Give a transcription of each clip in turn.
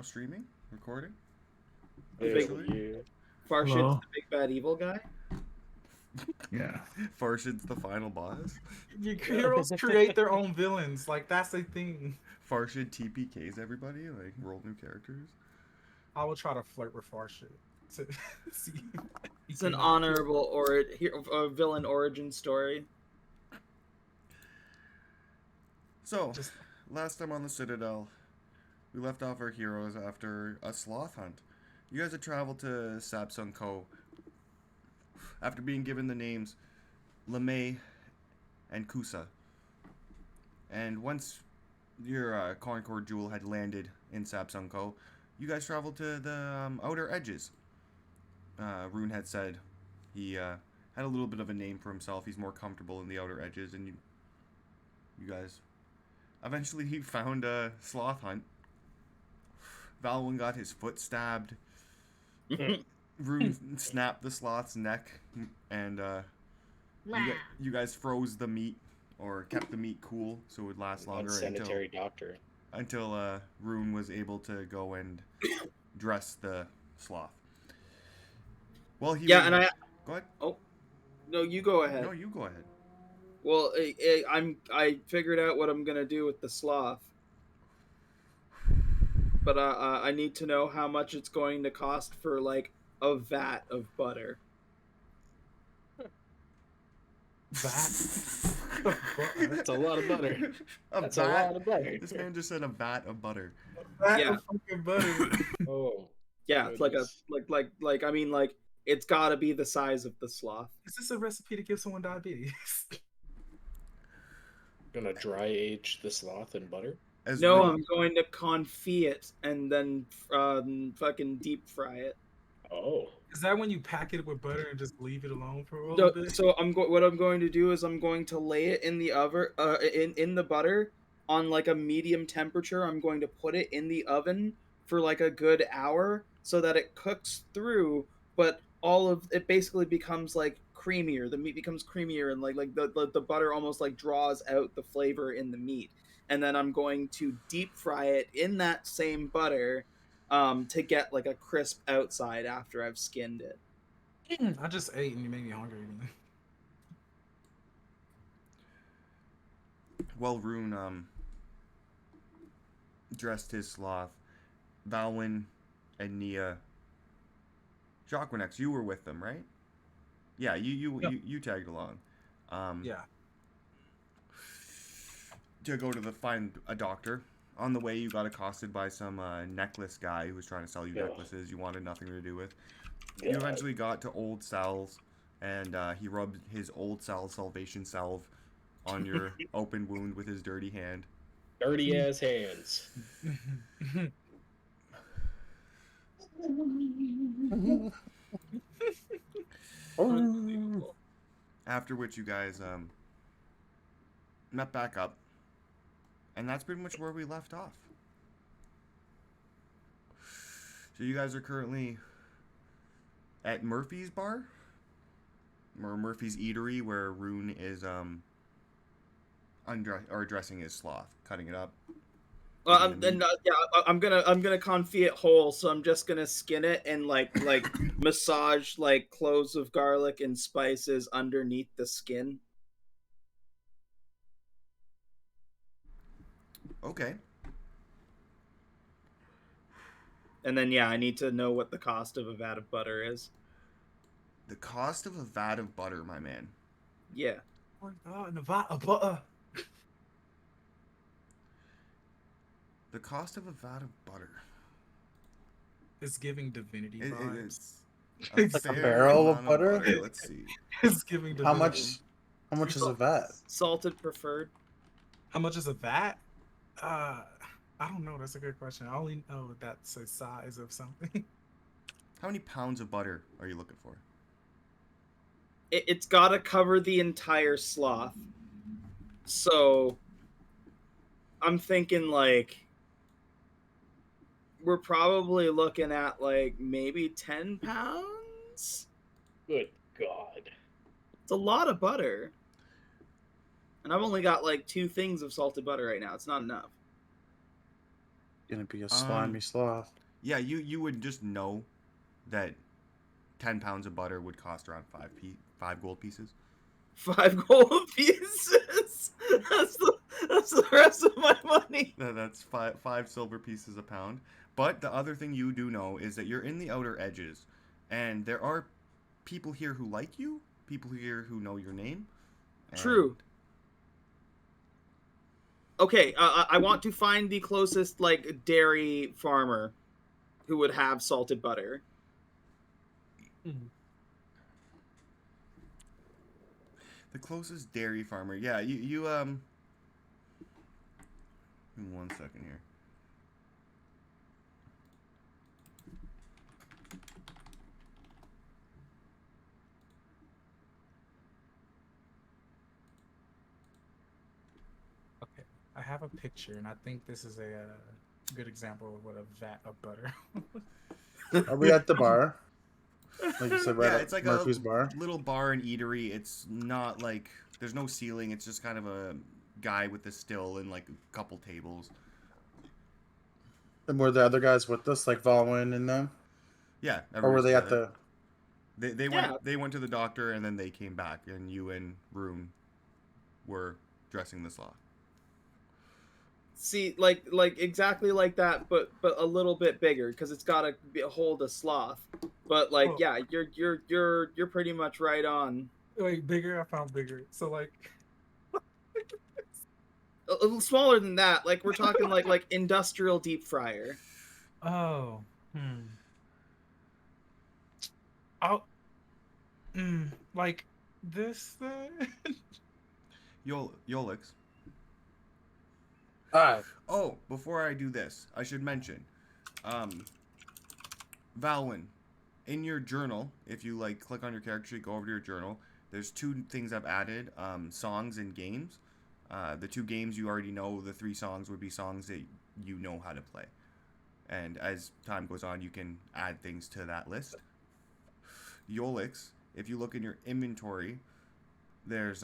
now streaming, recording. Yeah. Farshid's Hello. the big bad evil guy. Yeah. Farshid's the final boss. Heroes create their own villains. Like, that's the thing. Farshid TPKs everybody, like roll new characters. I will try to flirt with Farshid to see. It's an honorable villain origin story. So, last time on the Citadel, we left off our heroes after a sloth hunt. You guys had traveled to Sapsung Ko after being given the names LeMay and Kusa. And once your Concord Jewel had landed in Sapsung Ko, you guys traveled to the outer edges. Rune had said he had a little bit of a name for himself. He's more comfortable in the outer edges, and you guys eventually he found a sloth hunt. Valwyn got his foot stabbed. Rune snapped the sloth's neck, and you guys froze the meat or kept the meat cool so it would last longer Unsanitary doctor. until Rune was able to go and dress the sloth. Well, he Yeah, was, and I. go ahead. Oh, no, you go ahead. No, you go ahead. Well, I figured out what I'm gonna do with the sloth, but I need to know how much it's going to cost for like a vat of butter. That. That's a lot of butter. That's a lot of butter. This man just said a vat of butter. Yeah. Fucking butter. Oh. Yeah, it's like a goodness. like I mean like it's got to be the size of the sloth. Is this a recipe to give someone diabetes? Gonna dry age the sloth in butter? No, I'm going to confit it and then fucking deep fry it. Oh. Is that when you pack it with butter and just leave it alone for a So, little bit? so what I'm going to do is I'm going to lay it in the oven, in the butter on like a medium temperature. I'm going to put it in the oven for like a good hour so that it cooks through, but all of it basically becomes like creamier. The meat becomes creamier and like the butter almost like draws out the flavor in the meat. And then I'm going to deep fry it in that same butter to get like a crisp outside after I've skinned it. I just ate and you made me hungry again. Well, Rune dressed his sloth. Valwyn and Nia. Jacquenex, you were with them, right? Yeah, you tagged along. Yeah. To go to find a doctor. On the way, you got accosted by some necklace guy who was trying to sell you necklaces you wanted nothing to do with. You eventually got to Old Sal's, and he rubbed his Old Sal's salvation salve on your open wound with his dirty hand. Dirty ass hands. After which you guys met back up. And that's pretty much where we left off. So you guys are currently at Murphy's bar? Or Murphy's Eatery, where Rune is dressing his sloth, cutting it up. I'm gonna confit it whole, so I'm just gonna skin it and like massage like cloves of garlic and spices underneath the skin. Okay. And then I need to know what the cost of a vat of butter is. The cost of a vat of butter, my man. Yeah. Oh, and a vat of butter. The cost of a vat of butter. It's giving divinity vibes. It's Like a barrel of butter? Let's see. It's giving divinity. How much is a vat? Salted preferred. How much is a vat? I don't know. That's a good question. I only know that's a size of something. How many pounds of butter are you looking for? It's got to cover the entire sloth. So I'm thinking like we're probably looking at like maybe 10 pounds. Good God. It's a lot of butter. And I've only got like 2 things of salted butter right now. It's not enough. gonna be a slimy sloth. Yeah, you would just know that 10 pounds of butter would cost around 5 gold pieces. 5 gold pieces. That's the rest of my money. That's five silver pieces a pound. But the other thing you do know is that you're in the outer edges, and there are people here who like you, people here who know your name. True. Okay, I want to find the closest like dairy farmer who would have salted butter. The closest dairy farmer. Yeah, you give me 1 second here. Okay, I have a picture, and I think this is a good example of what a vat of butter. Are we at the bar? Like you said, right Yeah, at it's like Murphy's a bar. little bar and eatery. It's not like there's no ceiling. It's just kind of a guy with a still and like a couple tables. And were the other guys with us, like Valwyn and them? Yeah, Or were they at together. the... They went to the doctor and then they came back, and you and Rune were dressing the sloth. See, like exactly like that, but a little bit bigger because it's got to hold a sloth. But like, yeah, you're pretty much right on. Wait, bigger? I found bigger. So like, A little smaller than that. Like we're talking like industrial deep fryer. oh, oh, like this thing. Yolix. Alright. Oh, before I do this, I should mention, Valwyn, in your journal, if you like click on your character sheet, go over to your journal, there's 2 things I've added, songs and games. The 2 games you already know, the 3 songs would be songs that you know how to play. And as time goes on, you can add things to that list. Yolix, if you look in your inventory, there's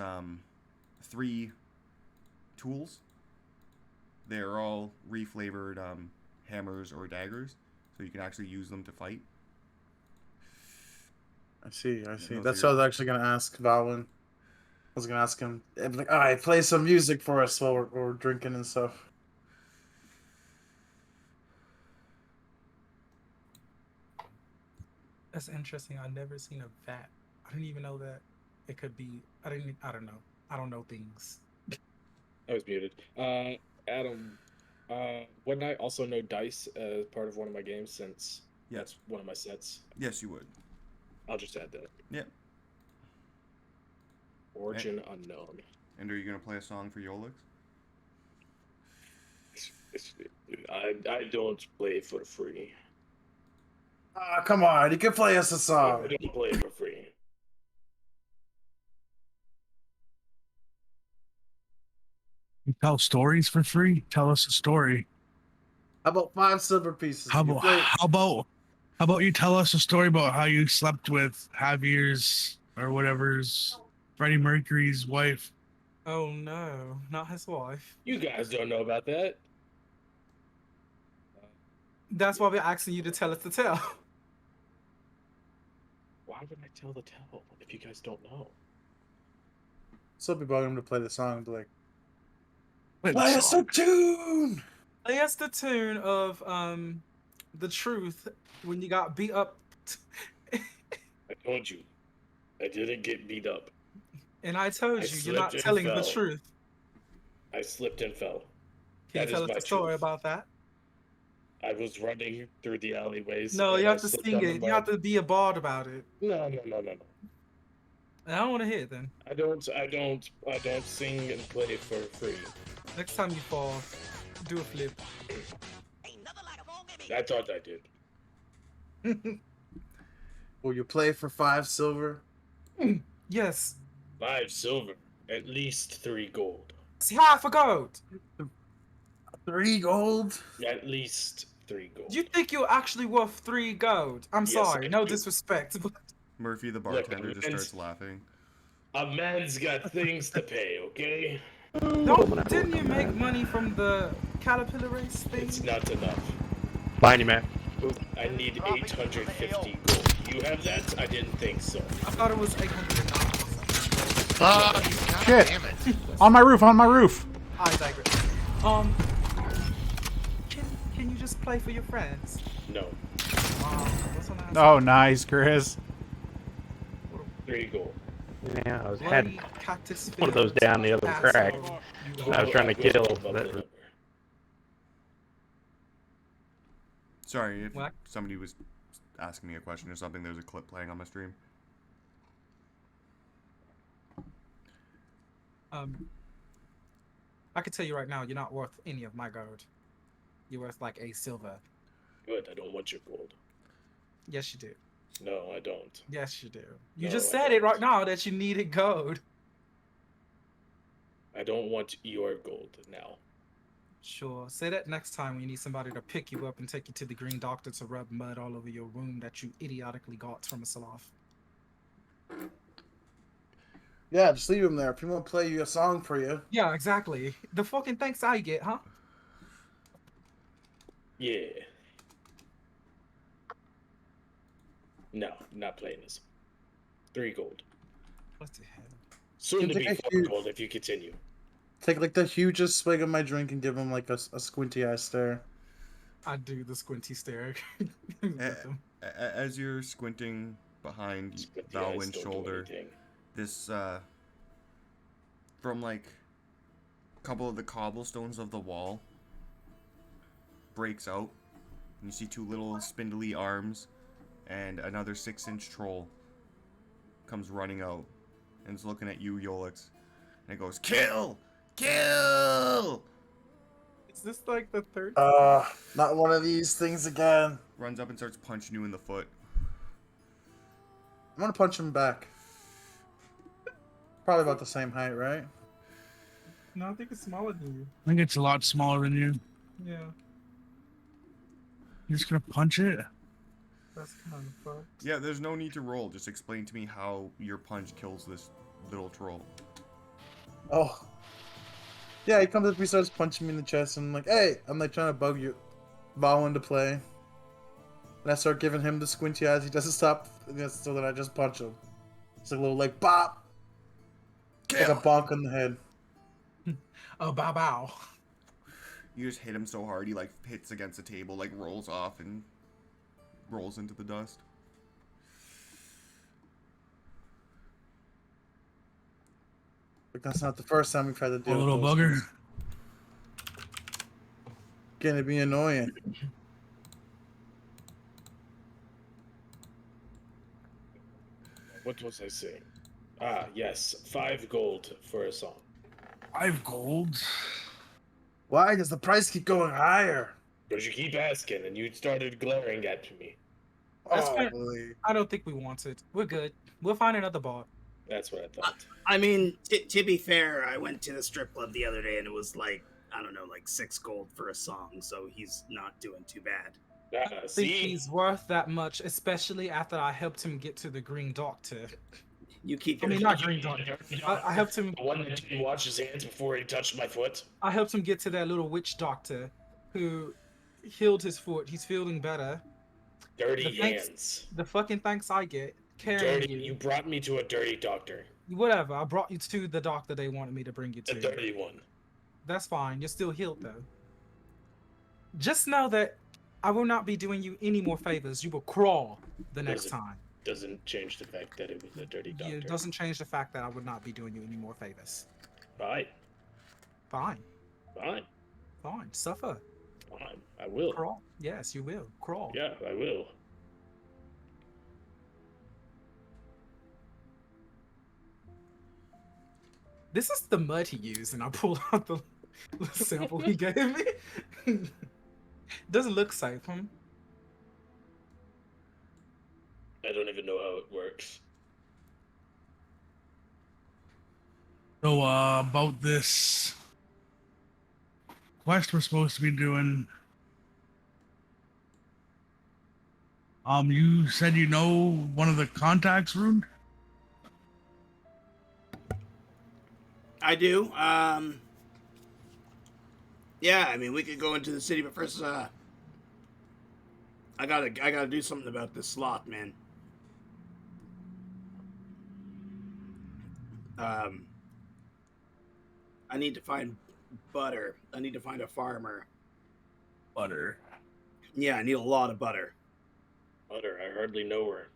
3 tools. They're all reflavored hammers or daggers, so you can actually use them to fight. I see. No, That's so what I was actually going to ask Valwyn. I was going to ask him, like, alright, play some music for us while we're drinking and stuff. That's interesting. I've never seen a vat. I didn't even know that it could be. I don't know. I don't know things. I was muted. Adam, wouldn't I also know dice as part of one of my games since that's one of my sets? Yes, you would. I'll just add that. Yep. Origin unknown. And are you going to play a song for Yolix? I don't play for free. Ah, come on, you can play us a song. I don't play for free. You tell stories for free? Tell us a story. How about 5 silver pieces? How about you tell us a story about how you slept with Javier's or whatever's Freddie Mercury's wife? Oh no, not his wife. You guys don't know about that. That's why we're asking you to tell us the tale. Why would I tell the tale if you guys don't know? So be bugging him to play the song, be like, Play play the us song. a tune! Play us the tune of the truth when you got beat up. I told you. I didn't get beat up. And I told I you, you're not slipped and telling the fell. truth. I slipped and fell. Can That you tell is us my a story truth. about that? I was running through the alleyways. No, and you I have to slipped sing on the it. You have mud. to be a bard about it. No. And I don't want to hear it then. I don't sing and play for free. Next time you fall, do a flip. I thought I did. Will you play for 5 silver? Yes. 5 silver. At least 3 gold. It's half a gold. 3 gold? At least 3 gold. You think you're actually worth 3 gold? I'm Yes, sorry, I no do. disrespect. But Murphy, the Look, bartender, just and- starts laughing. A man's got things to pay, okay? didn't you make money from the caterpillar race thing? It's not enough. Behind you, man. I need 850 gold. You have that? I didn't think so. I thought it was 809. Ah, Shit. damn it. On my roof, on my roof. I digress. Can you just play for your friends? No. What's on that? Oh, nice, Chris. 3 gold. Yeah, I was Bloody had cactus one of those down the other asshole. crack. You I was trying to kill Bump that. it up. Sorry if What? somebody was asking me a question or something. There's a clip playing on my stream. I can tell you right now, you're not worth any of my gold. You're worth like a silver. Good, I don't want your gold. Yes, you do. No, I don't. Yes, you do. You No, just I said it don't. right now that you needed gold. I don't want your gold now. Sure. Say that next time when you need somebody to pick you up and take you to the Green Doctor to rub mud all over your wound that you idiotically got from a sloth. Yeah, just leave him there. If he won't play you a song for you. Yeah, exactly. The fucking thanks I get, huh? Yeah. No, not playing this. 3 gold. What the hell? Soon to Can be take a 4 few- gold if you continue. Take like the hugest swig of my drink and give him like a squinty eye stare. I do the squinty stare. As you're squinting behind But the eyes Valwyn's don't do shoulder, anything. this from like a couple of the cobblestones of the wall breaks out, and you see 2 little spindly arms and another 6-inch troll comes running out and is looking at you, Yolix, and it goes, "Kill! Kill!" Is this like the third? Not one of these things again. Runs up and starts punching you in the foot. I'm gonna punch him back. Probably about the same height, right? No, I think it's smaller than you. I think it's a lot smaller than you. Yeah, You're just gonna punch it? that's kind of fucked. Yeah, there's no need to roll. Just explain to me how your punch kills this little troll. Oh. Yeah, he comes up, he starts punching me in the chest, and I'm like, hey, I'm like trying to bug you. Bowing to play. And I start giving him the squinty eyes, he doesn't stop, so then I just punch him. It's like a little like bop! Kill! Like a bonk on the head. Oh, bow bow. You just hit him so hard he like hits against the table, like rolls off and rolls into the dust. Like that's not the first time we've had to deal A with little those bugger. things. Gonna be annoying. What was I saying? Ah, yes. 5 gold for a song. 5 gold. Why does the price keep going higher? Because you keep asking and you started glaring at me. That's Oh, fair. boy. I don't think we want it. We're good. We'll find another bar. That's what I thought. I mean, to be fair, I went to the strip club the other day and it was like, I don't know, like 6 gold for a song, so he's not doing too bad. I think See? he's worth that much, especially after I helped him get to the Green Doctor. You keep I your mean, not Green Doctor. I helped him. The one that didn't wash his hands before he touched my foot? I helped him get to that little witch doctor, who healed his foot. He's feeling better. Dirty The thanks- hands. The fucking thanks I get carrying Dirty. You brought me to a dirty doctor. Whatever. I brought you to the doctor they wanted me to bring you A to. dirty one. That's fine. You're still healed though. Just know that I will not be doing you any more favors. You will crawl the next Doesn't- time. Doesn't change the fact that it was a dirty doctor. It doesn't change the fact that I would not be doing you any more favors. Fine. Fine. Fine. Fine. Suffer. Fine. I will. Crawl. Yes, you will. Crawl. Yeah, I will. This is the mud he used, and I pulled out the sample he gave me. Doesn't look safe, huh? I don't even know how it works. So, about this quest we're supposed to be doing. You said you know one of the contacts, Rune? I do. Yeah, I mean, we could go into the city, but first, I gotta do something about this sloth, man. Um, I need to find butter. I need to find a farmer. Butter. Yeah, I need a lot of butter. Butter, I hardly know her.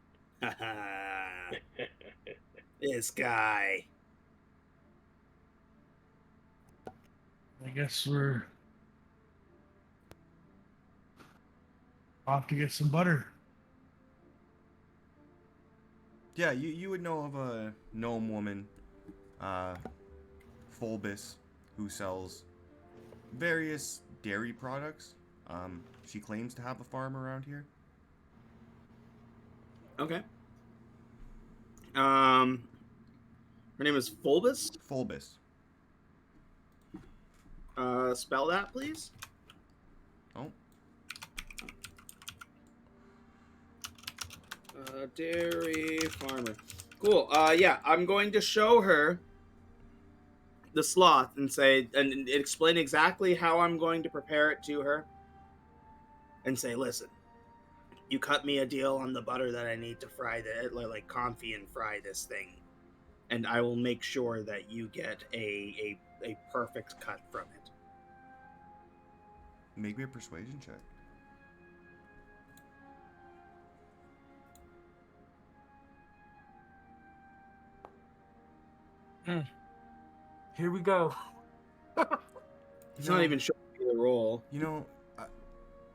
This guy. I guess we're off to get some butter. Yeah, you would know of a gnome woman, Fulbus, who sells various dairy products. She claims to have a farm around here. Okay. Her name is Fulbus. Fulbus. Spell that, please. Oh, Dairy farmer. Cool. Yeah, I'm going to show her the sloth and say and explain exactly how I'm going to prepare it to her. And say, listen, you cut me a deal on the butter that I need to fry like confit and fry this thing, and I will make sure that you get a perfect cut from it. make me a persuasion check. Here we go. It's not even showing me the roll. You know,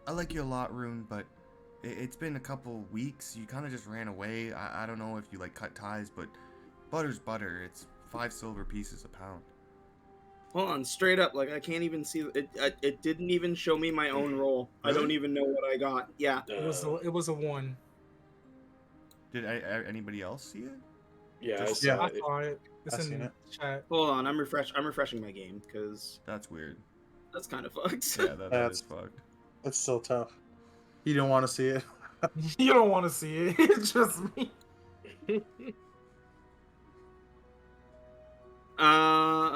I like you a lot, Rune, but it's been a couple weeks. You kind of just ran away. I don't know if you like cut ties, but butter's butter. It's 5 silver pieces a pound. Hold on, straight up, like I can't even see it. It didn't even show me my own roll. I don't Really? even know what I got. Yeah. It was a 1. Did anybody else see it? Yeah, I Just- saw I it. saw it. It's I've in seen the it. chat. Hold on, I'm refreshing my game because That's weird. that's kind of fucked. Yeah, that That's- is fucked. It's still tough. You don't want to see it. You don't want to see it. It's just me.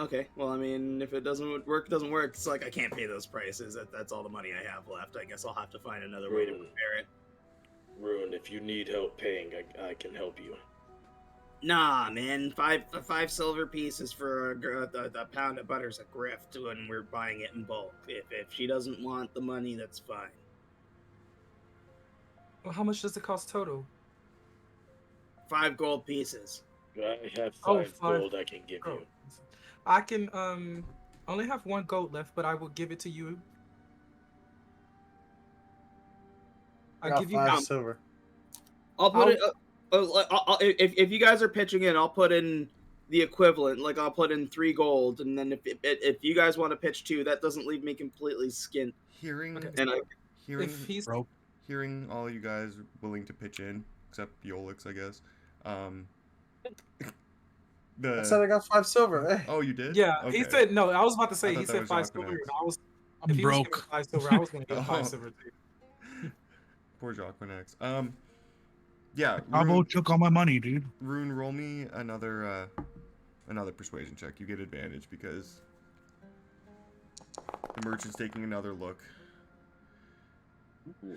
Okay. Well, I mean, if it doesn't work, it doesn't work. It's like I can't pay those prices. That's all the money I have left. I guess I'll have to find another way to prepare it. Rune, if you need help paying, I can help you. Nah, man. Five silver pieces for a pound of butter's a grift when we're buying it in bulk. If she doesn't want the money, that's fine. Well, how much does it cost total? 5 gold pieces. I have Oh, 5 5 gold I can give you. I can only have 1 gold left, but I will give it to you. I I'll got give you 5 silver. I'll put it. If you guys are pitching in, I'll put in the equivalent. Like I'll put in 3 gold, and then if you guys want to pitch 2, that doesn't leave me completely skint. Hearing Okay. And if he's Broke. hearing all you guys willing to pitch in, except Yolix, I guess. I said I got 5 silver. Hey. Oh, you did? yeah, he Okay. said no. I was about to I say thought he that said was 5 Jacques silver, Benex. and I was. I'm If he was giving broke. 5 silver, I was going to give Oh. 5 silver too. Poor Jacques Benex. Yeah. Bravo took all my money, dude. Rune, roll me another persuasion check. You get advantage because the merchant's taking another look. Ooh,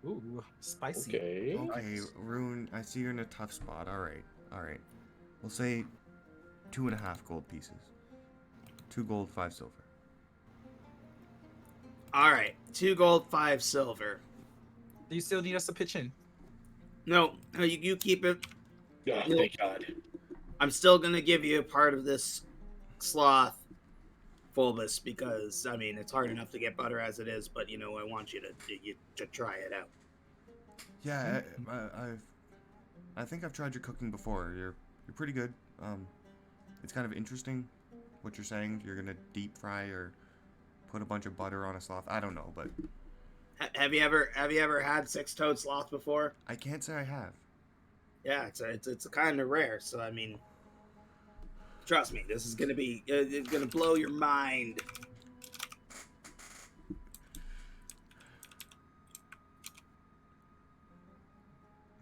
Ooh, spicy. okay. Okay, Rune, I see you're in a tough spot. All right. We'll say 2.5 gold pieces. 2 gold, 5 silver. all right, 2 gold, 5 silver. Do you still need us to pitch in? No, you keep it. Oh, No. thank God. I'm still gonna give you a part of this sloth, Fulbus, because I mean it's hard enough to get butter as it is. But you know I want you to try it out. Yeah, I think I've tried your cooking before. You're pretty good. It's kind of interesting what you're saying. You're gonna deep fry or put a bunch of butter on a sloth. I don't know, but Have you ever had 6-toed sloth before? I can't say I have. Yeah, it's kind of rare. So I mean, trust me, this is gonna be it's gonna blow your mind.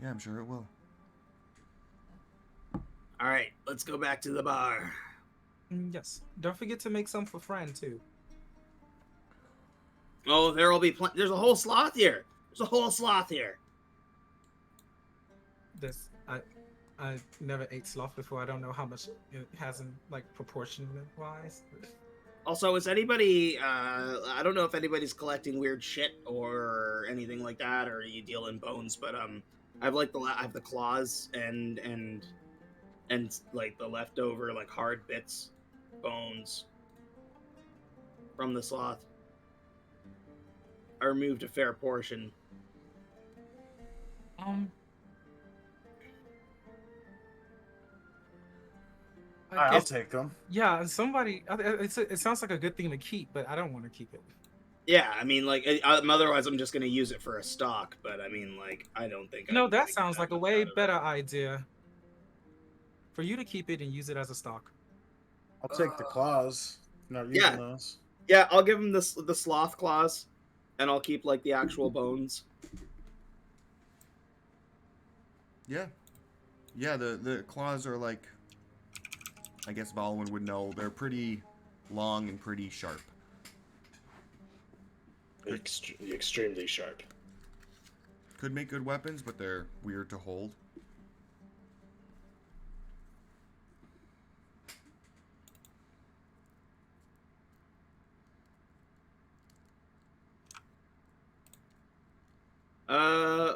Yeah, I'm sure it will. All right, let's go back to the bar. Yes. Don't forget to make some for Fran too. Oh, there'll be there's a whole sloth here. There's a whole sloth here. This I never ate sloth before. I don't know how much it has in like proportion wise. Also, is anybody? I don't know if anybody's collecting weird shit or anything like that, or you deal in bones. But I've like I have the claws and like the leftover like hard bits, bones from the sloth. I removed a fair portion. I'll take them. Yeah, somebody. It sounds like a good thing to keep, but I don't want to keep it. Yeah, I mean, like, otherwise I'm just gonna use it for a stock. But I mean, like, I don't think. No, that sounds like a way better idea. For you to keep it and use it as a stock. I'll take the claws. Not using those. Yeah, I'll give him the sloth claws, and I'll keep like the actual bones. Yeah. Yeah, the claws are like, I guess Baldwin would know, they're pretty long and pretty sharp. Extremely sharp. Could make good weapons, but they're weird to hold.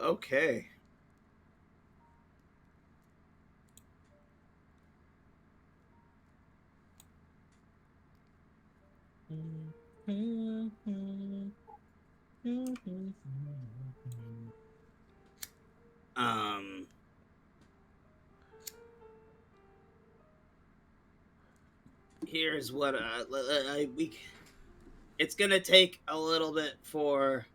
Okay. Here's what it's gonna take a little bit for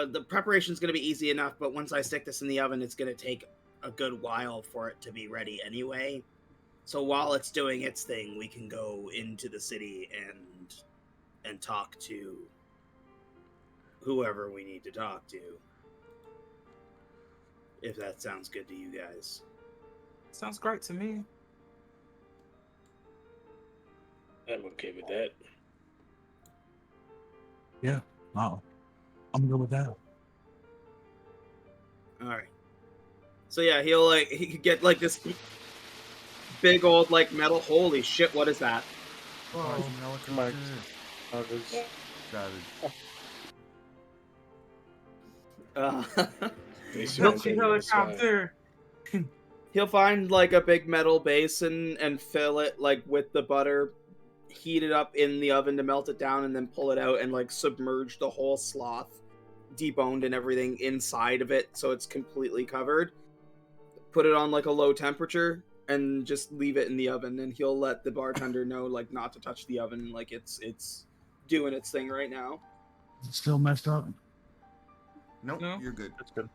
the preparation's gonna be easy enough, but once I stick this in the oven, it's gonna take a good while for it to be ready anyway. So while it's doing its thing, we can go into the city and talk to whoever we need to talk to. If that sounds good to you guys. Sounds great to me. I'm okay with that. Yeah. Wow. I'm good with that. All right. So yeah, he could get like this big old like metal. Holy shit! What is that? Oh, Mike. helicopter. He'll find like a big metal basin and fill it like with the butter, heat it up in the oven to melt it down, and then pull it out and like submerge the whole sloth, deboned and everything, inside of it so it's completely covered. Put it on like a low temperature and just leave it in the oven, and he'll let the bartender know like not to touch the oven, like it's doing its thing right now. Is it still messed up? Nope, No. you're good. That's good.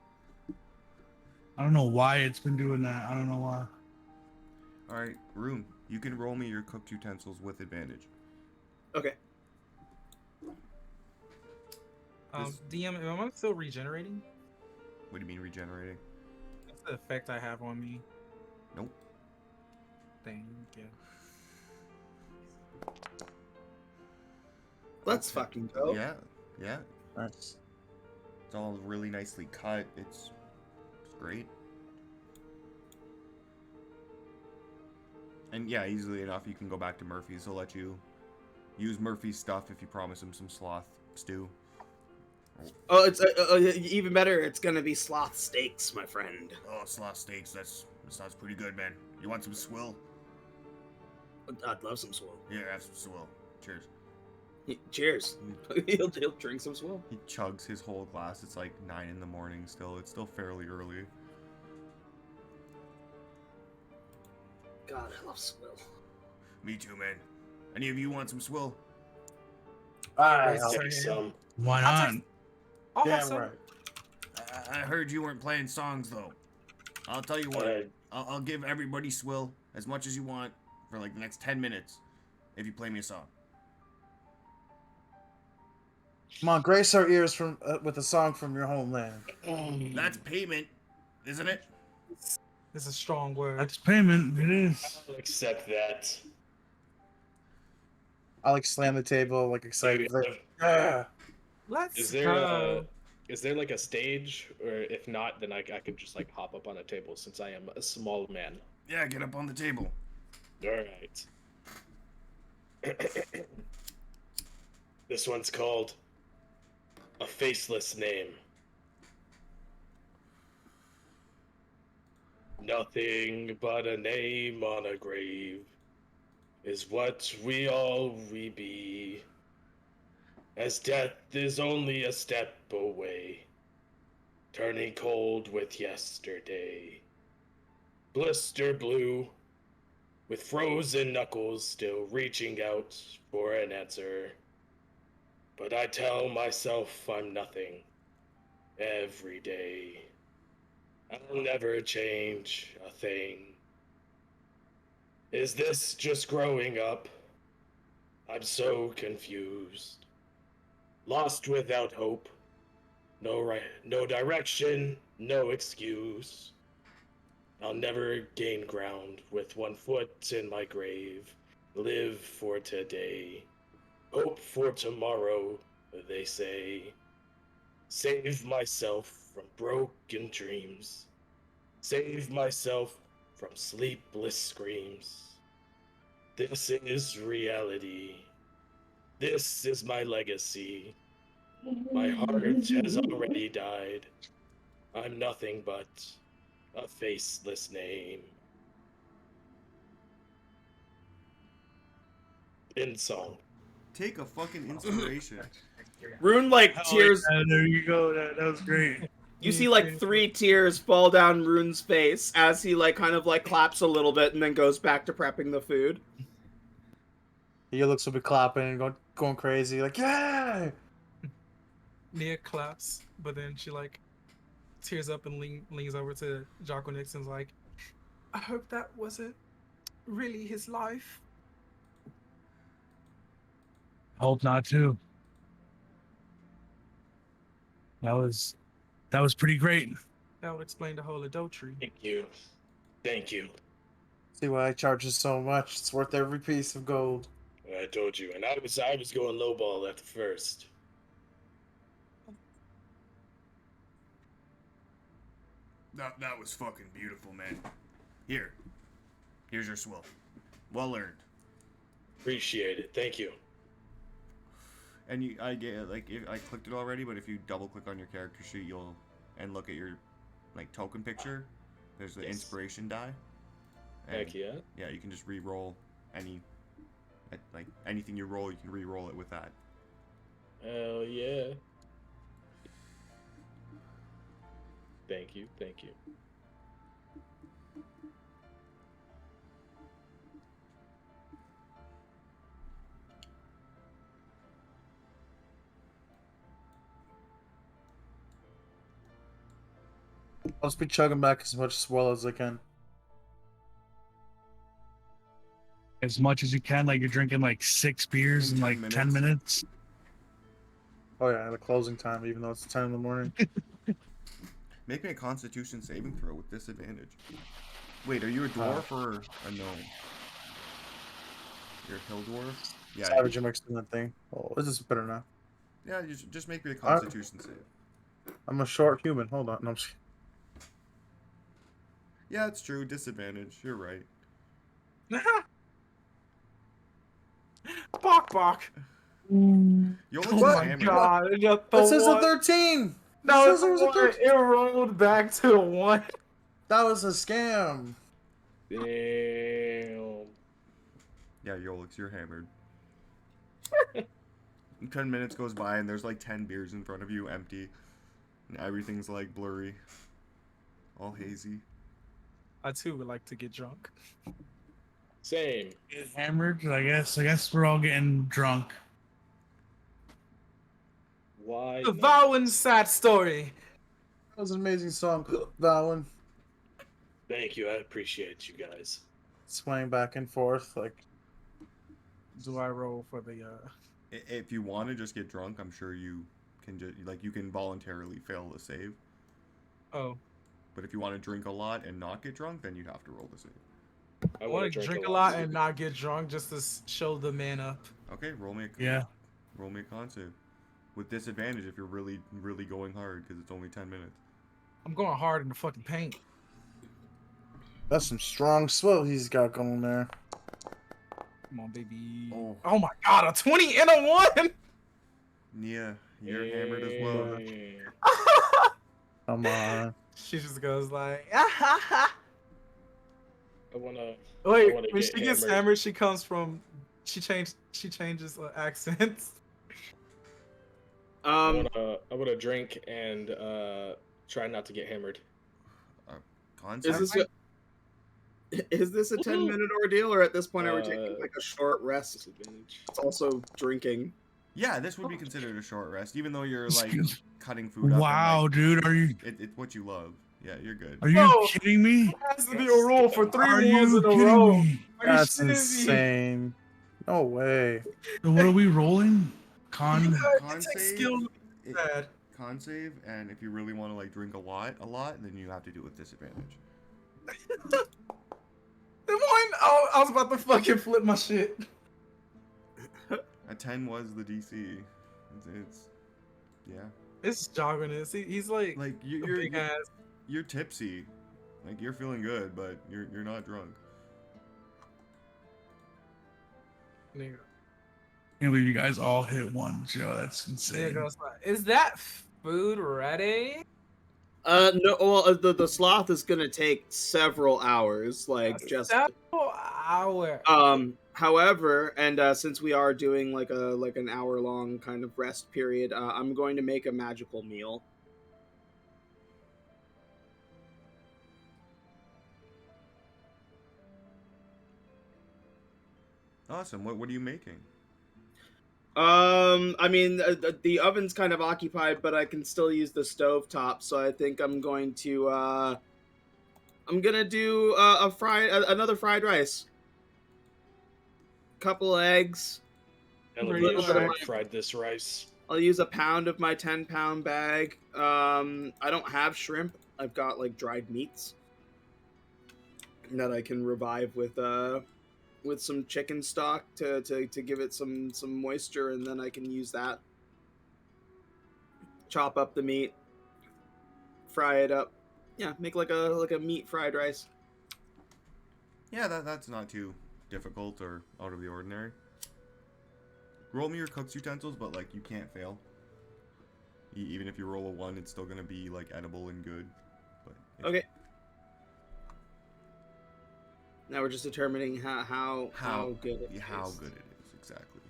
I don't know why it's been doing that. I don't know why. Alright, Rune, you can roll me your cooked utensils with advantage. Okay. DM, am I still regenerating? What do you mean regenerating? That's the effect I have on me. Nope. Thank you. Let's fucking go. Yeah, yeah. Nice. It's all really nicely cut. It's great. And yeah, easily enough, you can go back to Murphy's. He'll let you use Murphy's stuff if you promise him some sloth stew. Oh, it's even better. It's gonna be sloth steaks, my friend. Oh, sloth steaks. That sounds pretty good, man. You want some swill? I'd love some swill. Yeah, have some swill. Cheers. Cheers. he'll drink some swill. He chugs his whole glass. It's like 9 in the morning still. It's still fairly early. God, I love swill. Me too, man. Any of you want some swill? Alright, Let's take some. Why not? I'll have damn some. right. I heard you weren't playing songs, though. I'll tell you what. I'll give everybody swill as much as you want for like the next 10 minutes if you play me a song. Come on, grace our ears from with a song from your homeland. That's payment, isn't it? It's a strong word. That's payment. It is. I'll accept that. I like slam the table, like excited. Do you Like, ah. Let's Is there go. is there like a stage, or if not, then I could just like hop up on a table since I am a small man. Yeah, get up on the table. All right. This one's called A Faceless Name. Nothing but a name on a grave is what we be, as death is only a step away, turning cold with yesterday. Blister blue, with frozen knuckles still reaching out for an answer. But I tell myself I'm nothing every day. I'll never change a thing. Is this just growing up? I'm so confused. Lost without hope. No direction, no excuse. I'll never gain ground with one foot in my grave. Live for today. Hope for tomorrow, they say. Save myself from broken dreams. Save myself from sleepless screams. This is reality. This is my legacy. My heart has already died. I'm nothing but a faceless name. End song. Take a fucking inspiration. Rune like Hell tears. yeah, there you go. That was great. You see like 3 tears fall down Rune's face as he like kind of like claps a little bit and then goes back to prepping the food. He looks a bit clapping and going crazy, like, yeah! Nia claps, but then she like tears up and leans over to Jocko Nixon's like, I hope that wasn't really his life. Hope not too. That was pretty great. That would explain the whole adultery. Thank you. Thank you. See why I charge so much. It's worth every piece of gold. I told you, and I was going lowball at the first. That was fucking beautiful, man. Here's your swill. Well earned. Appreciate it. Thank you. And I get like I clicked it already, but if you double click on your character sheet, and look at your like token picture. There's the Yes. inspiration die. And, Heck yeah. Yeah, you can just re-roll anything you roll, you can re-roll it with that. Hell yeah. Thank you. Thank you. I'll just be chugging back as much swell as I can. As much as you can, like you're drinking like 6 beers in like 10 minutes. Oh yeah, the closing time, even though it's 10 in the morning. Make me a Constitution saving throw with disadvantage. Wait, are you a dwarf or a gnome? You're a hill dwarf? Yeah. Savage makes that thing. Oh, this is better now. Yeah, just make me a Constitution save. I'm a short human. Hold on. No, I'm just kidding. Yeah, it's true. Disadvantage. You're right. Bok. You only Oh just my hammered. god. It says a 13! No, It says it was a 13! it rolled back to a 1. That was a scam. Damn. Yeah, Yolix, you're hammered. 10 minutes goes by and there's like 10 beers in front of you, empty. And everything's like blurry. All hazy. I too would like to get drunk. Same. Get hammered, I guess we're all getting drunk. Why? The not? Vowan sad story. That was an amazing song, Valen. Thank you. I appreciate you guys. Swaying back and forth, like. Do I roll for the If you want to just get drunk, I'm sure you can just you can voluntarily fail the save. Oh. But if you want to drink a lot and not get drunk, then you'd have to roll the save. I want to drink a lot and not get drunk just to show the man up. Okay, roll me a Yeah. roll me a con save. With disadvantage if you're really, really going hard, because it's only 10 minutes. I'm going hard in the fucking paint. That's some strong swell he's got going there. Come on, baby. Oh. Oh my god, a 20 and a 1! Nia, you're hammered as well. Come on. She just goes like, I wanna wait, wanna when get she gets hammered. hammered, she changes accents. I wanna drink and try not to get hammered. Con Is save? this a 10-minute ordeal, or at this point are we taking like a short rest? Disadvantage. It's also drinking. Yeah, this would be considered a short rest, even though you're like cutting food up. Wow, And, like, dude, are you it's what you love. Yeah, you're good. are you Whoa. kidding me? It has to be a rule for 3 Are ones you in a kidding row. me? Are you That's shitting me? insane. No way. So what are we rolling? Con. You Con guys, it takes save, skill to be it- bad. con save, and if you really want to like drink a lot, then you have to do it with disadvantage. Oh, I was about to fucking flip my shit. A 10 was the DC. It's yeah. It's jogging this. He's like Like a big ass. you're tipsy, like you're feeling good, but you're not drunk. Nigga. Can't believe you guys all hit one, Joe. That's There insane. goes like, is that food ready? No. Well, the sloth is gonna take several hours, like just. Several hours. However, and since we are doing like an hour-long kind of rest period, I'm going to make a magical meal. Awesome. What are you making? I mean, the oven's kind of occupied, but I can still use the stove top, so I think I'm going to I'm gonna do another fried rice, couple eggs. Hell Pretty yeah, sure. I fried this rice. I'll use a pound of my 10-pound bag. I don't have shrimp. I've got like dried meats that I can revive with some chicken stock to give it some moisture, and then I can use that. Chop up the meat, fry it up. Yeah, make like a meat fried rice. Yeah, that's not too difficult or out of the ordinary. Roll me your cook's utensils, but like you can't fail. Even if you roll a 1, it's still gonna be like edible and good. But Okay. Now we're just determining how good it is. How good it is, exactly.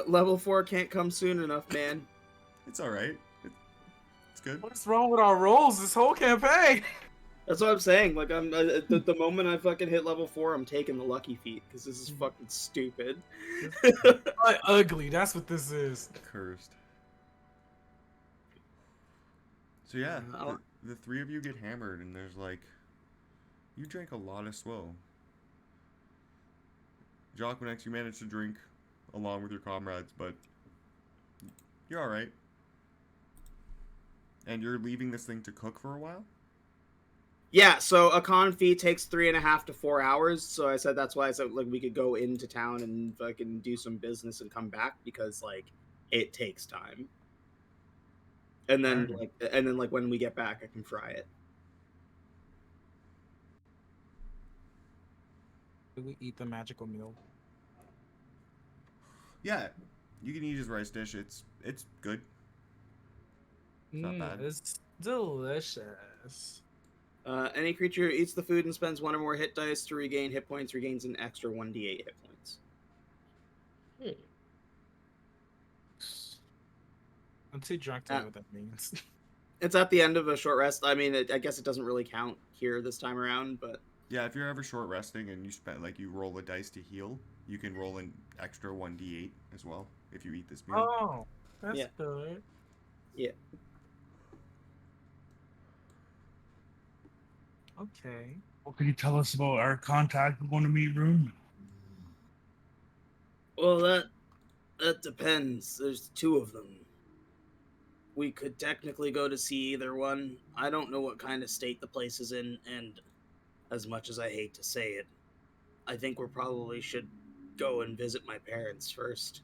Level 4 can't come soon enough, man. It's all right. It's good. What's wrong with our rolls this whole campaign? That's what I'm saying. Like, I'm the moment I fucking hit level 4, I'm taking the lucky feat because this is fucking stupid. Like, ugly. That's what this is. Cursed. So yeah, the 3 of you get hammered, and there's like, you drank a lot of swill. Jacqueline, you managed to drink along with your comrades, but you're all right. And you're leaving this thing to cook for a while? Yeah, so a con feat takes 3.5 to 4 hours. So I said that's why I said like we could go into town and fucking do some business and come back because like it takes time. And then like when we get back, I can fry it. Do we eat the magical meal? Yeah, you can eat his rice dish. It's good. It's not bad. It's delicious. Any creature who eats the food and spends 1 or more hit dice to regain hit points regains an extra 1d8 hit points. I'm too drunk to know what that means. It's at the end of a short rest. I mean, I guess it doesn't really count here this time around, but Yeah, if you're ever short resting and you spend like you roll a dice to heal, you can roll an extra 1d8 as well if you eat this meal. Oh, that's Yeah. good. Yeah. Okay. What can you tell us about our contact with One to Meet room? Well, that depends. There's 2 of them. We could technically go to see either one. I don't know what kind of state the place is in, and as much as I hate to say it, I think we probably should go and visit my parents first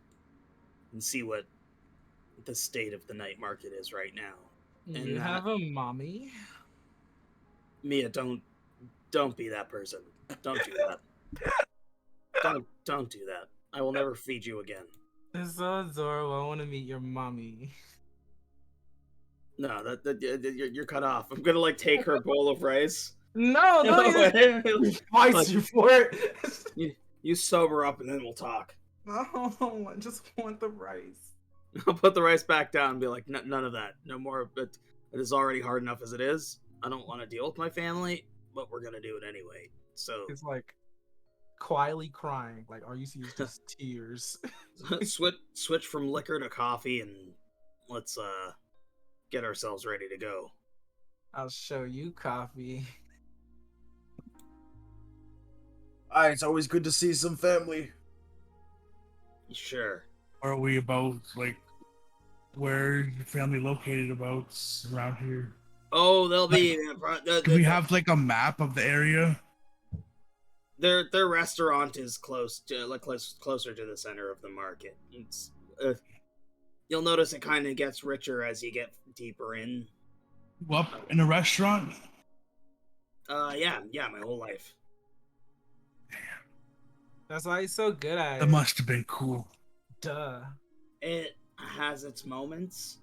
and see what the state of the night market is right now. You And have a mommy? Mia, don't be that person. Don't do that. Don't do that. I will never feed you again. It's so adorable. I want to meet your mommy. No, you're cut off. I'm gonna like take her bowl of rice. No, you fight you for it. You sober up and then we'll talk. No, I just want the rice. I'll put the rice back down and be like, none of that. No more. But it is already hard enough as it is. I don't want to deal with my family, but we're gonna do it anyway. So it's like quietly crying. Like all you see is just tears. switch from liquor to coffee and let's get ourselves ready to go. I'll show you coffee. It's always good to see some family. Sure. Are we about, like, where your family located about around here? Oh, they'll be. Do we have, like, a map of the area? Their restaurant is closer to the center of the market. It's you'll notice it kind of gets richer as you get deeper in. Up in a restaurant? Yeah, my whole life. That's why he's so good at it. That must have been cool. Duh. It has its moments.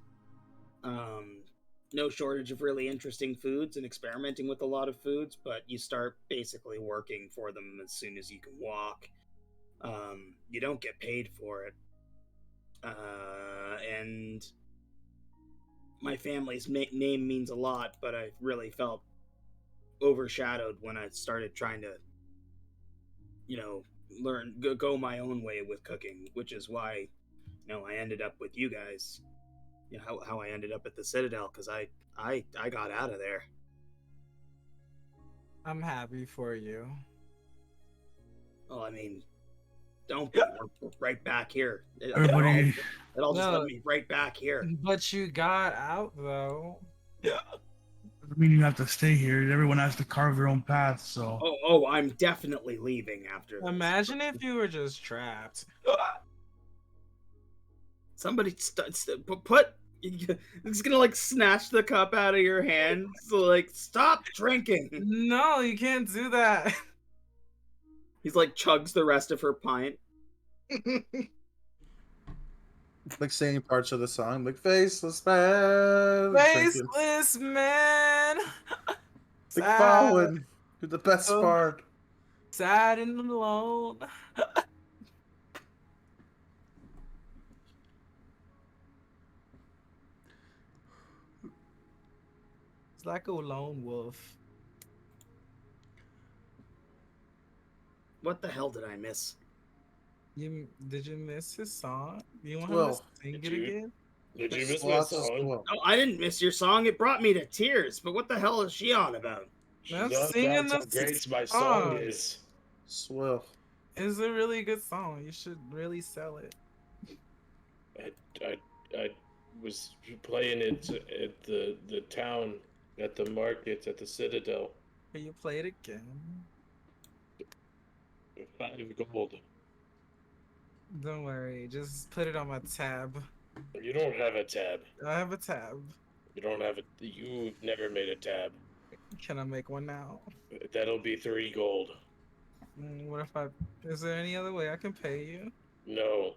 No shortage of really interesting foods and experimenting with a lot of foods, but you start basically working for them as soon as you can walk. You don't get paid for it. And my family's name means a lot, but I really felt overshadowed when I started trying to, go my own way with cooking, which is why, I ended up with you guys. How I ended up at the Citadel, because I got out of there. I'm happy for you. Well, I mean, don't be. We're right back here. Everybody... It all just led me right back here. But you got out, though. Yeah. I mean, you have to stay here. Everyone has to carve their own path, so... Oh, I'm definitely leaving after this. Imagine if you were just trapped. Somebody put... He's gonna, like, snatch the cup out of your hand. So, like, stop drinking! No, you can't do that. He's, like, chugs the rest of her pint. Like, singing parts of the song, like, faceless man. Faceless man. Like, Bowen. You're the best part. Sad and alone. It's like a lone wolf. What the hell did I miss? Did you miss his song? You want Well, him to sing it again? Did you miss my song? Oh, I didn't miss your song. It brought me to tears. But what the hell is she on about? That's singing how great my song is. Swell. It's a really good song. You should really sell it. I was playing it at the town, at the market, at the Citadel. Can you play it again? 5 gold. Don't worry, just put it on my tab. You don't have a tab. I have a tab. You don't have it. You've never made a tab. Can I make one now? That'll be 3 gold. What if is there any other way I can pay you? No.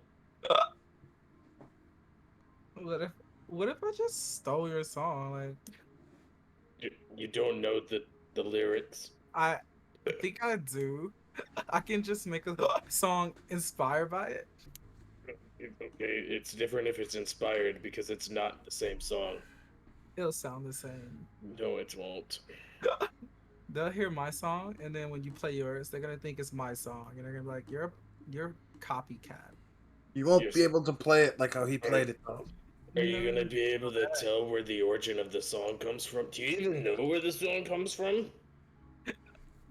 What if I just stole your song? Like, you don't know the lyrics. I think I do. I can just make a song inspired by it. Okay, it's different if it's inspired because it's not the same song. It'll sound the same. No, it won't. They'll hear my song, and then when you play yours, they're gonna think it's my song, and they're gonna be like, "You're copycat." You won't be able to play it like how he played it, though. Are you gonna be able to tell where the origin of the song comes from? Do you even know where the song comes from?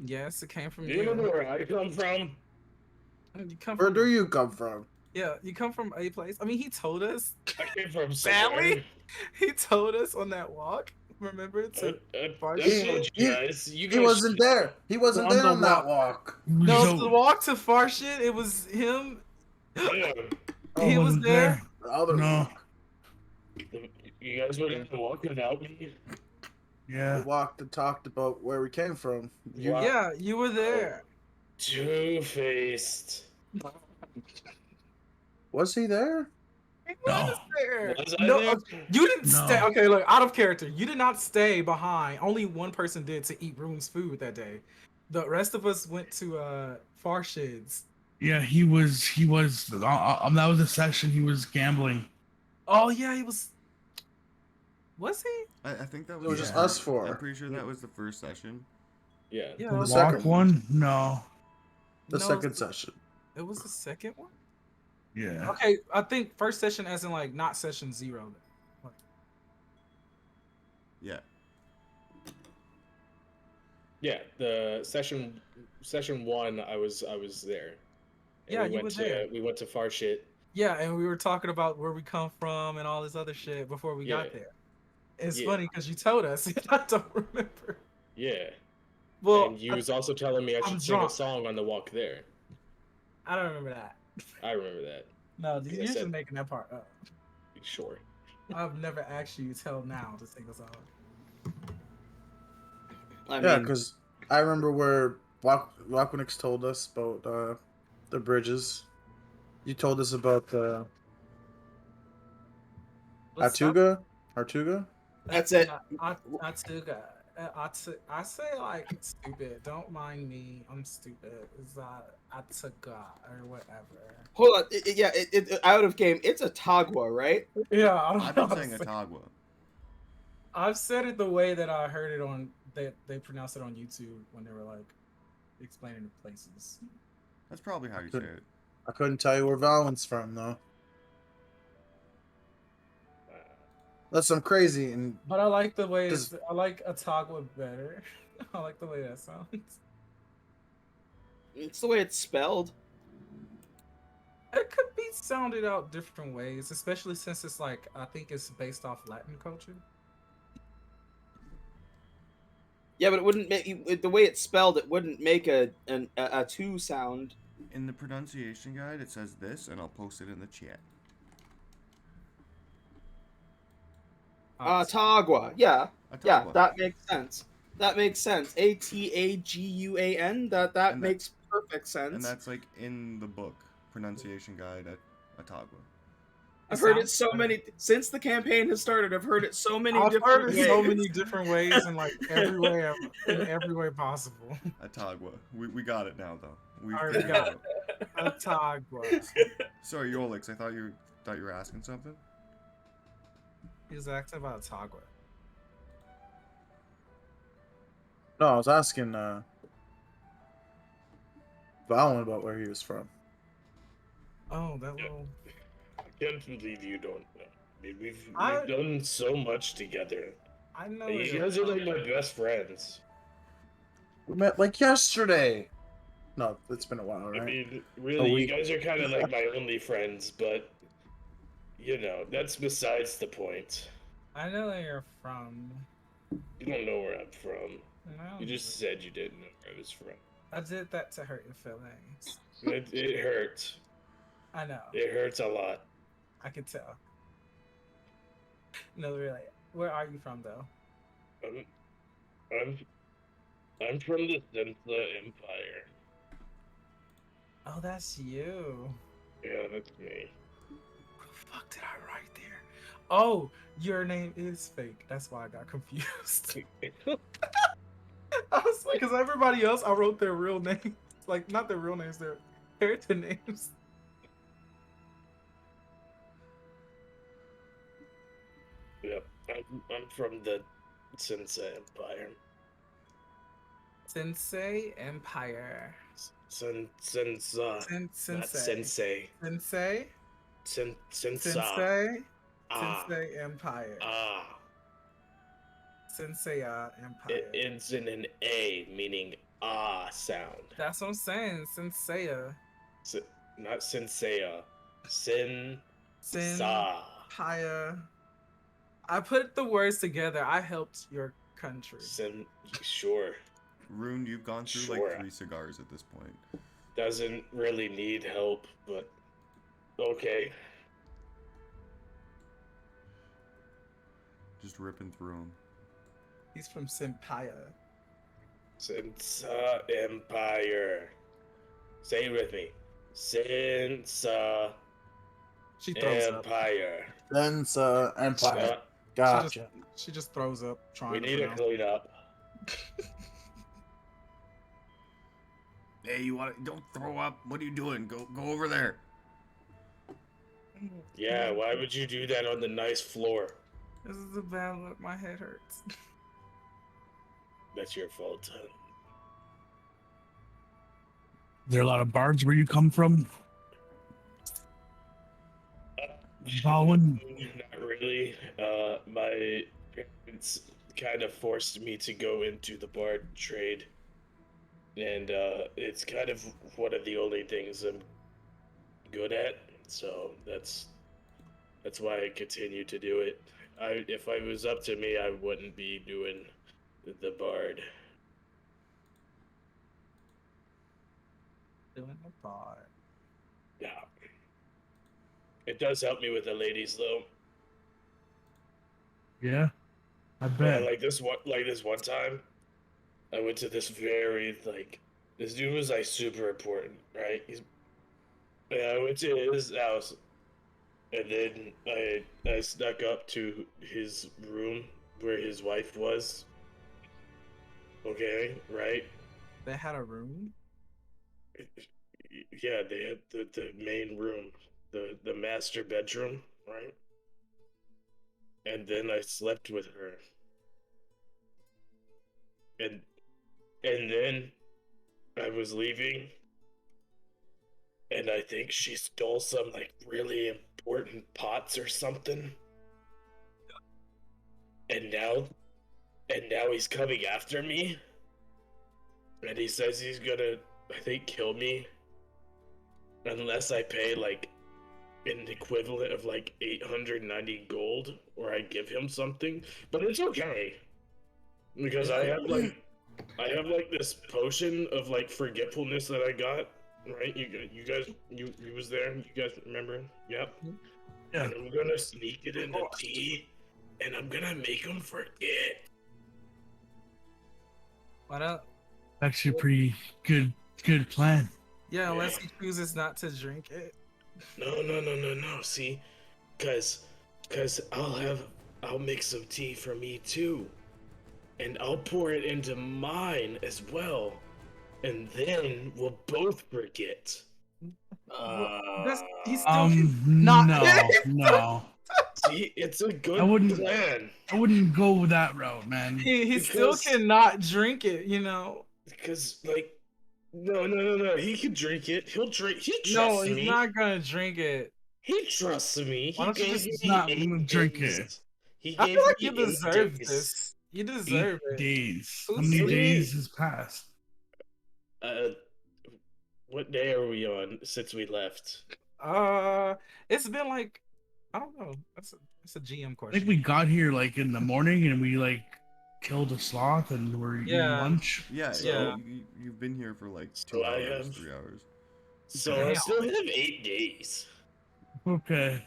Yes, it came from Do you know where I come from? Where do you come from? Yeah, you come from a place. I mean, he told us. I came from Family? somewhere. He told us on that walk. Remember to I Farshid? told you guys. You He guys wasn't there. He wasn't On there the on that walk. walk. No, So, the walk to Farshid, it was him. Yeah. He was wasn't there. The other No. walk. You guys were gonna walk without me. We Yeah. walked and talked about where we came from. You, Wow. Yeah, you were there. Two-faced. was he there? He No. was there. Was I No, there? you didn't No. stay. Okay, look, out of character. You did not stay behind. Only one person did to eat Room's food that day. The rest of us went to Farshid's. Yeah, he was. That was a session. He was gambling. Oh yeah, he was. Was he? I think that was. It was just Yeah. us four. I'm pretty sure that was the first session. Yeah. Yeah. The it was- second Walk one? No. The No, second session. It was the second one. Yeah. Okay, I think first session as in like not session 0. Like, Yeah. Yeah. The session 1, I was there. And Yeah, we you went were to there. we went to far shit. yeah, and we were talking about where we come from and all this other shit before we got Yeah. there. It's Yeah. funny because you told us. I don't remember. Yeah. Well, And you was also telling me I I'm should sing a drunk. song on the walk there. I don't remember that. I remember that. No, Like I you're just said- making that part up. Sure. I've never asked you till now to sing a song. I Yeah, mean, because I remember where Wakwinix told us about the bridges. You told us about the What's up? Artuga? That's it. Atuga. I say like stupid. Don't mind me. I'm stupid. It's Atuga or whatever. hold on. Out of game. It's a Tagua, right? Yeah, I don't I've know been how to saying say- Atagua. I've said it the way that I heard it on that they pronounced it on YouTube when they were like explaining the places. That's probably how you say it. I couldn't tell you where Valen's from though. Unless I'm crazy and But I like the way Does- I like Atagua better. I like the way that sounds. It's the way it's spelled. It could be sounded out different ways, especially since it's like I think it's based off Latin culture. Yeah, but it wouldn't make the way it's spelled. It wouldn't make a two sound. In the pronunciation guide, it says this, and I'll post it in the chat. Tagua. Yeah, yeah, Atagua. that makes sense. That makes sense. Ataguan. That And makes perfect sense. And that's like in the book, pronunciation guide at Atagua. I've heard it so many since the campaign has started. I've heard it so many I've different heard it ways. so many different ways and like in every way possible. Atagua. We got it now, though. We Already figured got it out. Atagua. Sorry, Yolix, I thought you were asking something. He was asking about Atagua. no, I was asking Valen about where he was from. Oh, that little. I can't believe you don't know. I mean, we've I- done so much together. I know. You it. guys are like my best friends. We met like yesterday. No, it's been a while, I right? mean, really, you week. guys are kind of like my only friends, but you know, that's besides the point. I know where you're from. You don't know where I'm from. No, You just said you didn't know where I was from. I did that to hurt your feelings. It hurts. I know. It hurts a lot. I could tell. No, really. Where are you from, though? I'm from the Sensa Empire. Oh, that's you. Yeah, that's me. What the fuck did I write there? Oh, your name is Phake. That's why I got confused. I was like, because everybody else, I wrote their real names. Like, not their real names, their character names. Yep, I'm from the Sensa Empire. Sensei Empire. Sensa. Sensei. Not sensei. Sensei. Sensa. Sensei. Ah. Sensei Empire. Ah. Sensei Empire. It ends in an A, meaning ah sound. That's what I'm saying. Sensei. Not sensea. Sen. Sen. Sa. Empire. I put the words together. I helped your country. Sure. Rune, you've gone through Sure. like 3 cigars at this point. Doesn't really need help, but okay. Just ripping through them. He's from Senpaya. Sensa Empire. Say it with me. Sensa She throws up. Empire. Then Empire. Uh, Gotcha. She just throws up. we Trying need to to clean up. Hey, you want to? Don't throw up. What are you doing? Go over there. Yeah, why would you do that on the nice floor? This is a bad look. My head hurts. That's your fault. There are a lot of bards where you come from. Baldwin. Not really. My parents kind of forced me to go into the bard trade. And it's kind of one of the only things I'm good at. So that's why I continue to do it. If I was up to me, I wouldn't be doing the bard. Doing the bar. Yeah. It does help me with the ladies, though. Yeah, I Yeah, bet. like this one time, I went to this this dude was like super important, right? I went to his house, and then I snuck up to his room where his wife was. Okay, right? They had a room. Yeah, they had the main room, the master bedroom, right? And then I slept with her. And then I was leaving, and I think she stole some like really important pots or something. And now he's coming after me. And he says he's gonna, I think, kill me unless I pay like an equivalent of like 890 gold, or I give him something. But it's okay, because I have like this potion of like forgetfulness that I got. Right, you guys, you was there. You guys remember? Yep. Yeah. And I'm gonna sneak it into tea, and I'm gonna make him forget. Why not? Actually, a pretty good plan. Yeah, unless he chooses not to drink it. No. See, cause I'll make some tea for me too, and I'll pour it into mine as well, and then we'll both forget. He's still not. No. See, it's a good I wouldn't- plan. I wouldn't go that route, man. He still cannot drink it. You know. Because like, no. He can drink it. He'll drink. He trusts No, me. he's not gonna drink it. He trusts me. Why He don't you gave just me not 8 drink days. it? He I gave feel like me you 8 deserve days. this. You 8 deserve it. days. Who's How many sweet? days has passed? What day are we on since we left? It's been like, I don't know. That's a GM I question. think we got here like in the morning and we like killed a sloth and we're eating lunch. Yeah, Yeah. You've been here for like 2 So I hours, have- 3 hours. So I Damn. still have 8 days. Okay.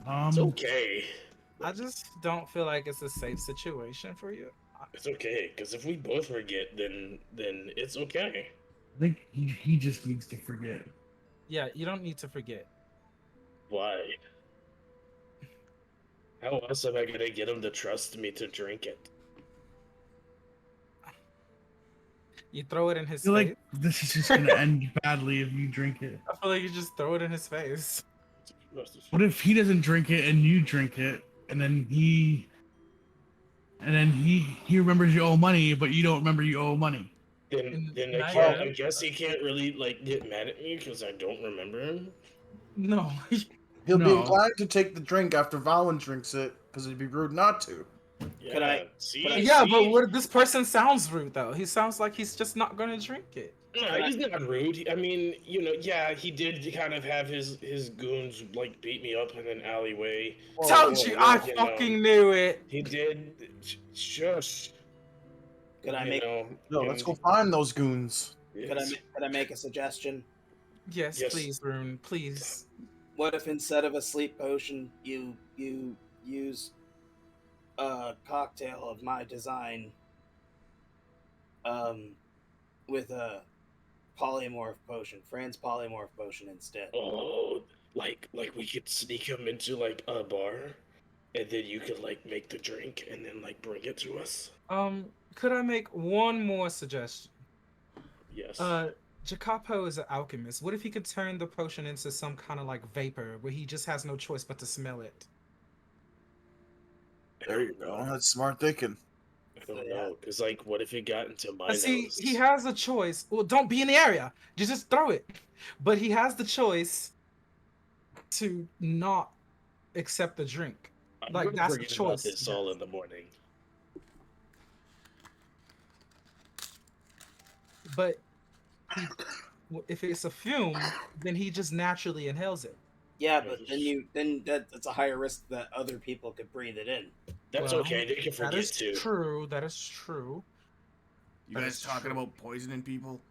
It's okay. I just don't feel like it's a safe situation for you. It's okay, because if we both forget, then it's okay. I think he just needs to forget. Yeah, you don't need to forget. Why? How else am I gonna get him to trust me to drink it? You throw it in I his feel face. like this is just gonna end badly if you drink it. I feel like you just throw it in his face. What if he doesn't drink it and you drink it, and then he remembers you owe money, but you don't remember you owe money? Then Not I yet. guess he can't really like get mad at me because I don't remember him. No. He'll be No. inclined to take the drink after Valen drinks it, because it'd be rude not to. Yeah, Could I- see? could I- Yeah, but See? what this person sounds rude though. He sounds like he's just not gonna drink it. No, he's not rude. I mean, yeah, he did kind of have his goons like beat me up in an alleyway. Told you, I You fucking knew it. He did. Shush. Could I You make know. Yo, let's and- go find those goons. yes. could I make a suggestion? Yes, Yes. please, Rune, please. What if instead of a sleep potion, you use a cocktail of my design, with a polymorph potion, Fran's polymorph potion instead? Oh, like we could sneak him into like a bar, and then you could like make the drink and then like bring it to us. Could I make one more suggestion? Yes. Jacopo is an alchemist. What if he could turn the potion into some kind of like vapor where he just has no choice but to smell it? There you go. That's smart thinking. I don't know, cause like, what if it got into my See, nose? he has a choice. Well, don't be in the area. Just throw it. But he has the choice to not accept the drink. I'm Like, gonna that's the forget about choice. this all in the morning. But if it's a fume, then he just naturally inhales it. Yeah, but then that's a higher risk that other people could breathe it in. That's Well, okay. They can That forget is too. true. That is true. You That guys is talking true. about poisoning people?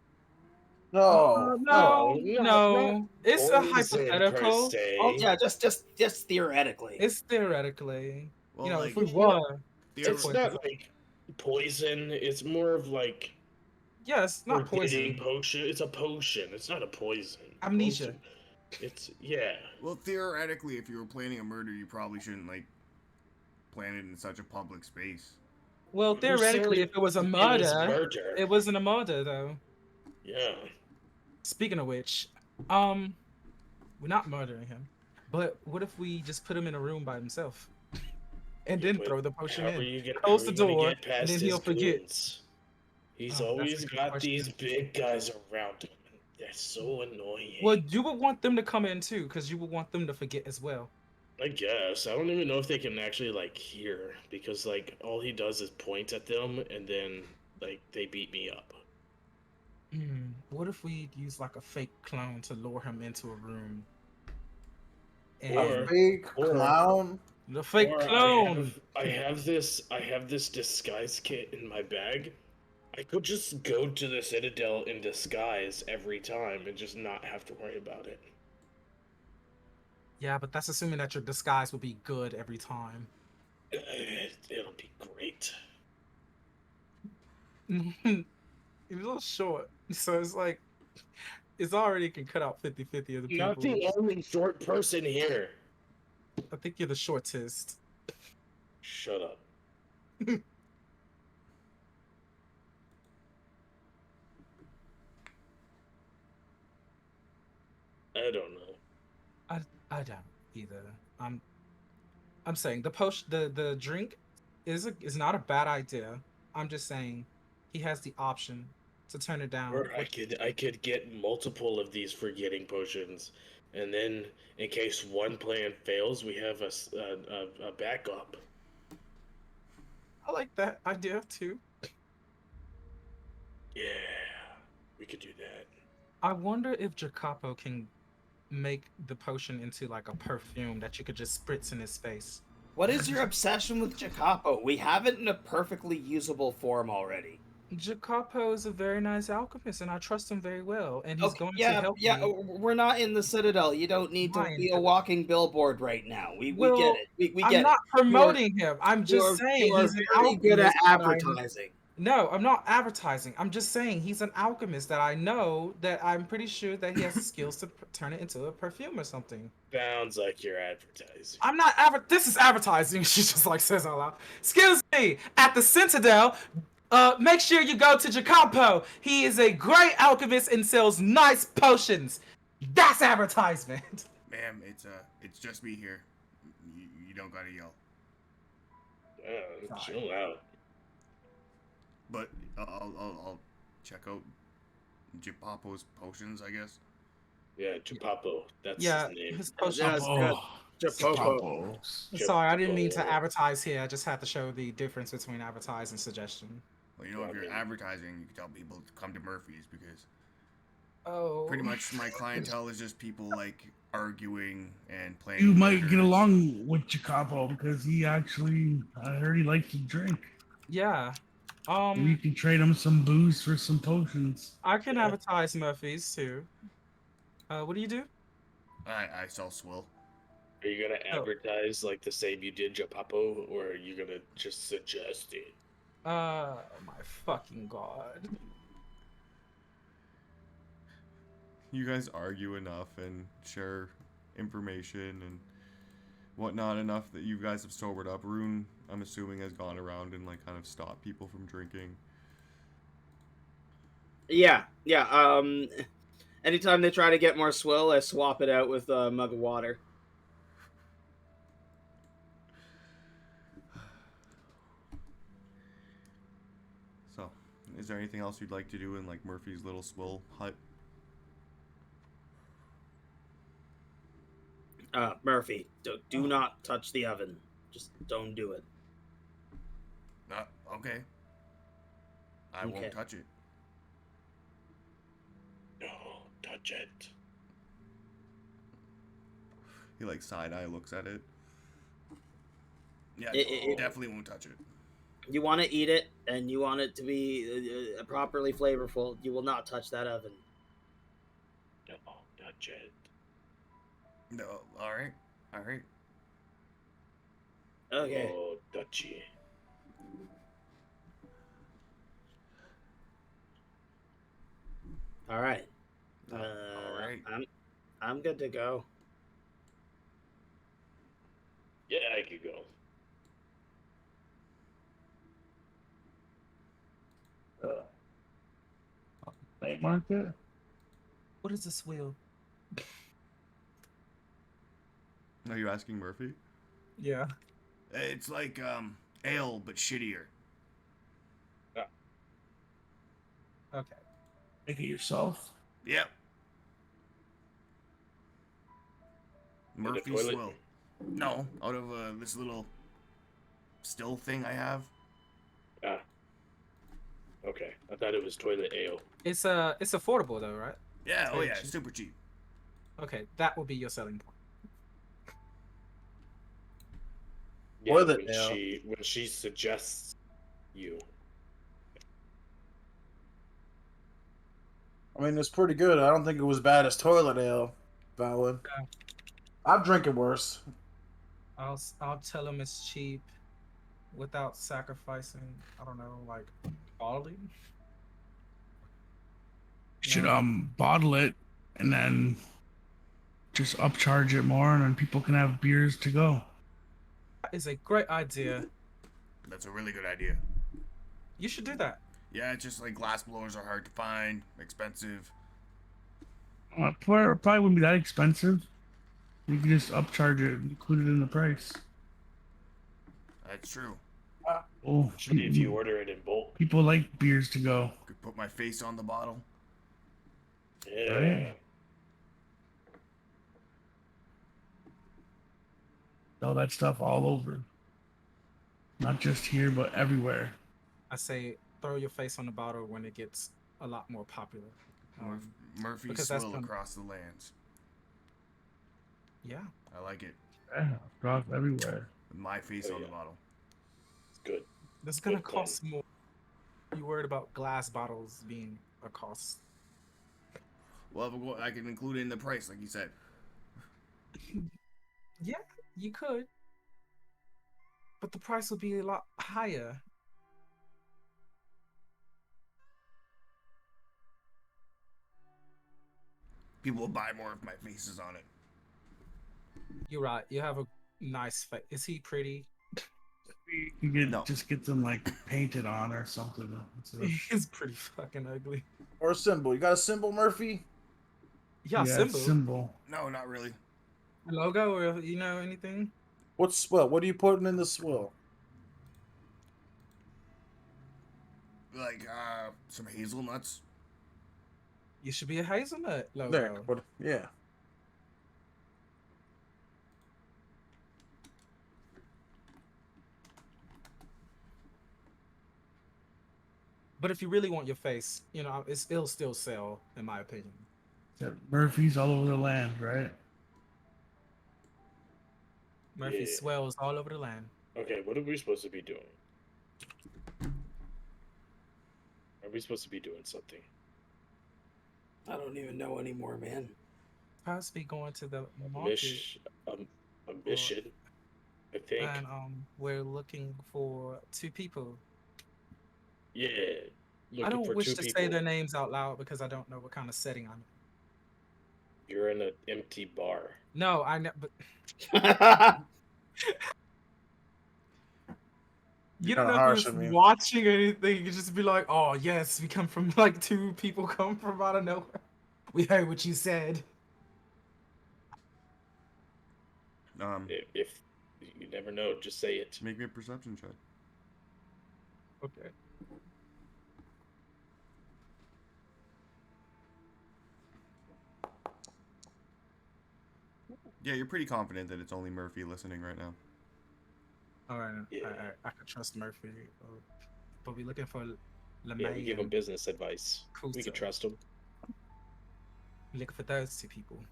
No. No, not It's a poison per hypothetical. se. Oh yeah, just theoretically. It's theoretically. Well, If like, we were, It's poison. not like poison. It's more of like yeah, it's not forgetting poison. potion. It's a potion. It's not a poison. Amnesia. Potion. It's yeah. well, theoretically, if you were planning a murder, you probably shouldn't like plan it in such a public space. Well, theoretically, if it was a It was murder, murder. it wasn't a murder though. Yeah. Speaking of which, we're not murdering him. But what if we just put him in a room by himself, and then But throw the potion how are in? you gonna, Close how are the you gonna door, get past and then his he'll forget. goons? He's Oh, that's a always good got these question. big guys around him. They're so annoying. Well, you would want them to come in too, because you would want them to forget as well. I guess. I don't even know if they can actually like hear, because like all he does is point at them and then like they beat me up. What if we use like a fake clone to lure him into a room? Or- And Fake or- clown. the fake Or clone. I have this disguise kit in my bag. I could just go to the Citadel in disguise every time and just not have to worry about it. Yeah, but that's assuming that your disguise will be good every time. It'll be great. It's a little short, so it's like it's already can cut out 50-50 of the people. Not the only short person here. I think you're the shortest. Shut up. I don't know. I don't either. I'm saying the drink is not a bad idea. I'm just saying he has the option to turn it down. Or I could get multiple of these forgetting potions, and then in case one plan fails, we have a backup. I like that idea too. Yeah, we could do that. I wonder if Jacopo can make the potion into like a perfume that you could just spritz in his face. What is your obsession with Jacopo? We have it in a perfectly usable form already. Jacopo is a very nice alchemist, and I trust him very well. And he's going to help yeah. me. We're not in the Citadel. You don't need to Fine. be a walking billboard right now. We Well, get it. We I'm get not it. promoting him. I'm You just are- saying you are he's an very good at alchemist that I- advertising. No, I'm not advertising. I'm just saying he's an alchemist that I know that I'm pretty sure that he has the skills to turn it into a perfume or something. Sounds like you're advertising. I'm not this is advertising. She just like says out loud. Excuse me, at the Citadel, make sure you go to Jacopo. He is a great alchemist and sells nice potions. That's advertisement. Ma'am, it's just me here. You don't gotta yell. Chill out. But I'll check out Jacopo's potions, I guess. Yeah, Chupapo. That's Yeah, his name. his potions. Yes, Oh, Jacopo. Sorry, I didn't mean to advertise here. I just had to show the difference between advertise and suggestion. Well, if you're advertising, you can tell people to come to Murphy's because Oh. Pretty much, my clientele is just people like arguing and playing. You might get murders. along with Jacopo because he actually, I heard he likes to drink. Yeah. Maybe you can trade him some booze for some potions. I can Yeah. advertise Murphy's too. What do you do? I sell swill. Are you gonna Oh. advertise like the same you did, Japapo, or are you gonna just suggest it? Oh my fucking god. You guys argue enough and share information and whatnot enough that you guys have sobered up. Rune, I'm assuming, has gone around and like kind of stopped people from drinking. Yeah. Anytime they try to get more swill, I swap it out with a mug of water. So, is there anything else you'd like to do in like Murphy's little swill hut? Murphy, do not touch the oven. Just don't do it. Okay. I Okay. won't touch it. No, touch it. He like side eye looks at it. Yeah, It- definitely won't touch it. You want to eat it, and you want it to be properly flavorful. You will not touch that oven. No, touch it. No, all right. Okay. Oh, touchy. All right. All right. I'm good to go. Yeah, I could go. Night market? What is this wheel? Are you asking Murphy? Yeah. It's like ale but shittier. Okay. Make it yourself? Yep. Murphy toilet? swill. No, out of this little still thing I have. Ah. Okay, I thought it was toilet ale. It's affordable though, right? Yeah, oh very yeah, cheap. super cheap. Okay, that will be your selling point. Yeah, Toilet when ale. she suggests you. I mean, it's pretty good. I don't think it was bad as toilet ale, Valid. Yeah. I've drank it worse. I'll tell him it's cheap, without sacrificing. I don't know, like quality. Should bottle it and then just upcharge it more, and then people can have beers to go. That is a great idea. That's a really good idea. You should do that. Yeah, it's just like glass blowers are hard to find, expensive. Probably wouldn't be that expensive. You can just upcharge it, include it in the price. That's true. Oh, Especially if you order it in bulk. people like beers to go. Could put my face on the bottle. Yeah. Right. All that stuff all over. Not just here, but everywhere. I say throw your face on the bottle when it gets a lot more popular. Murphy because that's swill gonna- across the lands. Yeah. I like it. Yeah, across everywhere. With my face Oh, on the yeah. bottle. It's good. This is gonna Good plan. cost more. You worried about glass bottles being a cost? Well, I can include it in the price, like you said. Yeah, you could. But the price will be a lot higher. People will buy more if my face is on it. You're right. You have a nice face. Is he pretty? You can No. just get them like painted on or something. He's pretty fucking ugly. Or a symbol. You got a symbol, Murphy? Yeah, symbol. symbol. No, not really. Logo or anything? What's swill? What are you putting in the swill? Like some hazelnuts. You should be a hazelnut logo. There. What? Yeah. But if you really want your face, it'll still sell, in my opinion. Murphy's all over the land, right? Murphy Yeah. swells all over the land. Okay, what are we supposed to be doing? Are we supposed to be doing something? I don't even know anymore, man. Supposed to be going to the A market, mission, I think. and we're looking for 2 people. Yeah, I looking don't for wish 2 to people. say their names out loud because I don't know what kind of setting I'm in. You're in an empty bar. No, I know, but you You're don't kinda know harsh who's on me. watching or anything. You could just be like, "Oh yes, we come from like 2 people come from out of nowhere. We heard what you said." If you never know, just say it. Make me a perception check. Okay. Yeah, you're pretty confident that it's only Murphy listening right now. All right. Yeah. I could trust Murphy, but we're looking for Yeah, we give him business advice. We Kusa. can trust him. We're looking for those 2 people.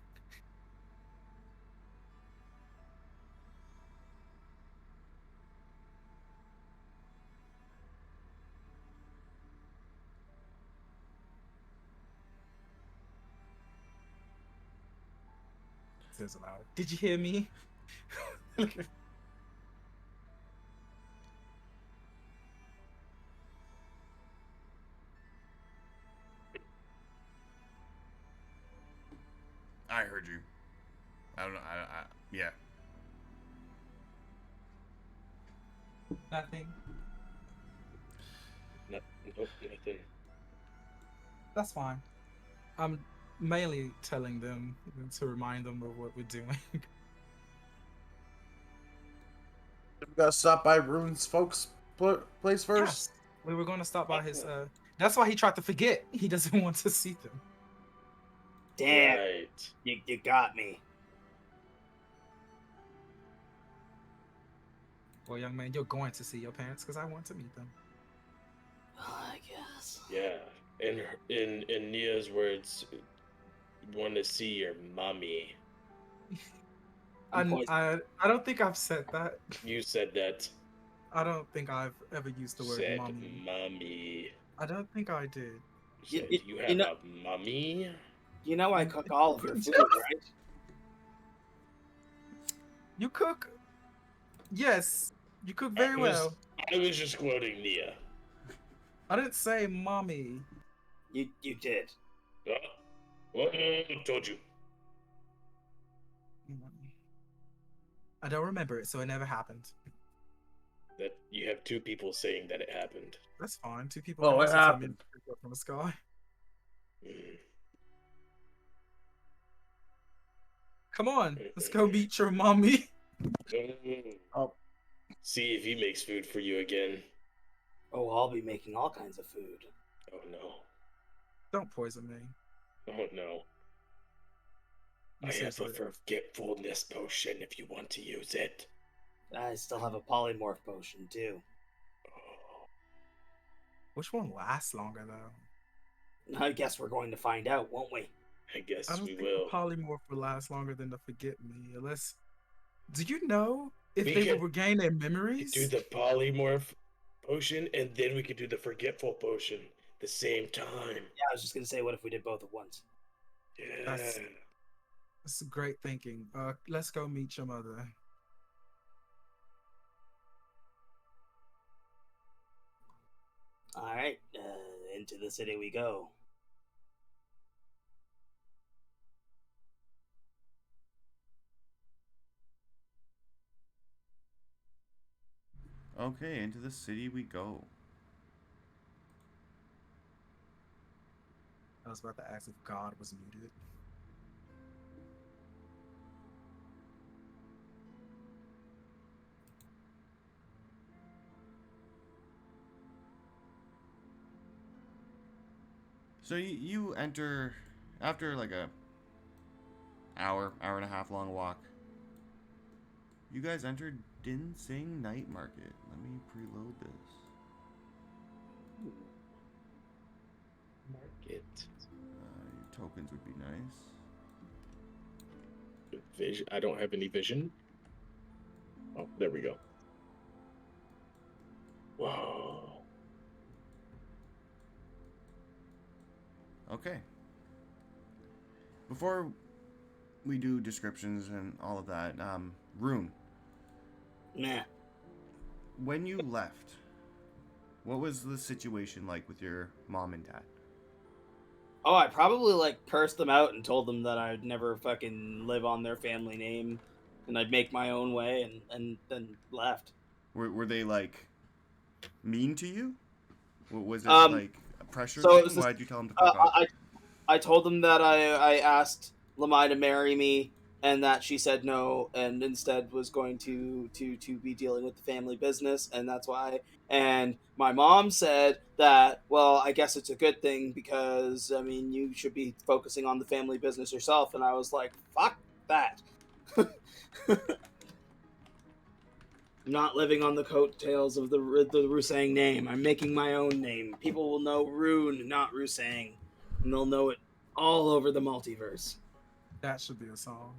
Says aloud. Did you hear me? I heard you. I don't know. Yeah. Nothing. Nope, nothing. That's fine. I'm mainly telling them to remind them of what we're doing. We gotta stop by Rune's folks' place first. Yes, we were going to stop by his. That's why he tried to forget. He doesn't want to see them. Damn, Right. you got me. Well, young man, you're going to see your parents because I want to meet them. I guess. Yeah. In Nia's words, want to see your mommy. I don't think I've said that. You said that. I don't think I've ever used the word Said mommy. mommy. I don't think I did. You said you have you know- a mommy? You know I cook all of your food, right? You cook? Yes, you cook very well. I was just quoting Nia. I didn't say mommy. You did. What told you? I don't remember it, so it never happened. That you have 2 people saying that it happened. That's fine. 2 people. Oh, can it also tell me happened. to pick up from the sky. Mm. Come on, let's go meet your mommy. Oh, See if he makes food for you again. Oh, I'll be making all kinds of food. Oh no. Don't poison me. Oh no. You I have a seriously- forgetfulness potion if you want to use it. I still have a polymorph potion too. Oh. Which one lasts longer though? I guess we're going to find out, won't we? I guess I don't we think will. the polymorph will last longer than the forget me, unless. Do you know if We they can- will regain their We memories? do the polymorph potion and then we can do the forgetful potion at the same time. Yeah, I was just gonna say, what if we did both at once? Yeah. That's great thinking. Let's go meet your mother. All right, into the city we go. Okay, into the city we go. I was about to ask if God was muted. So you enter after like a hour and a half long walk. You guys entered Dinsing Night Market. Let me preload this. Market. Tokens would be nice. Vision. I don't have any vision. Oh, there we go. Whoa. Okay. Before we do descriptions and all of that, Rune, Nah. when you left, what was the situation like with your mom and dad? Oh, I probably like cursed them out and told them that I'd never fucking live on their family name, and I'd make my own way, and then left. Were they like mean to you? Was it like a pressure So it thing? was this, Why'd you tell them to fuck off? I told them that I asked Lamai to marry me, and that she said no, and instead was going to be dealing with the family business, and that's why. And my mom said that, well, I guess it's a good thing because I mean you should be focusing on the family business yourself. And I was like, fuck that. I'm not living on the coattails of the Rusang name. I'm making my own name. People will know Rune, not Rusang, and they'll know it all over the multiverse. That should be a song.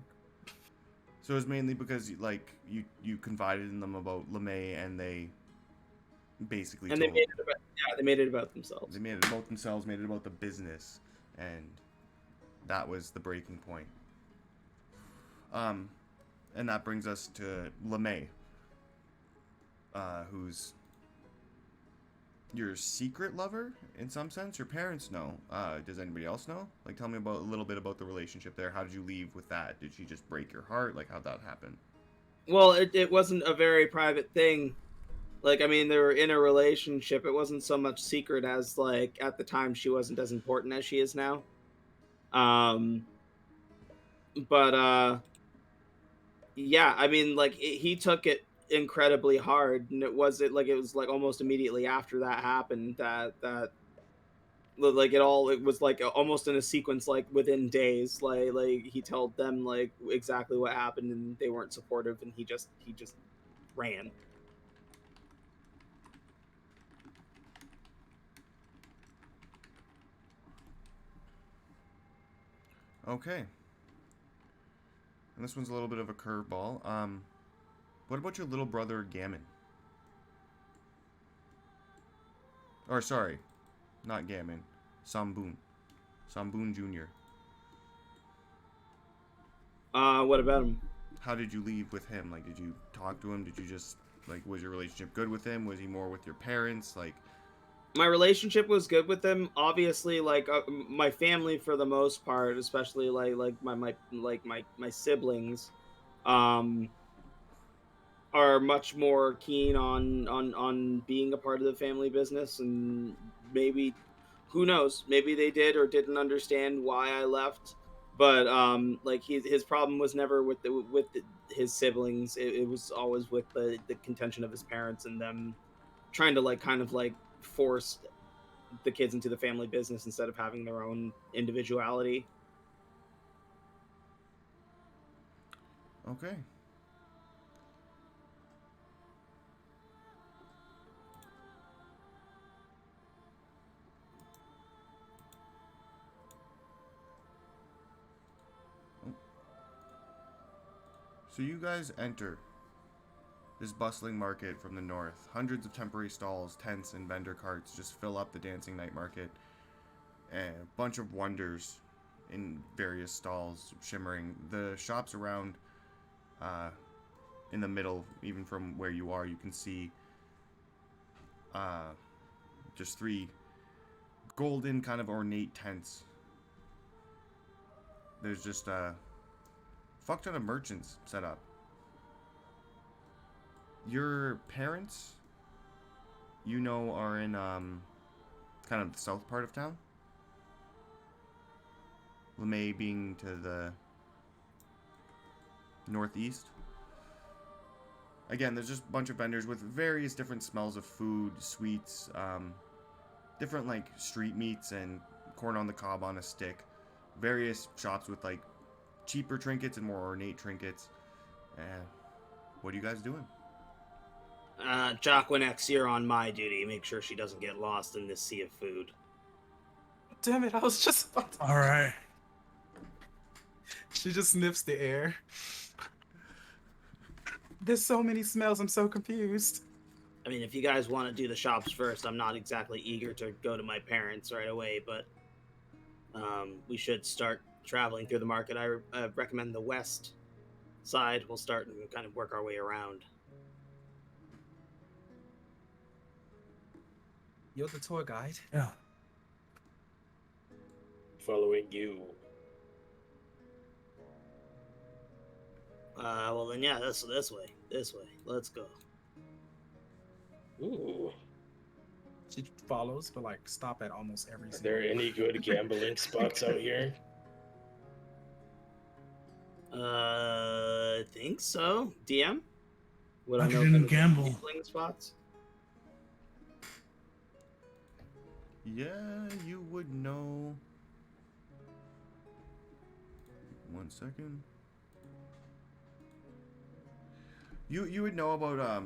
So it was mainly because you confided in them about LeMay, and they basically And they made it about they made it about themselves. They made it about themselves, made it about the business, and that was the breaking point. And that brings us to LeMay, who's your secret lover in some sense. Your parents know. Does anybody else know? Like, tell me a little bit about the relationship there. How did you leave with that? Did she just break your heart? Like, how'd that happen? Well, it wasn't a very private thing. Like, I mean, they were in a relationship. It wasn't so much secret as, like, at the time she wasn't as important as she is now. Yeah, I mean, like, he took it incredibly hard, and it was like almost immediately after that happened that like it was like almost in a sequence, like within days, like he told them like exactly what happened, and they weren't supportive, and he just ran. Okay. And this one's a little bit of a curveball. What about your little brother Gammon? Or sorry, not Gammon. Samboon. Samboon Jr. What about him? How did you leave with him? Like, did you talk to him? Did you just, like, was your relationship good with him? Was he more with your parents? Like, My relationship was good with them. Obviously, like my family for the most part, especially like my siblings, um, are much more keen on being a part of the family business, and maybe, who knows, maybe they did or didn't understand why I left. But like his problem was never with his siblings. It was always with the contention of his parents and them trying to like kind of like force the kids into the family business instead of having their own individuality. okay. So you guys enter this bustling market from the north. Hundreds of temporary stalls, tents, and vendor carts just fill up the dancing night market. And a bunch of wonders in various stalls shimmering. The shops around in the middle, even from where you are, you can see just three golden kind of ornate tents. There's just a fuck ton of merchants set up. Your parents, you know, are in kind of the south part of town. LeMay being to the northeast. Again, there's just a bunch of vendors with various different smells of food, sweets, different like street meats and corn on the cob on a stick. Various shops with like cheaper trinkets and more ornate trinkets. What are you guys doing? Jacqueline X, you're on my duty. Make sure she doesn't get lost in this sea of food. Damn it! I was just about to... All right. She just sniffs the air. There's so many smells. I'm so confused. I mean, if you guys want to do the shops first, I'm not exactly eager to go to my parents right away, but we should start traveling through the market. I recommend the west side. We'll start and kind of work our way around. You're the tour guide. Yeah. Following you. Well then, yeah, this way. Let's go. Ooh. She follows, but like stop at almost every. Are there any good gambling spots out here? I think so. DM? Would I I know didn't kind of gamble. gambling spots? Yeah, you would know. 1 second. You would know about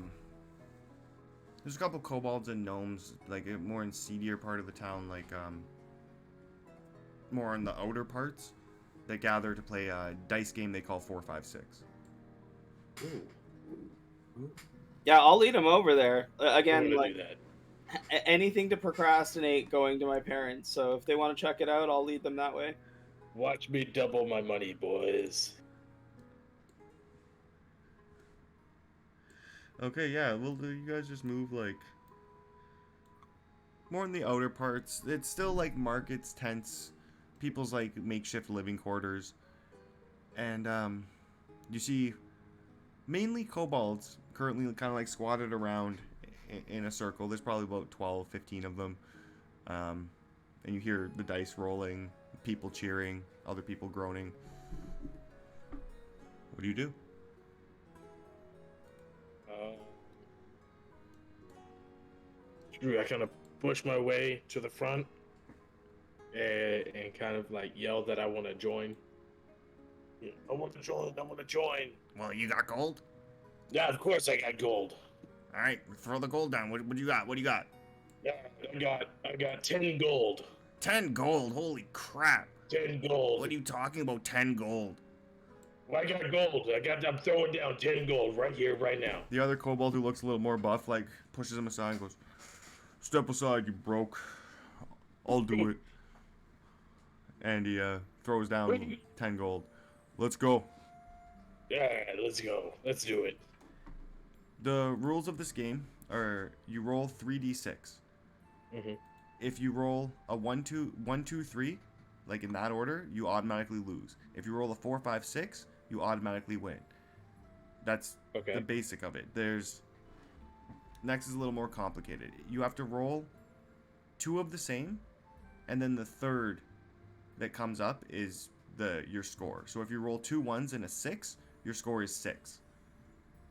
there's a couple kobolds and gnomes like more in seedier part of the town, like more in the outer parts that gather to play a dice game they call 456. Ooh. Yeah, I'll lead him over there. I'm Again, gonna like do that. anything to procrastinate going to my parents. So if they want to check it out, I'll lead them that way. Watch me double my money, boys. Okay, yeah, well, you guys just move, like, more in the outer parts. It's still, like, markets, tents, people's, like, makeshift living quarters. And, you see mainly kobolds currently kind of, like, squatted around in a circle. There's probably about 12, 15 of them. And you hear the dice rolling, people cheering, other people groaning. What do you do? I kind of push my way to the front and kind of like yell that I want to join. I want to join. I want to join. Well, you got gold? Yeah, of course I got gold. All right, throw the gold down. What you got? What do you got? Yeah, I got 10 gold. 10 gold. Holy crap. 10 gold. What are you talking about? 10 gold. Well, I got gold. I'm throwing down 10 gold right here, right now. The other kobold who looks a little more buff, like, pushes him aside and goes, "Step aside, you broke. I'll do it." And he throws down 10 gold. Let's go. Yeah, let's go. Let's do it. The rules of this game are you roll 3d6. Mm-hmm. If you roll a 1, 2, 3, like in that order, you automatically lose. If you roll a 4, 5, 6, you automatically win. That's the basic of it. Next is a little more complicated. You have to roll 2 of the same, and then the third that comes up is your score. So if you roll 2 1s and a 6, your score is 6.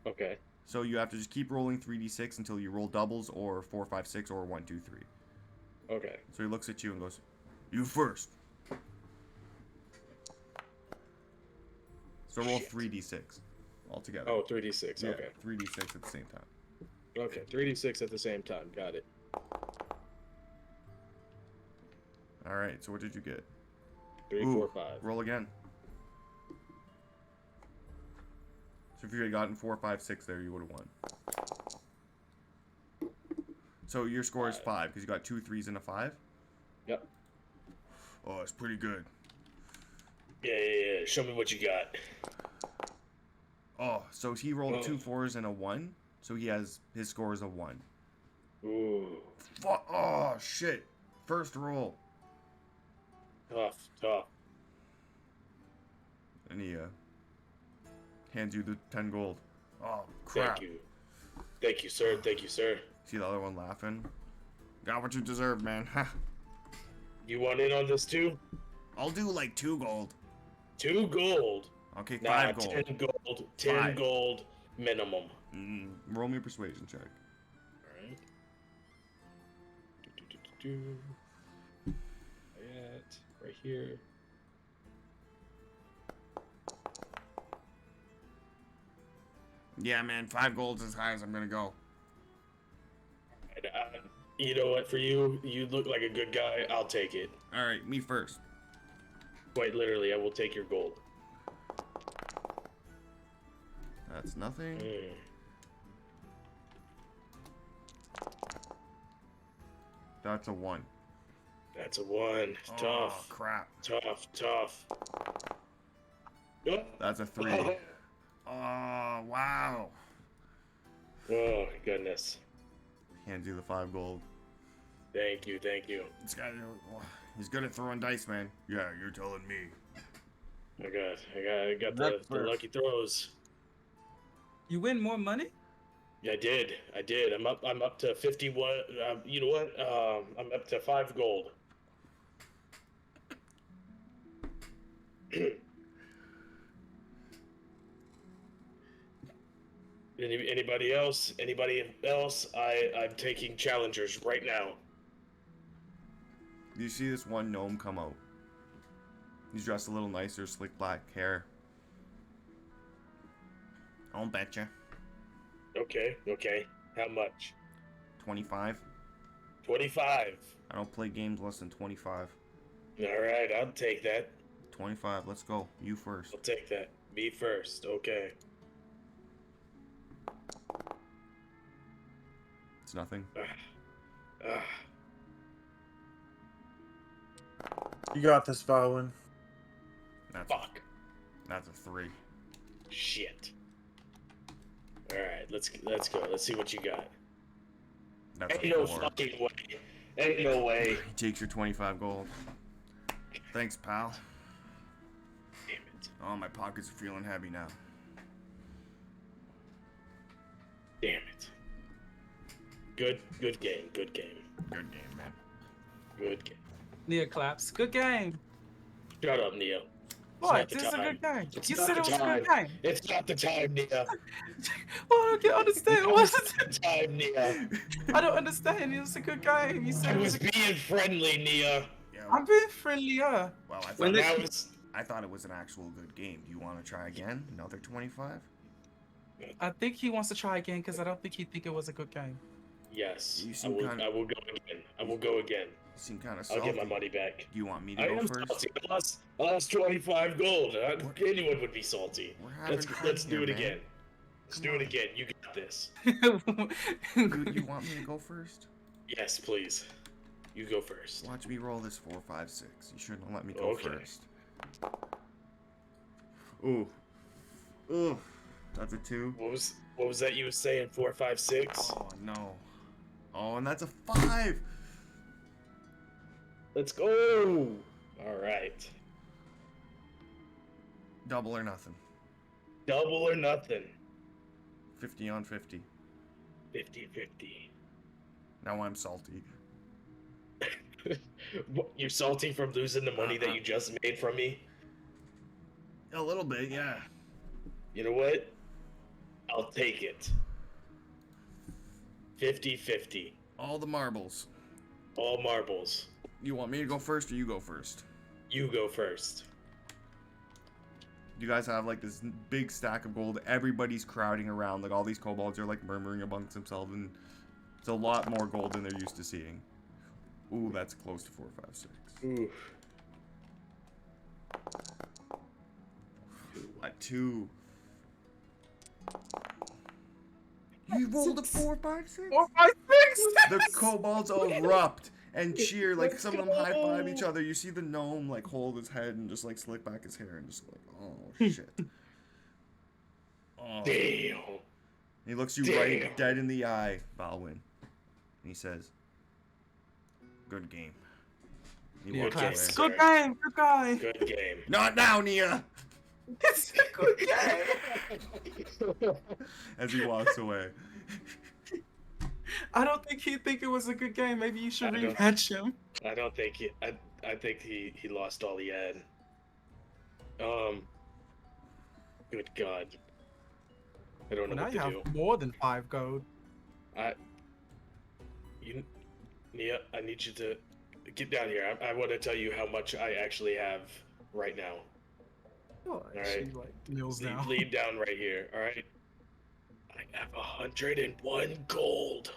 Okay. So you have to just keep rolling 3d6 until you roll doubles or 4, 5, 6 or 1, 2, 3. Okay. So he looks at you and goes, "You first." So roll 3d6 altogether. Oh, 3d6. Yeah, Okay. 3d6 at the same time. Okay, 3d6 at the same time. Got it. All right. So what did you get? 3, Ooh, 4, 5. Roll again. So if you had gotten 4, 5, 6 there, you would have won. So your score is 5 because you got 2 3s and a 5. Yep. Oh, it's pretty good. Yeah. Show me what you got. Oh, so he rolled 2 4s and a 1. So his score is a 1. Ooh. Oh shit! First roll. Tough. And he hands you the 10 gold. Oh crap! Thank you, sir. See the other one laughing? Got what you deserve, man. You want in on this too? I'll do like 2 gold. 2 gold. Okay, 5 Nah, gold. 10 gold. 10 5. gold minimum. Roll me a persuasion check. Alright. Right here. Yeah, man, 5 gold's as high as I'm gonna go. You know what? For you look like a good guy. I'll take it. All right, me first. Quite literally, I will take your gold. That's nothing. That's a 1. That's a 1. Oh, Tough. crap. Tough. Oh. That's a 3. Oh, wow. Oh, goodness. Hands you the 5 gold. Thank you. This guy, he's good at throwing dice, man. Yeah, you're telling me. I got the lucky throws. You win more money? Yeah, I did. I'm up to 51. You know what? I'm up to 5 gold. Anybody else? I'm taking challengers right now. You see this one gnome come out. He's dressed a little nicer, slick black hair. I'll bet you. Okay. How much? 25. 25. I don't play games less than 25. All right, I'll take that. 25, let's go. You first. I'll take that. Me first. Okay. It's nothing. You got this, Valwyn. Fuck. That's a 3. Shit. All right, let's go. Let's see what you got. That's Ain't a no 4. fucking way. Ain't no way. He takes your 25 gold. Thanks, pal. Damn it. Oh, my pockets are feeling heavy now. Damn it. Good game. Good game, man. Good game. Nia claps. Good game. Shut up, Neo. What? This is a good game. It's You not said the it was a good time. game. It's not the time, Neo. Well, I don't understand. What's It's not the time, Neo. I don't understand. It was a good game. You said I it was was a... being friendly, Neo. Yeah, I'm being friendly, well, I thought it was an actual good game. Do you want to try again? Another 25? I think he wants to try again because I don't think he think it was a good game. Yes. You I seem will, kinda- I will go again. I will go again. You seem kind of I'll salty. get my money back. Do you want me to I go am first? salty. I lost 25 gold. Anyone would be salty. We're having fun Let's here, do it man. again. Let's Come do on. it again. You got this. You want me to go first? Yes, please. You go first. Watch me roll this 4, 5, 6. You shouldn't have let me go Okay. first. Ooh. Ooh. That's a 2. What was that you were saying? 4, 5, 6? Oh, no. Oh, and that's a 5! Let's go! Alright. Double or nothing. Double or nothing. 50 on 50. 50-50. Now I'm salty. What, you're salty from losing the money that you just made from me? A little bit, yeah. You know what? I'll take it. 50-50. All the marbles. All marbles. You want me to go first or you go first? You go first. You guys have like this big stack of gold. Everybody's crowding around. Like all these kobolds are like murmuring amongst themselves, and it's a lot more gold than they're used to seeing. Ooh, that's close to 4, 5, 6. Ooh. A 2. You rolled a 4, 5, 6? 4, 5, 6. The kobolds erupt and cheer. Like some of them high five each other. You see the gnome like hold his head and just like slick back his hair and just like, oh shit. Oh. Damn. He looks you right dead in the eye, Valwyn. And he says, "Good game." He Nia walks claps. away. Good game. Good guy. Good game. Not now, Nia! It's a good game. As he walks away. I don't think he'd think it was a good game. Maybe you should I don't- rematch him. I don't think he. I think he lost all he had. Good God. I don't know Now what you to have do. more than 5 gold. Nia, I need you to get down here. I want to tell you how much I actually have right now. Oh, right. she like kneels down. Lean down right here. All right. I have 101 gold.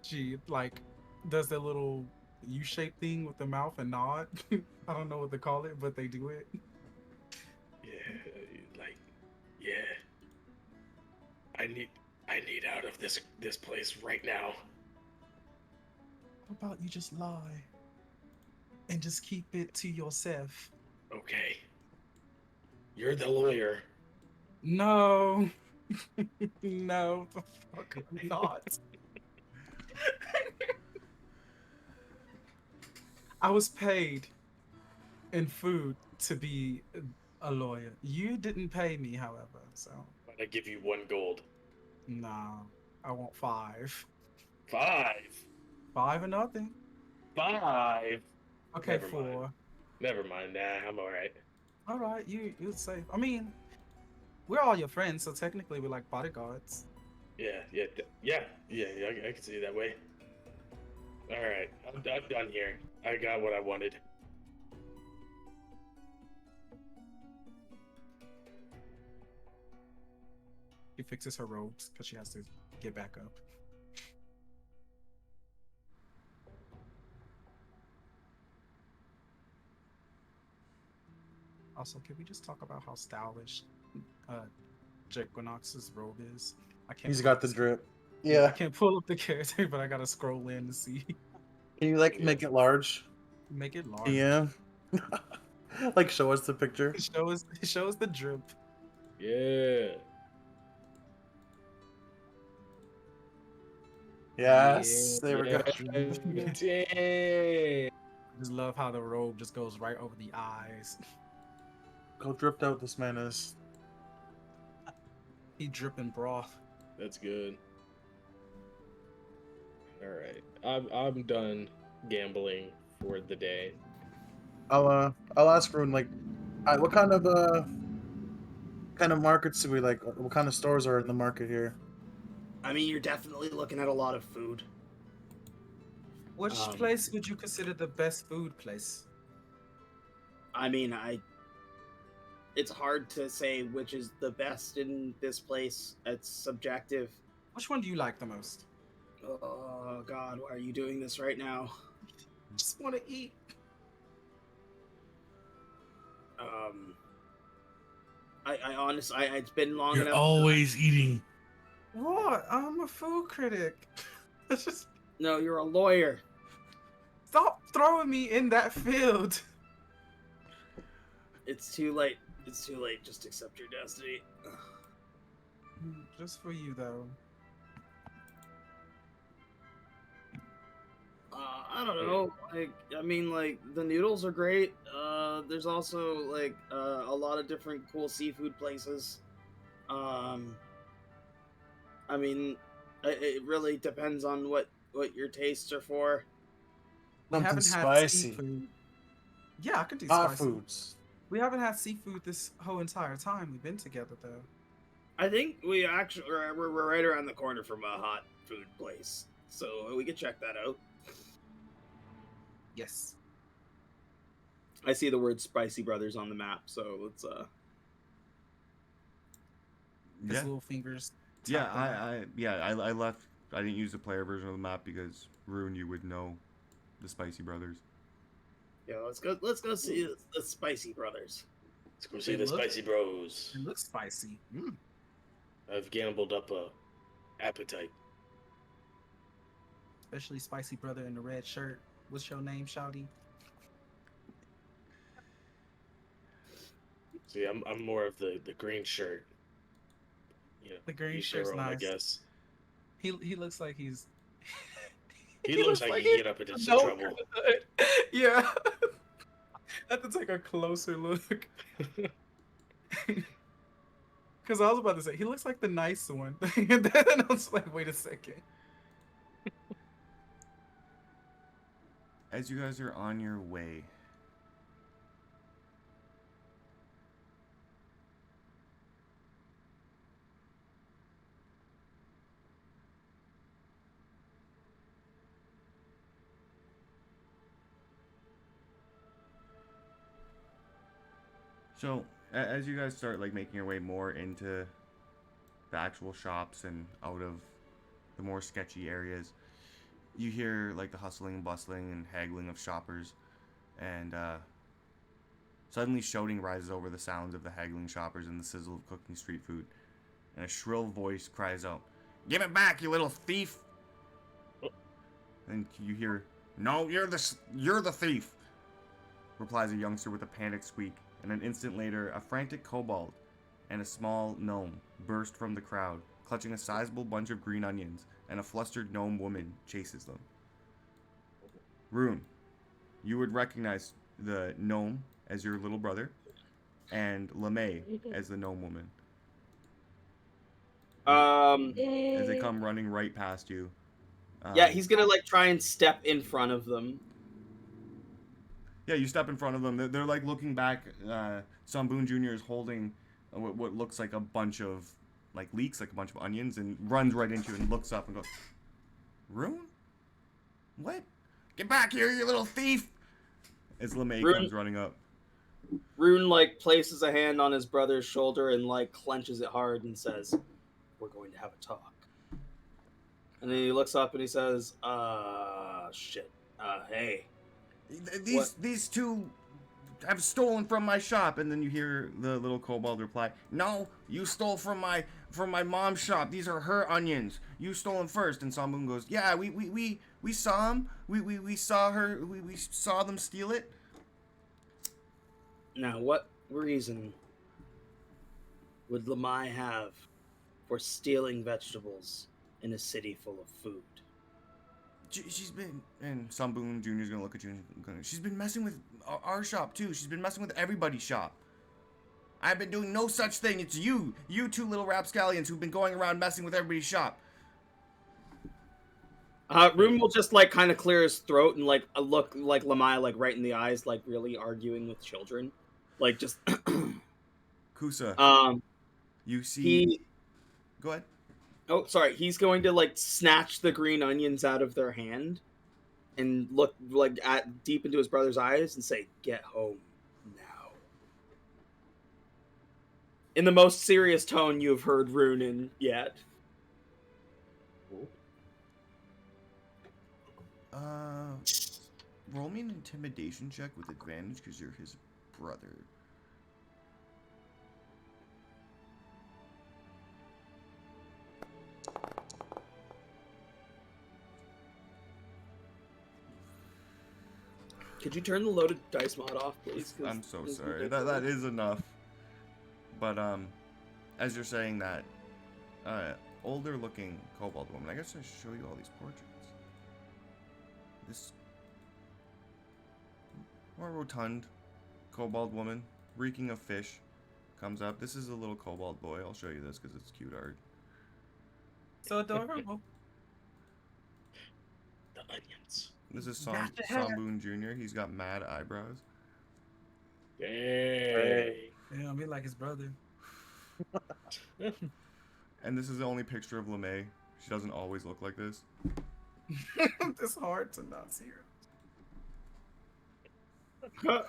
She like does that little U-shaped thing with the mouth and nod. I don't know what to call it, but they do it. Yeah, like, yeah. I need out of this place right now. How about you just lie and just keep it to yourself? Okay. You're the lawyer. No. No, the fuck I'm not. I was paid in food to be a lawyer. You didn't pay me, however, so But I give you 1 gold. no. I want 5. 5. 5 or nothing. 5. Okay, Never mind. 4. Never mind. Nah, I'm all right. All right, you're safe. I mean, we're all your friends, so technically we're like bodyguards. Yeah. I can see it that way. All right, I'm done here. I got what I wanted. She fixes her robes because she has to get back up. Also, can we just talk about how stylish Equinox's robe is? I can't. He's pull got up the this- drip. I Yeah. can't pull up the character, but I gotta scroll in to see. Can you like make it large? Make it large. Yeah. Like show us the picture. Show us the drip. Yeah. Yes. There we go. Dang. Just love how the robe just goes right over the eyes. How dripped out this man is. He dripping broth. That's good. All right, I'm done gambling for the day. I'll ask Rune like, what kind of markets do we like? What kind of stores are in the market here? I mean, you're definitely looking at a lot of food. Which place would you consider the best food place? I mean, it's hard to say which is the best in this place. It's subjective. Which one do you like the most? Oh God, why are you doing this right now? Just want to eat. I honestly, it's been long You're enough. always eating. What? I'm a food critic. Just No, you're a lawyer. stop throwing me in that field. It's too late. It's too late. Just accept your destiny. Just for you, though. I don't know. Like, I mean, like the noodles are great. There's also like a lot of different cool seafood places. I mean, it really depends on what your tastes are for. We Something haven't had spicy. seafood. Yeah, I can do Hot spicy. foods. We haven't had seafood this whole entire time we've been together, though. I think we actually we're right around the corner from a hot food place, so we could check that out. Yes. I see the word Spicy Brothers on the map, so let's His Yeah. little fingers. Yeah, tapping. I left. I didn't use the player version of the map because Rune, you would know the Spicy Brothers. yeah, let's go see the Spicy Brothers. Let's go see They the look- Spicy Bros. It looks spicy. I've gambled up a appetite. Especially spicy brother in the red shirt. What's your name, Shouty? See, I'm more of the green shirt. You know, The green each shirt's their own, I nice. guess. He looks like he's. He looks like he he's get up into in some no trouble. good. Yeah. I have to take a closer look. Because I was about to say, he looks like the nice one. And then I was like, wait a second. As you guys are on your way, so as you guys start like making your way more into the actual shops and out of the more sketchy areas, you hear like the hustling and bustling and haggling of shoppers, and suddenly shouting rises over the sounds of the haggling shoppers and the sizzle of cooking street food. and a shrill voice cries out, "Give it back, you little thief!" And you hear, "No, you're the thief," replies a youngster with a panicked squeak, and an instant later, a frantic kobold and a small gnome burst from the crowd, clutching a sizable bunch of green onions, and a flustered gnome woman chases them. Rune, you would recognize the gnome as your little brother, and LeMay as the gnome woman. As they come running right past you. Yeah, he's gonna like try and step in front of them. Yeah, you step in front of them. They're like looking back. Samboon Jr. is holding what looks like a bunch of like leeks, like a bunch of onions, and runs right into you and looks up and goes, "Rune? What? Get back here, you little thief!" As LeMay comes running up. Rune like places a hand on his brother's shoulder and like clenches it hard and says, "We're going to have a talk." And then he looks up and he says, shit. Hey. These two have stolen from my shop." And then you hear the little kobold reply, "No, you stole from my mom's shop. These are her onions. You stole them first." And Samboon goes, "Yeah, we saw them. We saw her. We saw them steal it." Now, what reason would Lamai have for stealing vegetables in a city full of food? She's been, and Samboon Jr. is gonna look at you and gonna, she's been messing with our shop too. She's been messing with everybody's shop. I've been doing no such thing. It's you two little rapscallions who've been going around messing with everybody's shop. Rune will just like kind of clear his throat and like look like Lamai like right in the eyes, like really arguing with children, like just. Kusa. You see. Go ahead. Oh, sorry. He's going to like snatch the green onions out of their hand, and look like at deep into his brother's eyes and say, "Get home now." In the most serious tone you have heard Rune in yet. Roll me an intimidation check with advantage because you're his brother. Could you turn the loaded dice mod off, please? I'm so sorry. That is enough. But as you're saying that, older looking kobold woman. I guess I should show you all these portraits. This more rotund kobold woman, reeking of fish, comes up. This is a little kobold boy. I'll show you this because it's cute art. So adorable. The onions. This is Samboon Jr. He's got mad eyebrows. Dang. Yeah, I mean like his brother. And this is the only picture of LeMay. She doesn't always look like this. It's hard to not see her.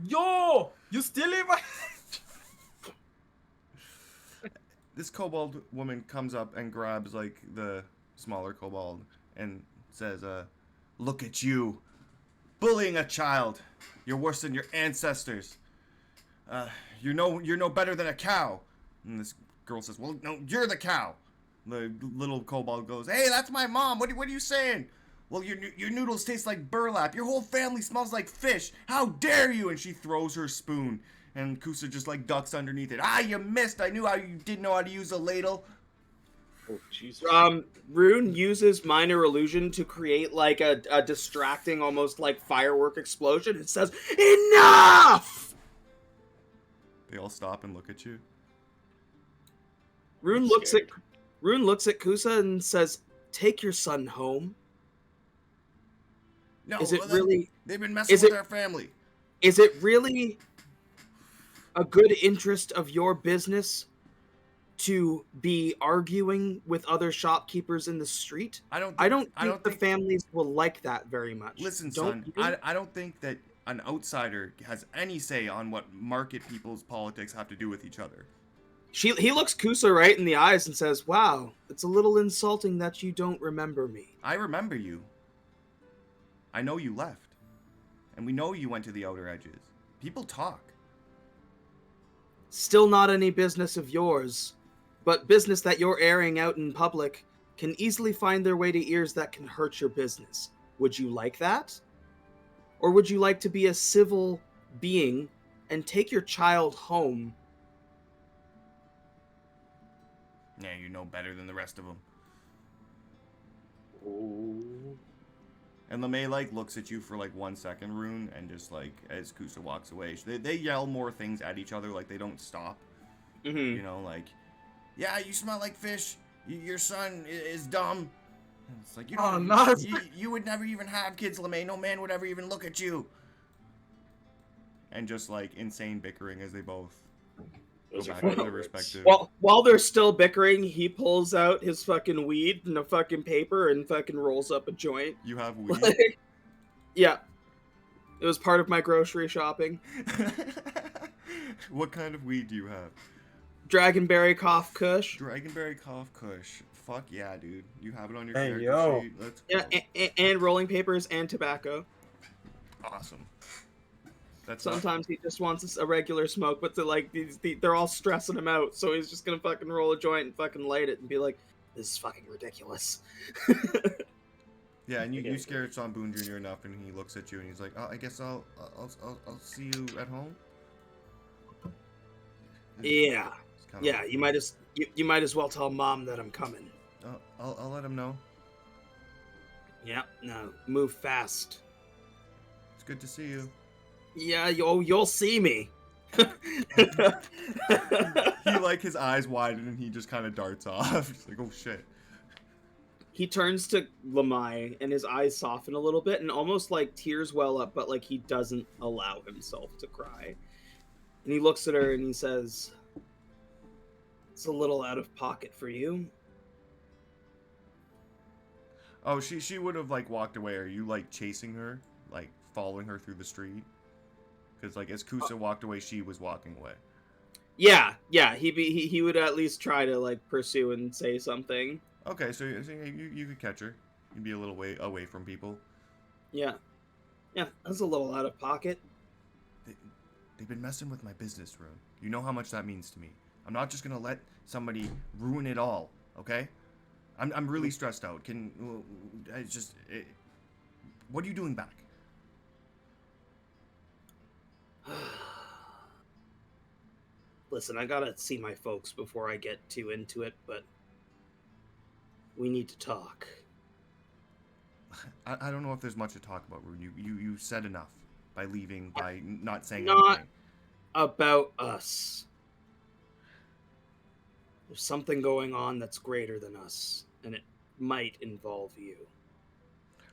Yo! You still in my... This kobold woman comes up and grabs like the smaller kobold and says, "Look at you, bullying a child. You're worse than your ancestors. You're no better than a cow." And this girl says, "Well, no, you're the cow." The little kobold goes, "Hey, that's my mom. What are you saying?" "Well, your noodles taste like burlap. Your whole family smells like fish. How dare you?" And she throws her spoon. And Kusa just like ducks underneath it. "Ah, you missed. I knew how you didn't know how to use a ladle." Oh, Jesus. Rune uses minor illusion to create like a distracting, almost like firework explosion. It says, "Enough!" They all stop and look at you. Rune looks at Kusa and says, "Take your son home." No, is it really? They've been messing with our family. Is it really a good interest of your business to be arguing with other shopkeepers in the street? I don't think the families will like that very much. Listen, son, I don't think that an outsider has any say on what market people's politics have to do with each other. He looks Kusa right in the eyes and says, "Wow, it's a little insulting that you don't remember me." I remember you. I know you left. And we know you went to the outer edges. People talk. Still not any business of yours. but business that you're airing out in public can easily find their way to ears that can hurt your business. Would you like that? Or would you like to be a civil being and take your child home? Yeah, you know better than the rest of them. Ooh. And LeMay, like, looks at you for, like, 1 second, Rune, and just, like, as Kusa walks away, they yell more things at each other, like, they don't stop. Mm-hmm. You know, like, yeah, you smell like fish, your son is dumb. And it's like, you would never even have kids, LeMay, no man would ever even look at you. And just, like, insane bickering as they both go Those are back to their fun respective... While they're still bickering, he pulls out his fucking weed and a fucking paper and fucking rolls up a joint. You have weed? Yeah. It was part of my grocery shopping. What kind of weed do you have? Dragonberry Cough Kush. Dragonberry Cough Kush. Fuck yeah, dude. You have it on your Hey, character yo. sheet. Let's go. Yeah, and rolling papers and tobacco. Awesome. That's Sometimes he just wants a regular smoke, but they're all stressing him out, so he's just gonna fucking roll a joint and fucking light it and be like, "This is fucking ridiculous." Yeah, and you Okay. scared Sean Boone Jr. enough, and he looks at you and he's like, "Oh, I guess I'll see you at home." Yeah, It's kinda yeah. like, You might as well tell Mom that I'm coming. I'll let him know. Yeah, no, move fast. It's good to see you. Yeah, you'll see me. He like his eyes widen and he just kind of darts off. He's like, "Oh shit." He turns to Lamai and his eyes soften a little bit and almost like tears well up, but like he doesn't allow himself to cry. And he looks at her and he says, "It's a little out of pocket for you." Oh, she would have like walked away. Are you like chasing her, like following her through the street? Because like as Kusa walked away, she was walking away. Yeah. He would at least try to like pursue and say something. Okay, so you could catch her. You'd be a little way away from people. Yeah, that's a little out of pocket. They've been messing with my business, Rune. You know how much that means to me. I'm not just gonna let somebody ruin it all. Okay? I'm really stressed out. What are you doing back? Listen, I gotta see my folks before I get too into it, but we need to talk. I don't know if there's much to talk about, Rune. You said enough by leaving, by not saying Not anything. about us. There's something going on that's greater than us, and it might involve you.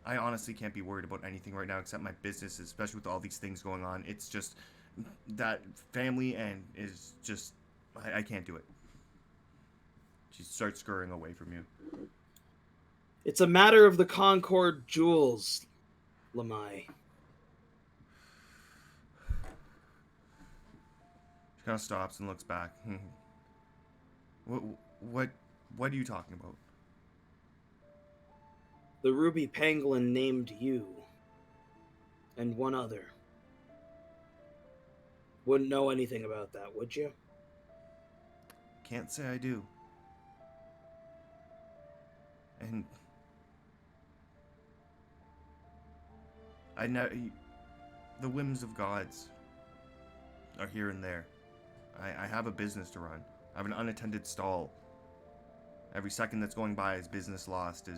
I honestly can't be worried about anything right now except my business, especially with all these things going on. It's just that family and is just... I can't do it. She starts scurrying away from you. It's a matter of the Concord jewels, Lamai. She kind of stops and looks back. What are you talking about? The Ruby Pangolin named you. And one other. Wouldn't know anything about that, would you? Can't say I do. And I know the whims of gods are here and there. I have a business to run. I have an unattended stall. Every second that's going by is business lost.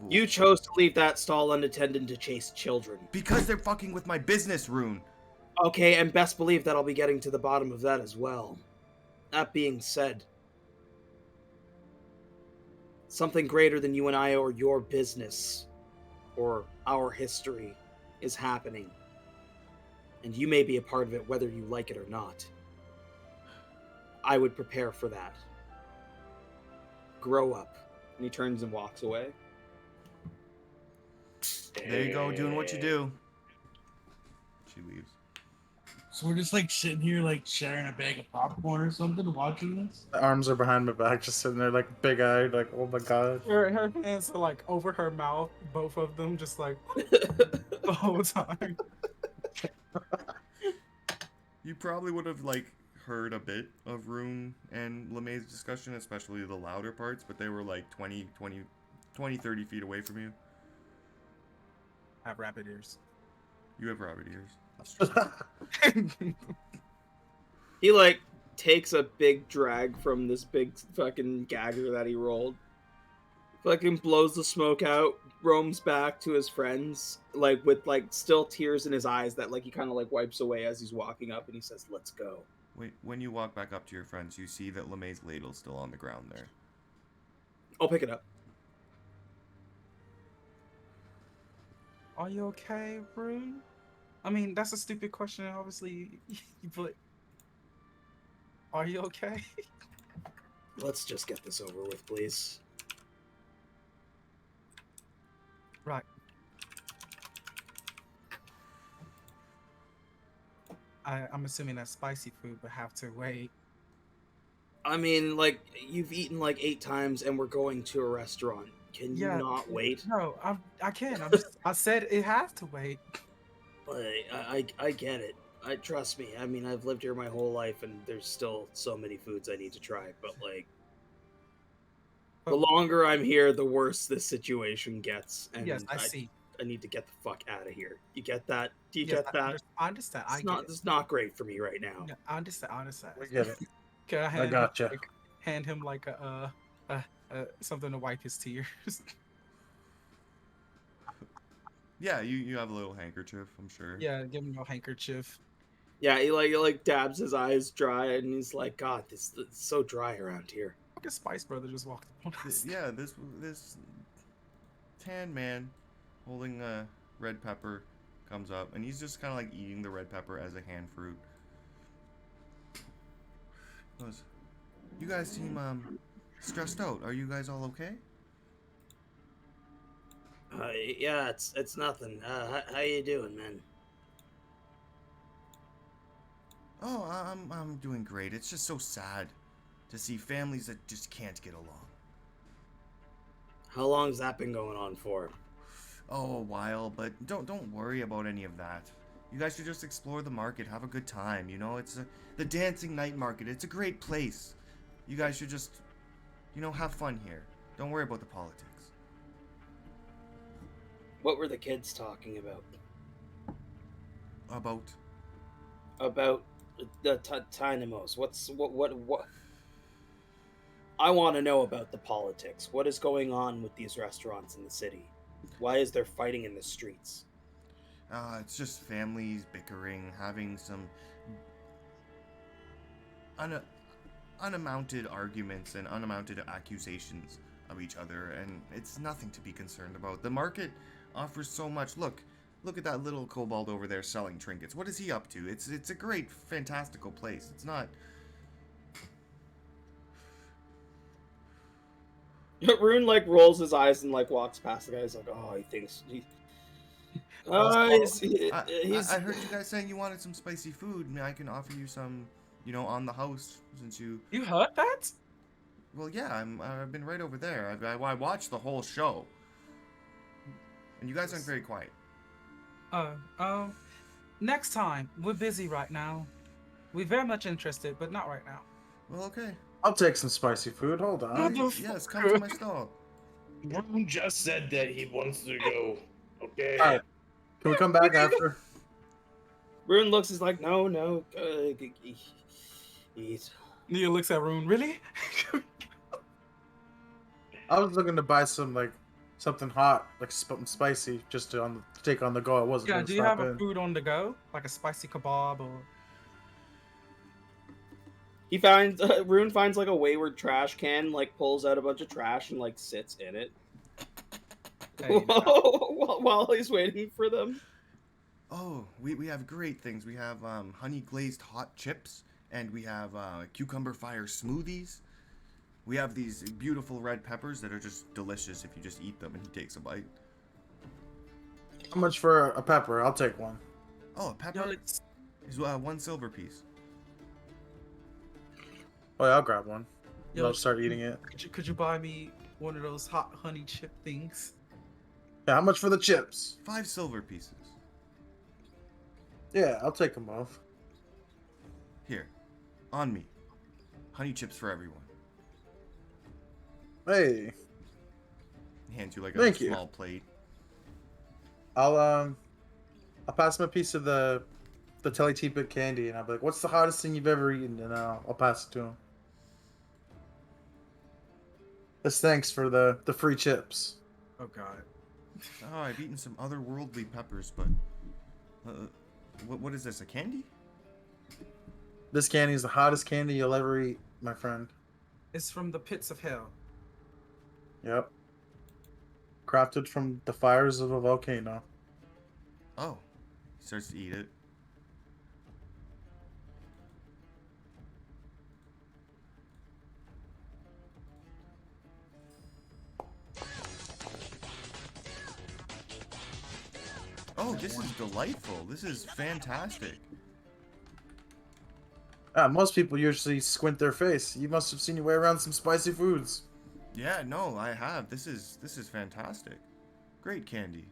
You chose to leave that stall unattended to chase children. Because they're fucking with my business, Rune. Okay, and best believe that I'll be getting to the bottom of that as well. That being said, something greater than you and I or your business or our history is happening. And you may be a part of it whether you like it or not. I would prepare for that. Grow up. And he turns and walks away. There you go, doing what you do. She leaves. So we're just like sitting here, like sharing a bag of popcorn or something, watching this. My arms are behind my back, just sitting there, like big eyed, like, oh my god. Her hands are like over her mouth, both of them, just like the whole time. You probably would have like heard a bit of Rune and LeMay's discussion, especially the louder parts, but they were like 20, 30 feet away from you. I have rabbit ears. You have rabbit ears. He like takes a big drag from this big fucking gagger that he rolled. Fucking blows the smoke out, roams back to his friends, like with like still tears in his eyes that like he kind of like wipes away as he's walking up, and he says, "Let's go." Wait, when you walk back up to your friends, you see that LeMay's ladle's still on the ground there. I'll pick it up. Are you okay, Rune? I mean, that's a stupid question, obviously, but are you okay? Let's just get this over with, please. Right. I'm assuming that spicy food would have to wait. I mean, like, you've eaten like 8 times and we're going to a restaurant. Can you not wait? No, I can. I said it has to wait. I get it. Trust me. I mean, I've lived here my whole life, and there's still so many foods I need to try. But like, the longer I'm here, the worse this situation gets. And yes, I see. I need to get the fuck out of here. You get that? Do you get that? I understand. It's not great for me right now. No, I understand. We get it. Can I gotcha. Hand him like a something to wipe his tears. Yeah, you have a little handkerchief, I'm sure. Yeah, give him a handkerchief. Yeah, he like dabs his eyes dry, and he's like, "God, it's so dry around here." Fucking Spice Brother just walked up on us. Yeah, this tan man holding a red pepper comes up, and he's just kind of like eating the red pepper as a hand fruit. Goes, you guys seem stressed out. Are you guys all okay? Yeah, it's nothing. How you doing, man? Oh, I'm doing great. It's just so sad to see families that just can't get along. How long's that been going on for? Oh, a while, but don't worry about any of that. You guys should just explore the market, have a good time. You know, it's the dancing night market. It's a great place. You guys should just, have fun here. Don't worry about the politics. What were the kids talking about? About The Tynamos. What? I want to know about the politics. What is going on with these restaurants in the city? Why is there fighting in the streets? It's just families bickering, having some unamounted arguments and unamounted accusations of each other, and it's nothing to be concerned about. The market offers so much. Look at that little kobold over there selling trinkets. What is he up to? It's a great, fantastical place. It's not... Rune like rolls his eyes and like walks past the guy. He's like, "Oh, he thinks he." I heard you guys saying you wanted some spicy food. I mean, I can offer you some, on the house since you. You heard that? Well, yeah, I've been right over there. I watched the whole show, and you guys aren't very quiet. Next time. We're busy right now. We're very much interested, but not right now. Well, okay. I'll take some spicy food. Hold on. Yes, come to my stall. Rune just said that he wants to go. Okay. All right. Can we come back after? Rune looks. He's like, "No. Eat." Nia looks at Rune. Really? I was looking to buy some something hot, like something spicy, just to take on the go. I wasn't. Yeah. Gonna Do you stop have a in. food on the go, like a spicy kebab or? He finds Rune finds like a wayward trash can, like pulls out a bunch of trash and like sits in it. Hey, While he's waiting for them. Oh, we have great things. We have honey glazed hot chips, and we have cucumber fire smoothies. We have these beautiful red peppers that are just delicious if you just eat them. And he takes a bite. How much for a pepper? I'll take one. Oh, a pepper is 1 silver piece. Oh yeah, I'll grab one. Yo, I'll start eating it. Could you buy me one of those hot honey chip things? Yeah, how much for the chips? 5 silver pieces. Yeah, I'll take them both. Here. On me. Honey chips for everyone. Hey, Hands you like a Thank you. small plate. I'll pass him a piece of the Telly Tea-Bit candy, and I'll be like, "What's the hottest thing you've ever eaten?" And I'll pass it to him. As thanks for the free chips. Oh God. Oh, I've eaten some otherworldly peppers, but what is this? A candy? This candy is the hottest candy you'll ever eat, my friend. It's from the pits of hell. Yep. Crafted from the fires of a volcano. Oh, he starts to eat it. Oh, this is delightful. This is fantastic. Most people usually squint their face. You must have seen your way around some spicy foods. Yeah, no, I have. This is fantastic. Great candy.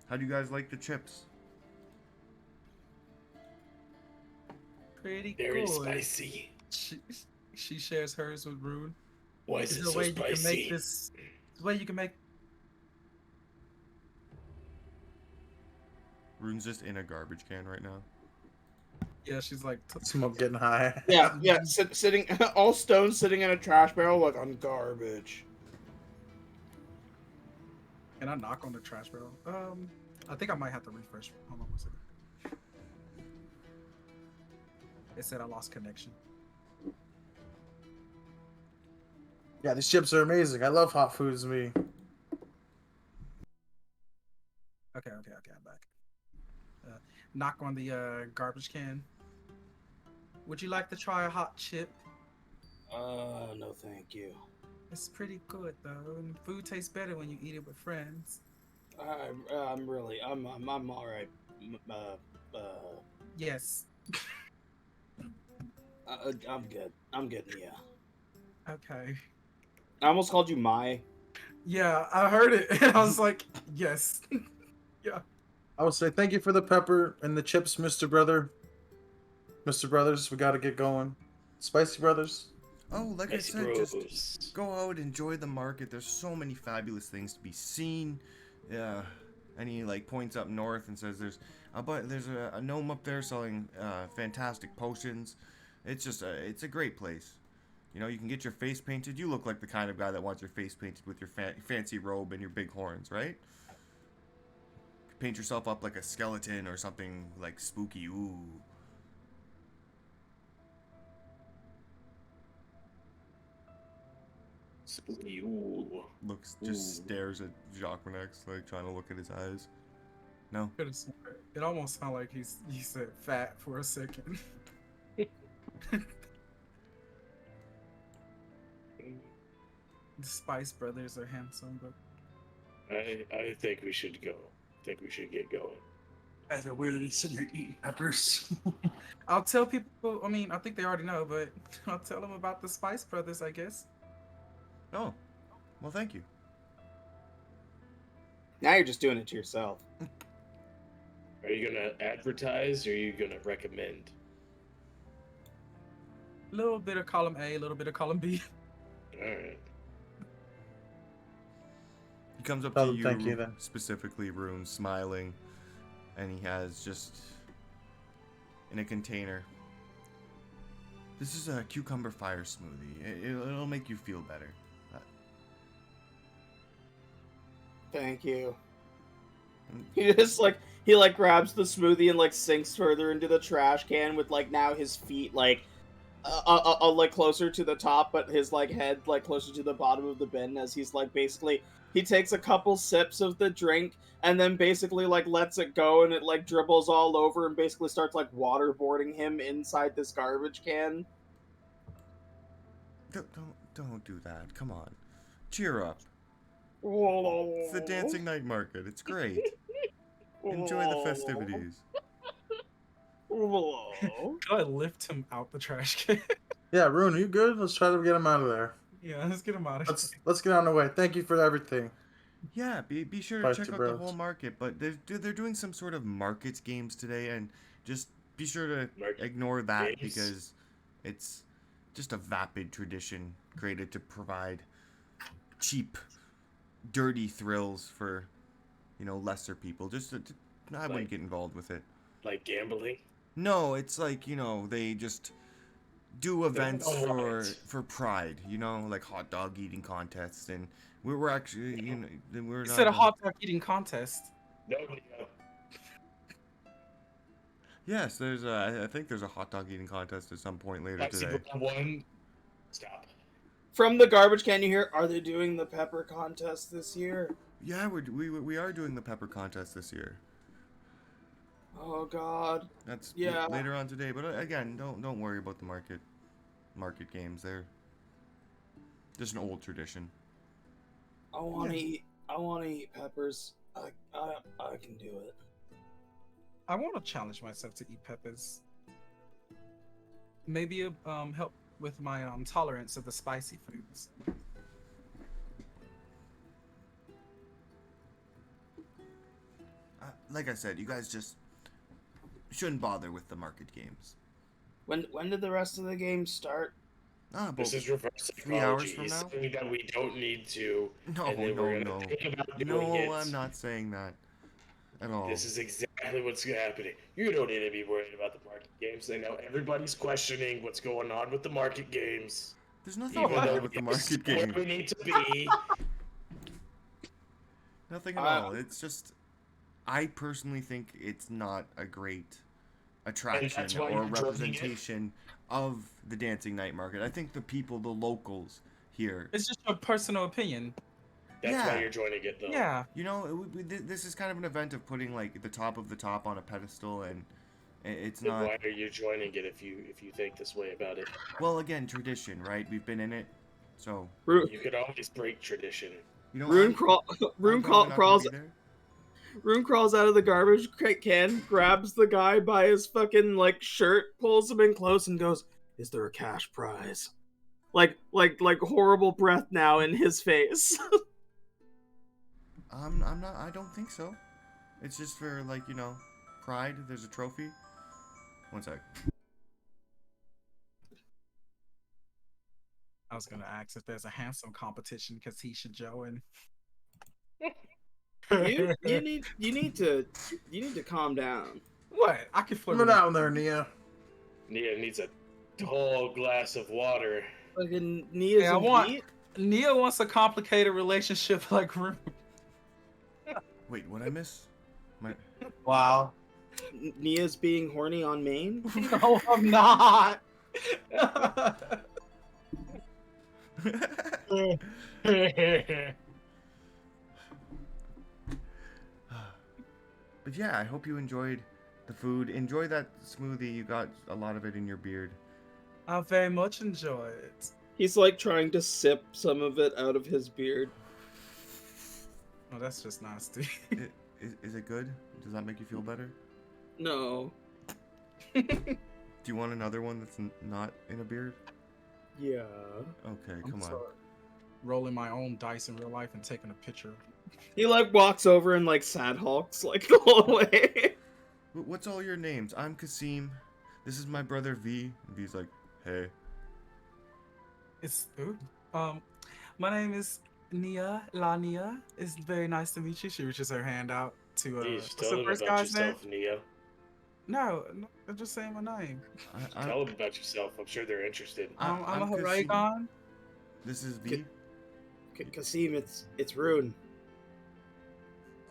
How do you guys like the chips? Pretty Very good. spicy. She shares hers with Rune. Why is it there a so way you can spicy? make this? Is there a way you can make? Rune's just in a garbage can right now. Yeah, she's like. Smoke getting high. Yeah, sitting all stones sitting in a trash barrel like on garbage. Can I knock on the trash barrel? I think I might have to refresh. Hold on one second. It said I lost connection. Yeah, these chips are amazing. I love hot foods, me. Okay, I'm back. Knock on the garbage can. Would you like to try a hot chip? No, thank you. It's pretty good though, and food tastes better when you eat it with friends. I'm all right. Yes. I'm good. I'm good. Yeah. Okay. I almost called you Mai. Yeah, I heard it, and I was like, yes. Yeah. I would say thank you for the pepper and the chips, Mr. Brother. Mr. Brothers, we gotta get going. Spicy Brothers. Oh, like I Spicy said, bros. just go out, enjoy the market. There's so many fabulous things to be seen. Yeah, and he like points up north and says, "There's a gnome up there selling fantastic potions. It's a great place. You know, you can get your face painted. You look like the kind of guy that wants your face painted with your fancy robe and your big horns, right? Paint yourself up like a skeleton or something like spooky. Ooh." Spooky. Ooh. Just stares at Jacques like trying to look at his eyes. No. It almost sounded like he said fat for a second. The Spice Brothers are handsome, but I think we should go. I think we should get going. As a weird sitting here eating peppers. I'll tell people. I mean, I think they already know, but I'll tell them about the Spice Brothers, I guess. Oh, well, thank you. Now you're just doing it to yourself. Are you gonna advertise or are you gonna recommend? A little bit of column A, a little bit of column B. All right. He comes up Tell to them you, thank you, then. specifically Rune, smiling, and he has just in a container. This is a cucumber fire smoothie. It'll make you feel better. Thank you. He just he grabs the smoothie and sinks further into the trash can with now his feet like closer to the top, but his head closer to the bottom of the bin as he's basically he takes a couple sips of the drink and then basically lets it go and it dribbles all over and basically starts waterboarding him inside this garbage can. Don't do that. Come on, cheer up. It's the dancing night market. It's great. Enjoy the festivities. Can I lift him out the trash can? Yeah, Rune, are you good? Let's try to get him out of there. Yeah, let's get him out of here. Let's get on the way. Thank you for everything. Yeah, be sure to Spicy check out bros. the whole market. But they're doing some sort of markets games today, and just be sure to Market ignore that games? because it's just a vapid tradition created to provide cheap, dirty thrills for, lesser people. I wouldn't Like- get involved with it. Like gambling? No, it's like, they just do events don't want for pride, like hot dog eating contests, and we're actually, we're You not. said a hot dog eating contest. No, Neo. Yes, I think there's a hot dog eating contest at some point later That's today. one. Stop. From the garbage can you hear, are they doing the pepper contest this year? Yeah, we are doing the pepper contest this year. Oh God. That's Yeah. later on today. But again, don't worry about the market games. They're just an old tradition. I want to eat. I want to eat peppers. I can do it. I want to challenge myself to eat peppers. Maybe help with my tolerance of the spicy foods. Like I said, you guys just shouldn't bother with the market games. When did the rest of the game start? About This is reverse 3 hours psychology. from He's now? saying that we don't need to. No, and then we're no. gonna think about doing No, it. I'm not saying that at all. This is exactly what's happening. You don't need to be worried about the market games. I know everybody's questioning what's going on with the market games. There's nothing Even wrong though with the it's market where game. we need to be. Nothing at all. It's just, I personally think it's not a great attraction why or you're joining it? representation of the dancing night market. I think the people, the locals here, It's just your personal opinion. That's Yeah. why you're joining it, though. Yeah. this is kind of an event of putting like the top of the top on a pedestal, and it's Then not. why are you joining it if you think this way about it? Well, again, tradition, right? We've been in it, so You could always break tradition. Rune crawls. Rune crawls out of the garbage can, grabs the guy by his fucking shirt, pulls him in close, and goes, "Is there a cash prize?" Like horrible breath now in his face. I'm not. I don't think so. It's just for pride. There's a trophy. One sec. I was gonna ask if there's a handsome competition because he should join. you need to calm down. What? I can flirt. Put down there, Nia. Nia needs a tall glass of water. Fucking Nia's Hey, I in want- heat. Nia wants a complicated relationship like Rune. Wait, what I miss? Wow. Nia's being horny on main. No, I'm not. But yeah, I hope you enjoyed the food. Enjoy that smoothie. You got a lot of it in your beard. I very much enjoy it. He's trying to sip some of it out of his beard. Oh, that's just nasty. Is it good? Does that make you feel better? No. Do you want another one that's not in a beard? Yeah. Okay, I'm come on. sorry. Rolling my own dice in real life and taking a picture. He walks over and sad hulks the whole way. What's all your names? I'm Kasim. This is my brother V. And V's like, hey. It's my name is Nia. Nia. It's very nice to meet you. She reaches her hand out to Please what's tell the them first about guy's name? yourself, Nia. No, I'm just saying my name. Tell them about yourself. I'm sure they're interested. I'm a Kasim. Haragon. This is V. Kasim, it's Rune.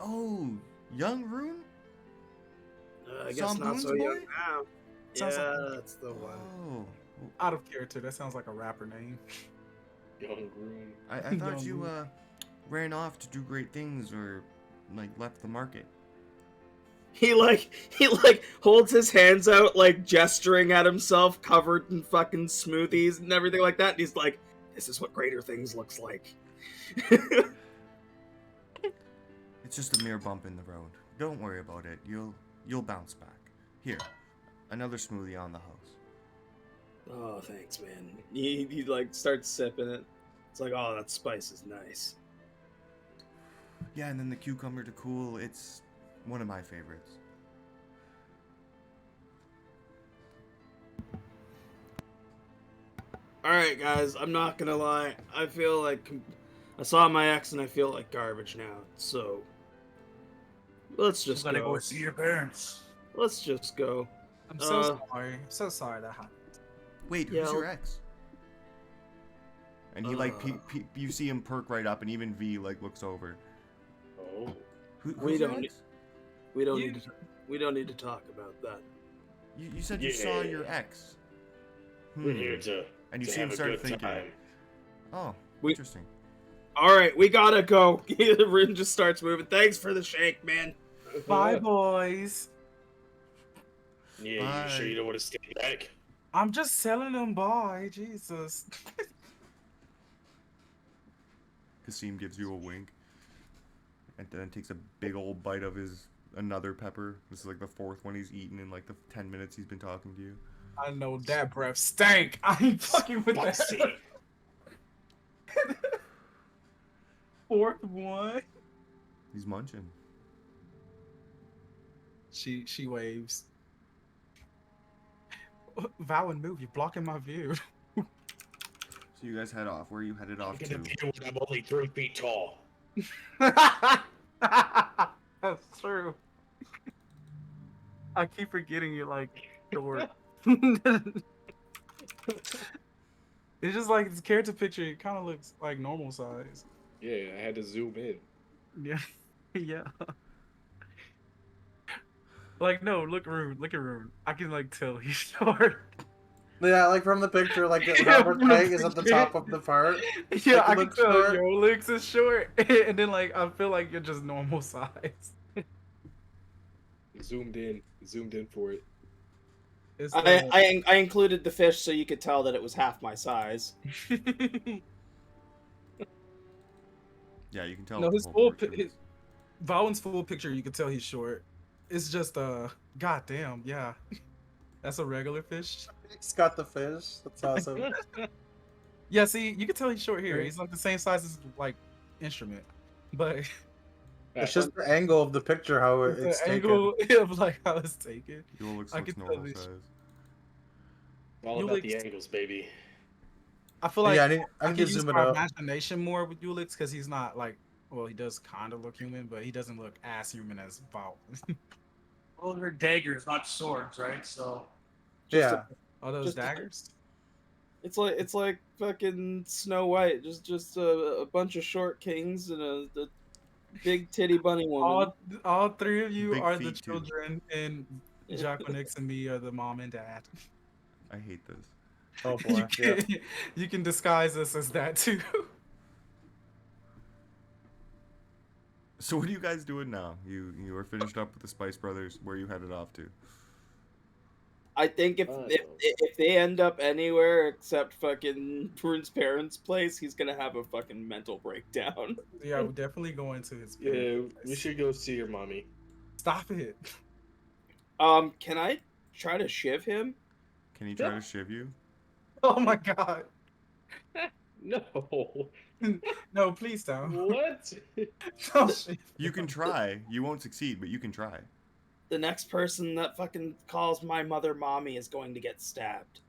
Oh, young Rune? I guess not Samboon's so young boy? now. Sounds Yeah, like- that's the one. Oh. Out of character. That sounds like a rapper name. Young Groom. I thought Young you Rune. ran off to do great things or left the market. He holds his hands out gesturing at himself covered in fucking smoothies and everything like that, and he's like, "This is what greater things looks like." It's just a mere bump in the road. Don't worry about it. You'll bounce back. Here, another smoothie on the house. Oh, thanks, man. He starts sipping it. It's oh, that spice is nice. Yeah, and then the cucumber to cool. It's one of my favorites. All right, guys. I'm not gonna lie. I feel like I saw my ex, and I feel like garbage now. So let's just Gotta go. go see your parents. Let's just go. I'm so sorry. I'm so sorry that happened. Wait, Yeah, who's your ex? And he like you see him perk right up, and even V like looks over. Oh. Who's We your don't ex? We don't need to talk about that. You said you saw your ex. We're here to and you to see him have a start good thinking. time. Oh, We- interesting. All right, we gotta go. The room just starts moving. Thanks for the shake, man. Bye, boys. Yeah, Bye. you sure you don't want to stay back? I'm just selling them. Bye, Jesus. Kasim gives you a wink, and then takes a big old bite of his another pepper. This is like the 4th one he's eaten in like the 10 minutes he's been talking to you. I know that breath stank. I ain't fucking with that. Spicy. 4th one. He's munching. She waves. Vow and move. You're blocking my view. So you guys head off. Where are you headed off I'm to? gonna deal when I'm only 3 feet tall. That's true. I keep forgetting you're like short. It's just like this character picture. It kind of looks like normal size. Yeah, I had to zoom in. Yeah, yeah. Like no, look rude. Look at rude. I can like tell he's short. Yeah, like from the picture, like Yeah, Robert from the Pike is at the picture. top of the part. Yeah, Like, I can looks tell short. your legs is short, and then like I feel like you're just normal size. Zoomed in for it. It's I included the fish so you could tell that it was half my size. Yeah, you can tell. No, the his whole full portion is- Valen's full picture. You can tell he's short. It's just goddamn, yeah. That's a regular fish. He's got the fish. That's awesome. Yeah, see, you can tell he's short here. He's like the same size as like instrument, but It's just the angle of the picture, how it's the taken. angle of like how it's taken. Yulix I looks can tell normal he's- size. All You about like- the angles, baby. I feel like Yeah, I need I to can use zoom it my up. imagination more with Ulix because he's not like, well, he does kind of look human, but he doesn't look as human as Val. Well, they're daggers, not swords, right? So Yeah. Are those Just- daggers? It's like fucking Snow White, just a bunch of short kings and a big titty bunny woman. All three of you Big are the feet, too. children, and Jacquinix and me are the mom and dad. I hate this. Oh boy. Yeah. You can disguise us as that too. So what are you guys doing now? You are finished up with the Spice Brothers. Where are you headed off to? I think if they end up anywhere except fucking Prune's parents' place, he's gonna have a fucking mental breakdown. Yeah, we're definitely going to his. Yeah, parents' we place. should go see your mommy. Stop it. Can I try to shiv him? Can he try to shiv you? Oh my god. No. No, please don't. What? Oh, shit. You can try. You won't succeed, but you can try. The next person that fucking calls my mother mommy is going to get stabbed.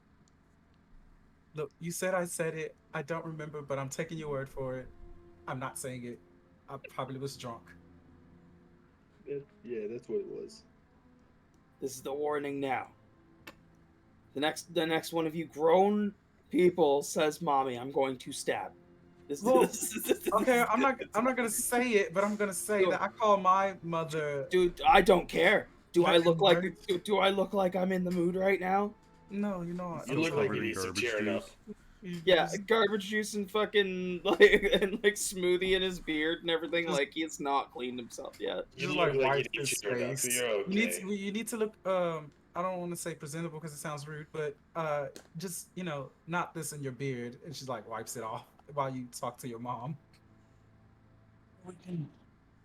Look, you said I said it. I don't remember, but I'm taking your word for it. I'm not saying it. I probably was drunk. Yeah, that's what it was. This is the warning now. The next one of you grown people says mommy, I'm going to stab. Well, okay, I'm not gonna say it, but I'm gonna say that I call my mother. Dude, I don't care. Do I Fucking look like nerd. do I look like I'm in the mood right now? No, you're not. You look like covered you in need some garbage cheering up. juice. Yeah, garbage juice and fucking like smoothie in his beard and everything. Like he's not cleaned himself yet. You Just look like like wipe you need his cheering up. face. You're okay. You need to look. I don't want to say presentable because it sounds rude, but just not this in your beard. And she like wipes it off while you talk to your mom. we can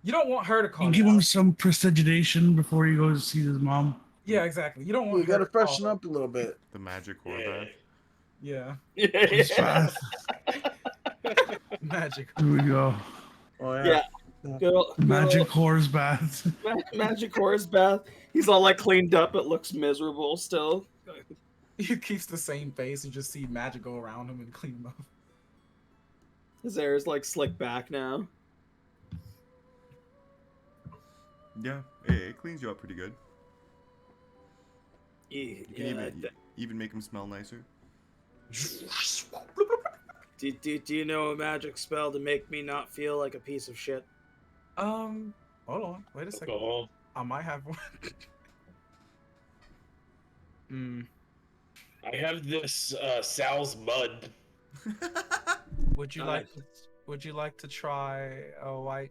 You don't want her to call. give you him out. some prestidigitation before he goes to see his mom. Yeah, exactly. You don't want You her gotta to call. freshen up a little bit. The magic Yeah. Horvath. Yeah, His bath. magic. Here we go. Oh Yeah. Good old, Magic horse bath. magic horse bath. He's all like cleaned up. It looks miserable still. He keeps the same face. You just see magic go around him and clean him up. His hair is like slicked back now. Yeah, it cleans you up pretty good. Yeah, You can even make him smell nicer. Do you know a magic spell to make me not feel like a piece of shit? Hold on. Wait a second. Alcohol. I might have one. I have this Sal's mud. Would you like to try a white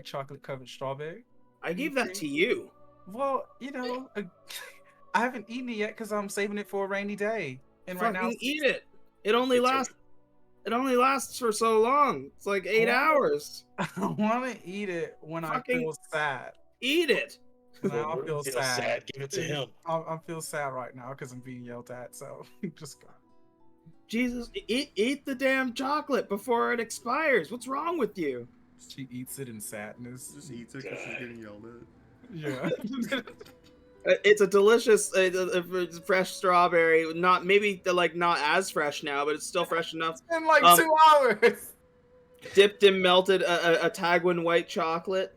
chocolate covered strawberry? I gave that to you. Well, I haven't eaten it yet because I'm saving it for a rainy day. And right now, Fucking eat it. It only lasts for so long. It's like 8 hours. I want to eat it when I feel sad. Eat it. Now I feel sad. Give it to him. I feel sad right now because I'm being yelled at. So just go. Jesus, eat the damn chocolate before it expires. What's wrong with you? She eats it in sadness. Just eats it because she's getting yelled at. Yeah. It's a delicious fresh strawberry. Not as fresh now, but it's still fresh enough. It's been like 2 hours. Dipped in melted a Tagwin white chocolate.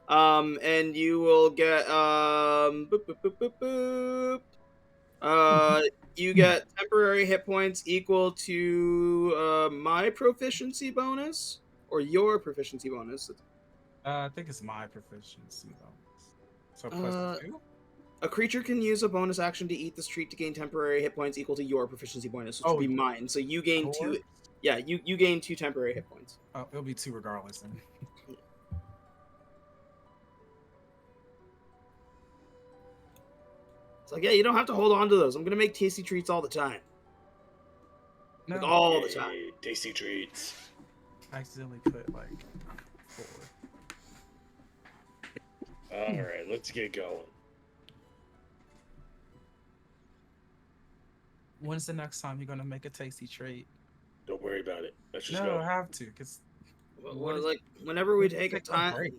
And you will get you get temporary hit points equal to my proficiency bonus or your proficiency bonus. I think it's my proficiency bonus. So plus 2. A creature can use a bonus action to eat this treat to gain temporary hit points equal to your proficiency bonus, which would be mine. So you gain 2. Yeah, you gain 2 temporary hit points. Oh, it'll be 2 regardless then. It's like, yeah, you don't have to hold on to those. I'm gonna make tasty treats all the time. No. Like, all the time. Tasty treats. I accidentally put like 4. All right, let's get going. When's the next time you're gonna make a tasty treat? Don't worry about it. Let's just No, go. I have to, cause like whenever we take a time,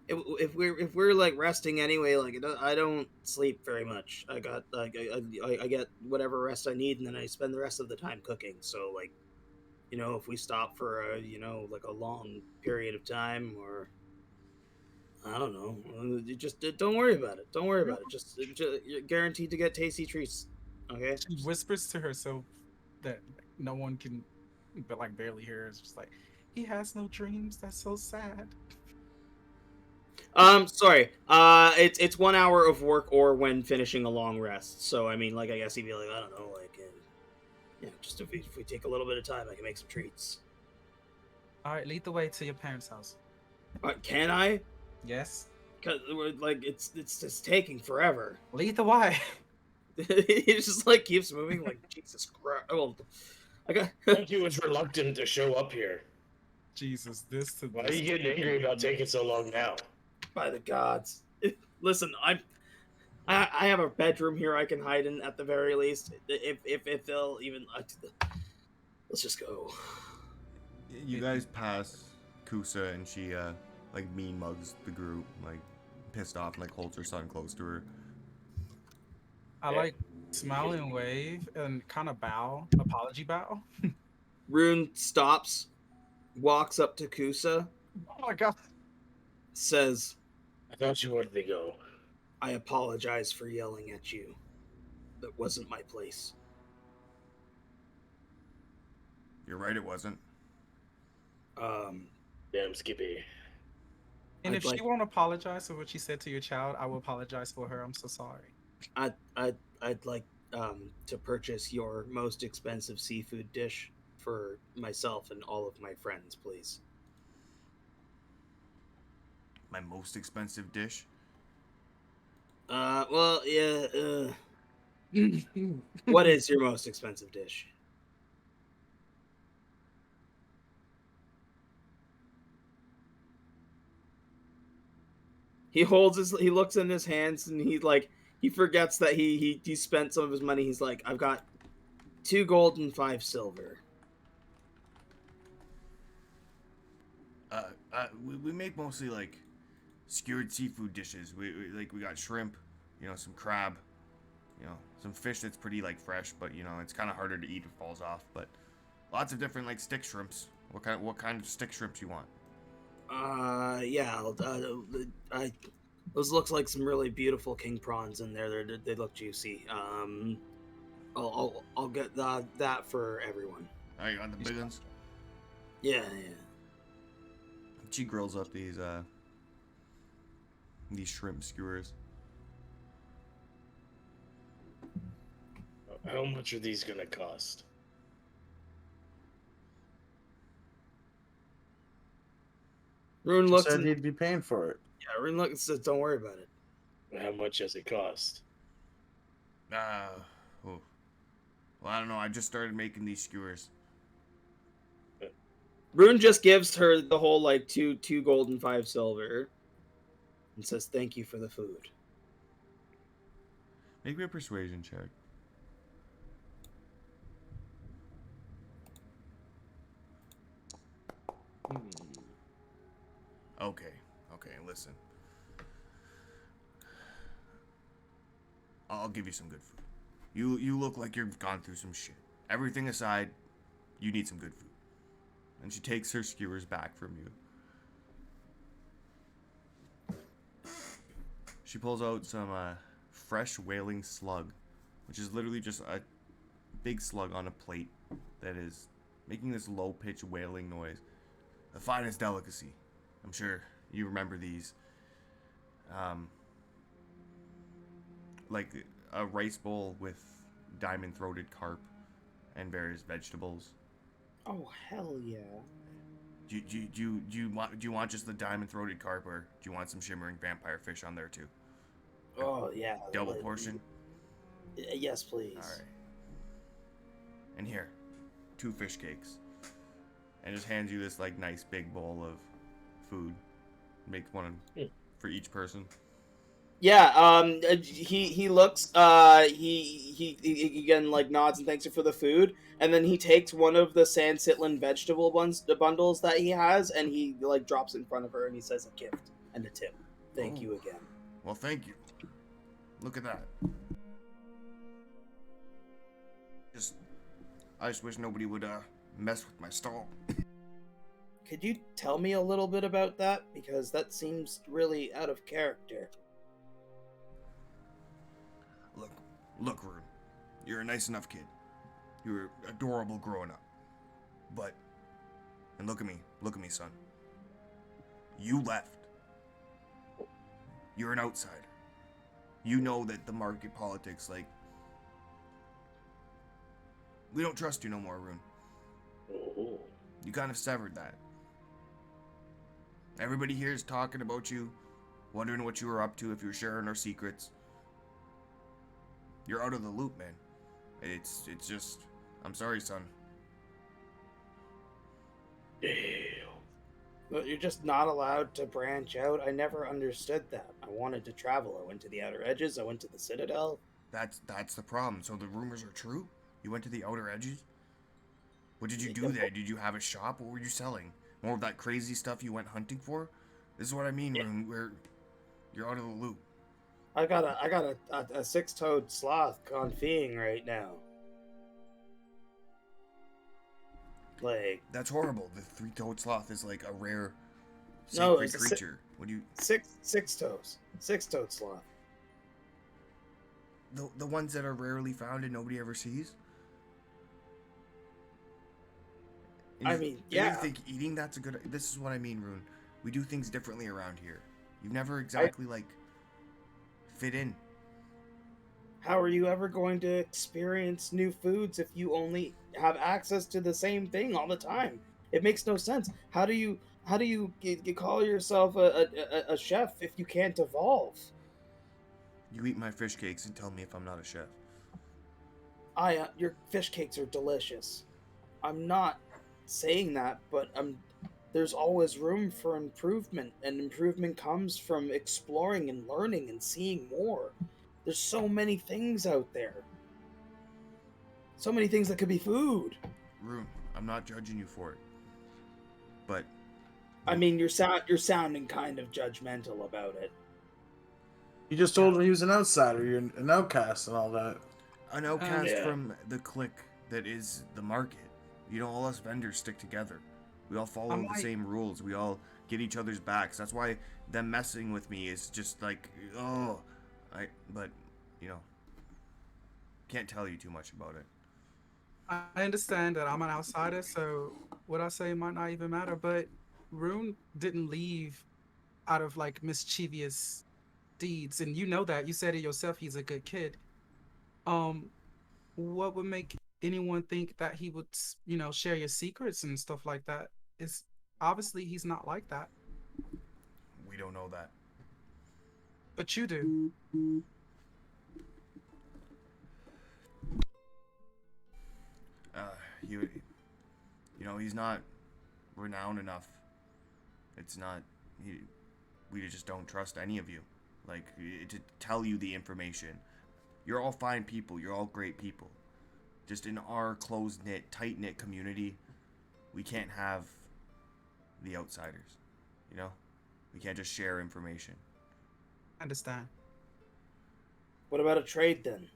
if we're like resting anyway, like I don't sleep very much. I got like I get whatever rest I need, and then I spend the rest of the time cooking. So like, if we stop for like a long period of time, or I don't know, just don't worry about it. Don't worry about it. Just you're guaranteed to get tasty treats. Okay. She whispers to herself that no one can, but like barely hear. It's just like, he has no dreams. That's so sad. Sorry. It's 1 hour of work or when finishing a long rest. So I mean, like, I guess you'd be like, I don't know, like, just if we take a little bit of time, I can make some treats. All right, lead the way to your parents' house. Can I? Yes. Cause like it's just taking forever. Lead the way. It just like keeps moving. Like Jesus Christ. Oh, I think he was reluctant to show up here. Jesus, Why are you getting angry about taking so long now? By the gods! Listen, I have a bedroom here I can hide in at the very least. If they'll even let's just go. You guys pass Kusa and she like mean mugs the group, like pissed off, and like holds her son close to her. I like smile and wave and kind of bow, apology bow. Rune stops, walks up to Kusa. Oh my god. Says, I thought you wanted to go. I apologize for yelling at you. That wasn't my place. You're right, it wasn't. Damn, Skippy. And if she won't apologize for what she said to your child, I will apologize for her. I'm so sorry. I'd like to purchase your most expensive seafood dish for myself and all of my friends, please. My most expensive dish? Well, yeah, what is your most expensive dish? He looks in his hands and he forgets that he spent some of his money. He's like, I've got 2 gold and 5 silver. We make mostly like skewered seafood dishes. We got shrimp, some crab, you know, some fish that's pretty like fresh, but you know, it's kind of harder to eat if it falls off. But lots of different like stick shrimps. What kind of stick shrimps you want? Yeah. Those looks like some really beautiful king prawns in there. They look juicy. I'll get that for everyone. Oh, you want the big ones? Yeah. She grills up these shrimp skewers. How much are these gonna cost? Rune He looks. said he'd be paying for it. Yeah, Rune looks. Says, don't worry about it. How much does it cost? Well, I don't know. I just started making these skewers. Rune just gives her the whole like two gold and 5 silver, and says thank you for the food. Make me a persuasion check. Okay, listen. I'll give you some good food. You look like you've gone through some shit. Everything aside, you need some good food. And she takes her skewers back from you. She pulls out some fresh whaling slug, which is literally just a big slug on a plate that is making this low-pitched wailing noise. The finest delicacy. I'm sure you remember these. Like a rice bowl with diamond-throated carp and various vegetables. Oh hell yeah! Do you want just the diamond-throated carp, or do you want some shimmering vampire fish on there too? Oh yeah! Double portion. Yes, please. All right. And here, 2 fish cakes. And just hands you this like nice big bowl of food. Make one for each person. Yeah. He looks. He again like nods and thanks her for the food, and then he takes one of the Sand Sitland vegetable bundles that he has, and he like drops it in front of her, and he says a gift and a tip. Thank you again. Well, thank you. Look at that. I just wish nobody would mess with my stall. Could you tell me a little bit about that? Because that seems really out of character. Look, Rune. You're a nice enough kid. You're adorable growing up. But, and look at me, son. You left. You're an outsider. You know that the market politics, like, we don't trust you no more, Rune. Oh. You kind of severed that. Everybody here is talking about you, wondering what you were up to, if you're sharing our secrets. You're out of the loop, man. It's just, I'm sorry, son. Damn. But you're just not allowed to branch out. I never understood that. I wanted to travel. I went to the outer edges. I went to the Citadel. That's the problem. So the rumors are true? You went to the outer edges? What did you do there? Did you have a shop? What were you selling? More of that crazy stuff you went hunting for? This is what I mean, Rune. You're out of the loop. I got a 6-toed sloth confeeing right now. Like, that's horrible. The 3-toed sloth is like a rare sacred creature. What do you? Six toes. 6-toed sloth. The ones that are rarely found and nobody ever sees. And I mean, yeah. You think eating that's a good? This is what I mean, Rune. We do things differently around here. You've never exactly fit in. How are you ever going to experience new foods if you only have access to the same thing all the time? It makes no sense. How do you call yourself a chef if you can't evolve? You eat my fish cakes and tell me if I'm not a chef. Your fish cakes are delicious. I'm not saying that, but there's always room for improvement, and improvement comes from exploring and learning and seeing more. There's so many things out there. So many things that could be food. Rune, I'm not judging you for it. But I mean, you're sounding kind of judgmental about it. You just told him he was an outsider, you're an outcast and all that. An outcast Yeah. from the clique that is the market. You know, all us vendors stick together. We all follow the same rules. We all get each other's backs. That's why them messing with me is just like, oh, but, you know, can't tell you too much about it. I understand that I'm an outsider, so what I say might not even matter. But Rune didn't leave out of like mischievous deeds, and you know that. You said it yourself. He's a good kid. What would make anyone think that he would, share your secrets and stuff like that? Is obviously he's not like that. We don't know that. But you do. You know, he's not renowned enough. It's not, we just don't trust any of you. Like, to tell you the information. You're all fine people. You're all great people. Just in our close-knit, tight-knit community, we can't have the outsiders. You know? We can't just share information. I understand. What about a trade then?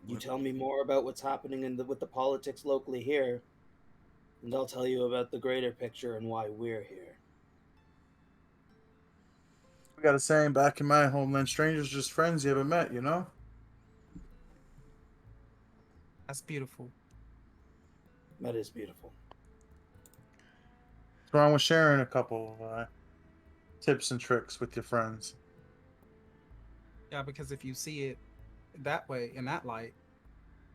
You tell me more about what's happening with the politics locally here, and I'll tell you about the greater picture and why we're here. We got a saying back in my homeland, strangers just friends you haven't met, you know? That's beautiful. That is beautiful. What's wrong with sharing a couple of tips and tricks with your friends? Yeah, because if you see it that way, in that light,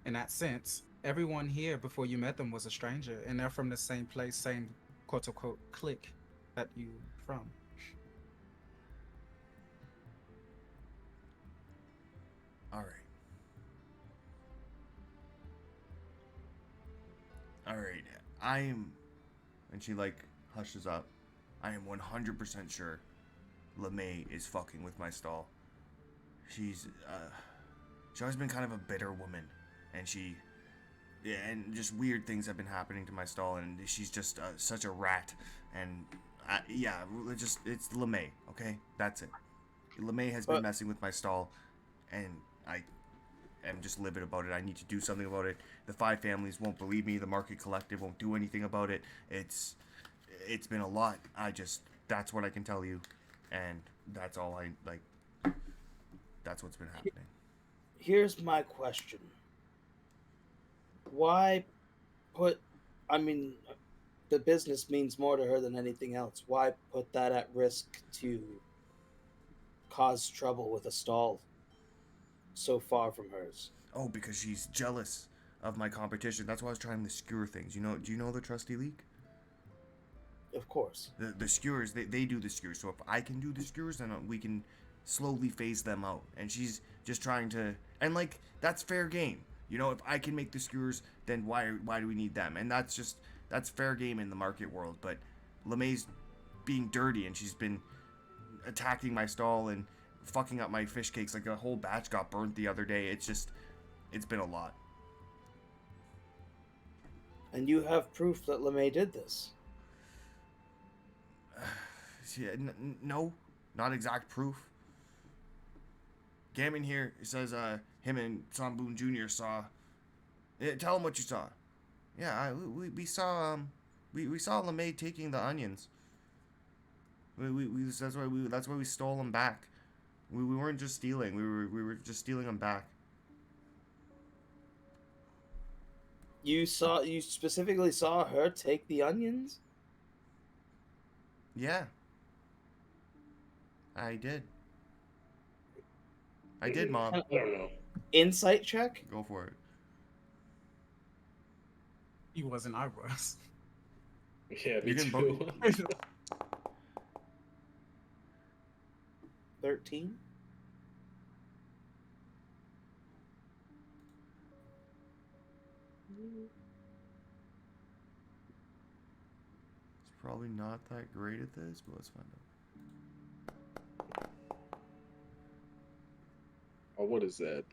in that sense, everyone here before you met them was a stranger, and they're from the same place, same quote unquote clique that you from. All right. And she like hushes up. I am 100% sure LeMay is fucking with my stall. She's always been kind of a bitter woman, and and just weird things have been happening to my stall, and she's just such a rat. And it's LeMay, okay? That's it. LeMay has been messing with my stall, and I am just livid about it. I need to do something about it. The 5 families won't believe me. The Market Collective won't do anything about it. It's been a lot. That's what I can tell you, and that's all I like. That's what's been happening. Here's my question. Why the business means more to her than anything else. Why put that at risk to cause trouble with a stall so far from hers? Oh, because she's jealous of my competition. That's why I was trying to skewer things. Do you know the Trusty League? Of course. The skewers, they do the skewers. So if I can do the skewers, then we can slowly phase them out. And she's just trying to, and like, that's fair game. If I can make the skewers, then why do we need them? And that's fair game in the market world. But LeMay's being dirty, and she's been attacking my stall and fucking up my fish cakes. Like, a whole batch got burnt the other day. It's been a lot. And you have proof that LeMay did this? No, not exact proof. Gammon here says him and Samboon Jr. saw. Tell him what you saw. Yeah, we saw we saw LeMay taking the onions. That's why we stole them back. We weren't just stealing. We were just stealing them back. You specifically saw her take the onions? Yeah. I did. Mom. I don't know. Insight check? Go for it. He wasn't, I was. Yeah, me You can too. 13? It's probably not that great at this, but let's find out. Oh, what is that?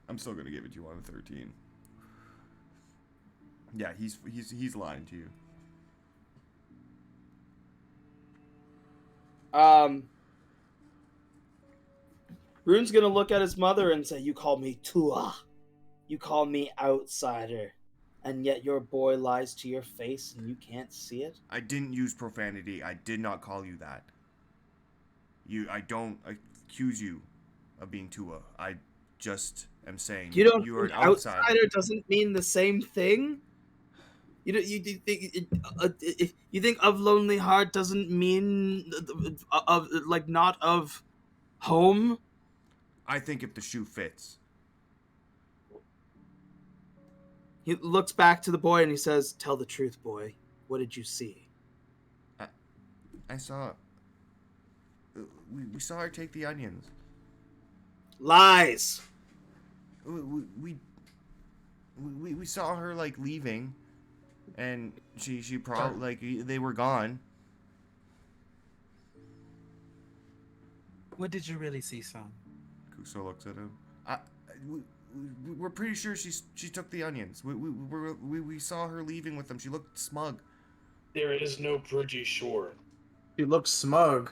I'm still gonna give it to you on a 13. Yeah, he's lying to you. Rune's gonna look at his mother and say, "You call me Tua. You call me outsider. And yet your boy lies to your face and you can't see it?" I didn't use profanity. I did not call you that. I don't accuse you of being Tua. I just am saying You don't you are an think outsider. outsider doesn't mean the same thing? You think of lonely heart doesn't mean of like not of home? I think if the shoe fits. He looks back to the boy and he says, "Tell the truth, boy. What did you see?" I saw. We saw her take the onions. Lies. We saw her like leaving, and she probably like they were gone. What did you really see, son? Kuso looks at him. We're pretty sure she took the onions. We saw her leaving with them. She looked smug. There is no pretty shore. He looks smug.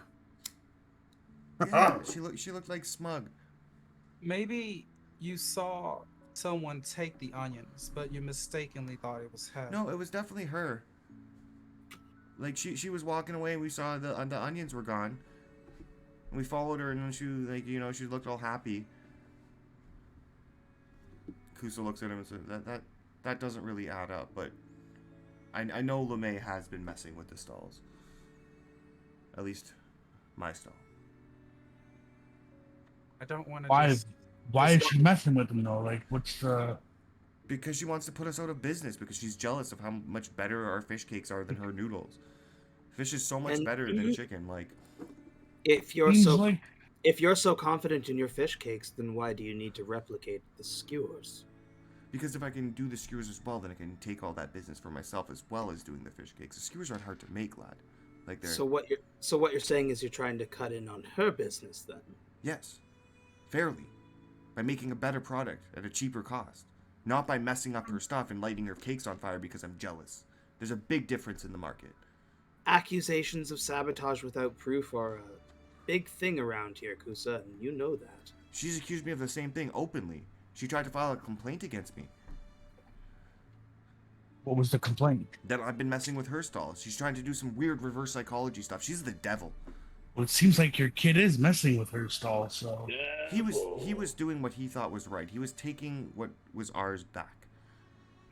Yeah, she looked like smug. Maybe you saw someone take the onions, but you mistakenly thought it was her. No, it was definitely her. Like she was walking away, and we saw the onions were gone. And we followed her, and then she looked all happy. Kusa looks at him and says, that doesn't really add up, but I know LeMay has been messing with the stalls. At least my stall. I don't want to. Why is she messing with them though? Like, what's the? Because she wants to put us out of business, because she's jealous of how much better our fish cakes are than her noodles. Fish is so much better than chicken. Like, if you're so confident in your fish cakes, then why do you need to replicate the skewers? because if I can do the skewers as well, then I can take all that business for myself as well as doing the fish cakes. The skewers aren't hard to make, lad. Like they're. So what you're saying is you're trying to cut in on her business then? Yes, fairly, by making a better product at a cheaper cost, not by messing up her stuff and lighting her cakes on fire because I'm jealous. There's a big difference in the market. Accusations of sabotage without proof are a big thing around here, Kusa, and you know that. She's accused me of the same thing openly. She tried to file a complaint against me. What was the complaint? That I've been messing with her stalls. She's trying to do some weird reverse psychology stuff. She's the devil. Well, it seems like your kid is messing with her stall, so. He was doing what he thought was right. He was taking what was ours back.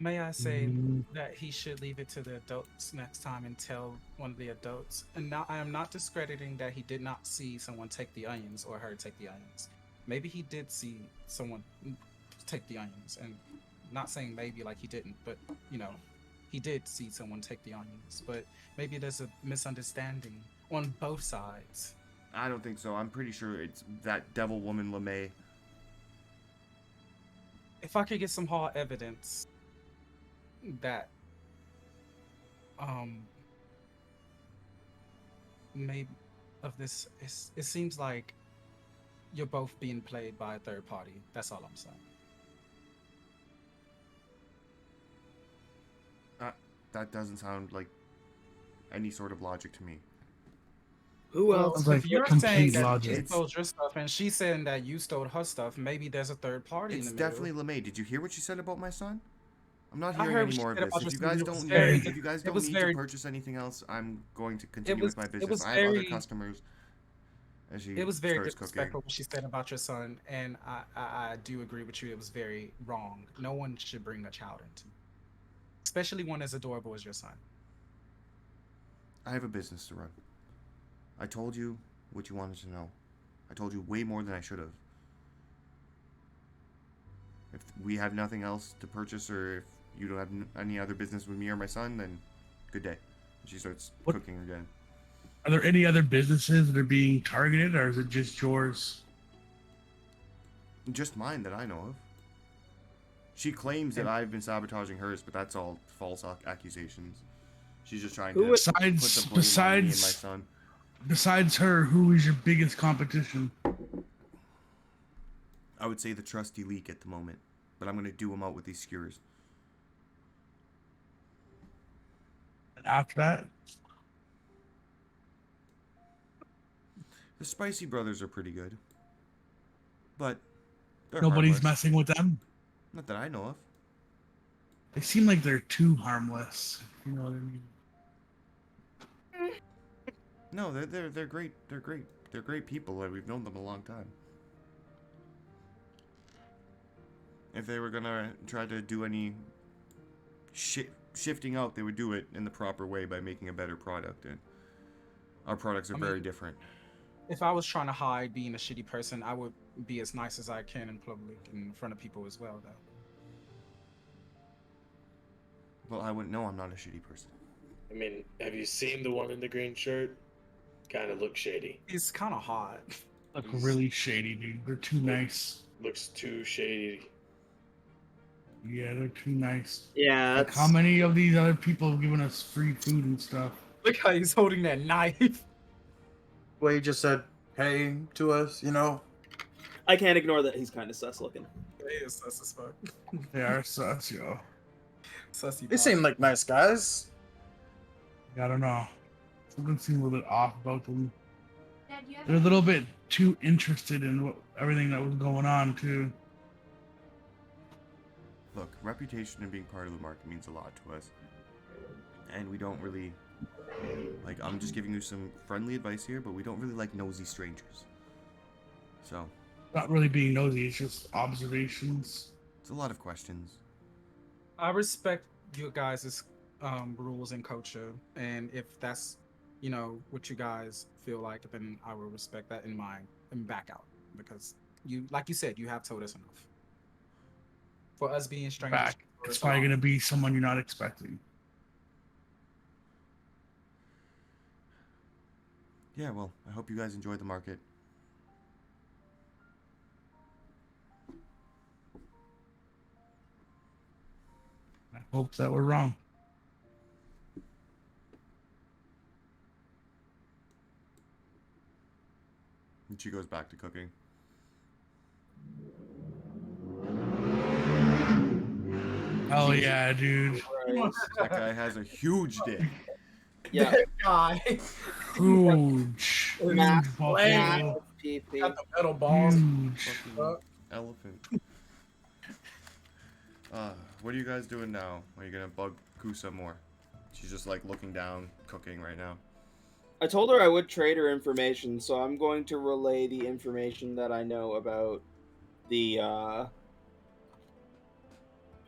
May I say that he should leave it to the adults next time and tell one of the adults. And now I am not discrediting that he did not see someone take the onions or her take the onions. Maybe he did see someone take the onions, and not saying maybe like he didn't, but he did see someone take the onions. But maybe there's a misunderstanding on both sides. I don't think so. I'm pretty sure it's that devil woman LeMay. If I could get some hard evidence that maybe of this, it seems like you're both being played by a third party. That's all I'm saying. That doesn't sound like any sort of logic to me. Who else? Like If you're complete saying that logic. she stole your stuff and she's saying that you stole her stuff, maybe there's a third party It's in the definitely middle. LeMay. Did you hear what she said about my son? I'm not I hearing heard any what she more of said this. about If your you guys son. don't Very- need, if you guys it don't was need very- to purchase anything else, I'm going to continue was- with my it business. was I have other very- customers. As she It was very starts disrespectful cooking. what she said about your son, and I do agree with you. It was very wrong. No one should bring a child into, especially one as adorable as your son. I have a business to run. I told you what you wanted to know. I told you way more than I should have. If we have nothing else to purchase, or if you don't have any other business with me or my son, then good day. And she starts cooking again. Are there any other businesses that are being targeted, or is it just yours? Just mine that I know of. She claims that I've been sabotaging hers, but that's all false accusations. She's just trying to put the blame on me and my son. Besides her, who is your biggest competition? I would say the trusty leak at the moment, but I'm going to do him out with these skewers. And after that, The Spicy Brothers are pretty good. But they're Nobody's harmless. messing with them. Not that I know of. They seem like they're too harmless. You know what I mean? No, they're great. They're great. They're great people. We've known them a long time. If they were gonna try to do any shifting out, they would do it in the proper way by making a better product. And our products are very different. If I was trying to hide being a shitty person, I would be as nice as I can in public, in front of people as well, though. Well, I wouldn't know. I'm not a shitty person. I mean, have you seen the one in the green shirt? Kind of looks shady. He's kind of hot. Look really shady, dude. They're too nice. Looks too shady. Yeah, they're too nice. Yeah, Like, that's how many of these other people have given us free food and stuff? Look how he's holding that knife. Well, he just said, "Hey" to us, you know. I can't ignore that he's kind of sus looking. He is sus as fuck. They are sus, yo. Sussy. They seem like nice guys. I don't know. Something seemed a little bit off about them. They're a little bit too interested in everything that was going on, too. Look, reputation and being part of the market means a lot to us. And we don't really... Like, I'm just giving you some friendly advice here, but we don't really like nosy strangers. So... Not really being nosy, it's just observations. It's a lot of questions. I respect you guys' rules and culture, and if that's, you know, what you guys feel like, then I will respect that and back out, because you, like you said, you have told us enough. For us being strangers, Back. It's probably going to be someone you're not expecting. Yeah, well, I hope you guys enjoy the market. I hope that we're wrong. And she goes back to cooking. Oh yeah, dude. That guy has a huge dick. Yeah, that guy. Huge. Massive Buffalo. PP. Got the metal balls. Huge. Fucking elephant. What are you guys doing now? Are you gonna bug Kusa more? She's just like looking down, cooking right now. I told her I would trade her information, so I'm going to relay the information that I know about the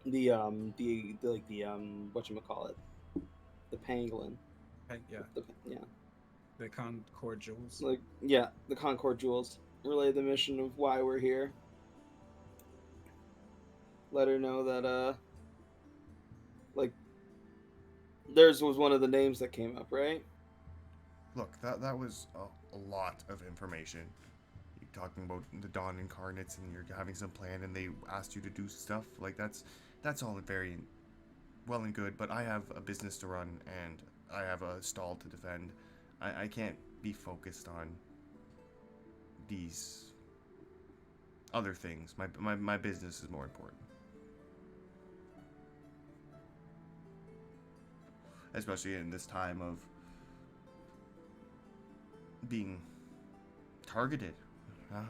whatchamacallit, the pangolin. Yeah, Yeah. the Concord jewels. Like, yeah, the Concord Jewels. Relay the mission of why we're here. Let her know that, like, theirs was one of the names that came up, right? Look, that was a lot of information. You're talking about the Dawn Incarnates and you're having some plan and they asked you to do stuff. Like, that's all very well and good, but I have a business to run and I have a stall to defend. I can't be focused on these other things. My business is more important. Especially in this time of being targeted.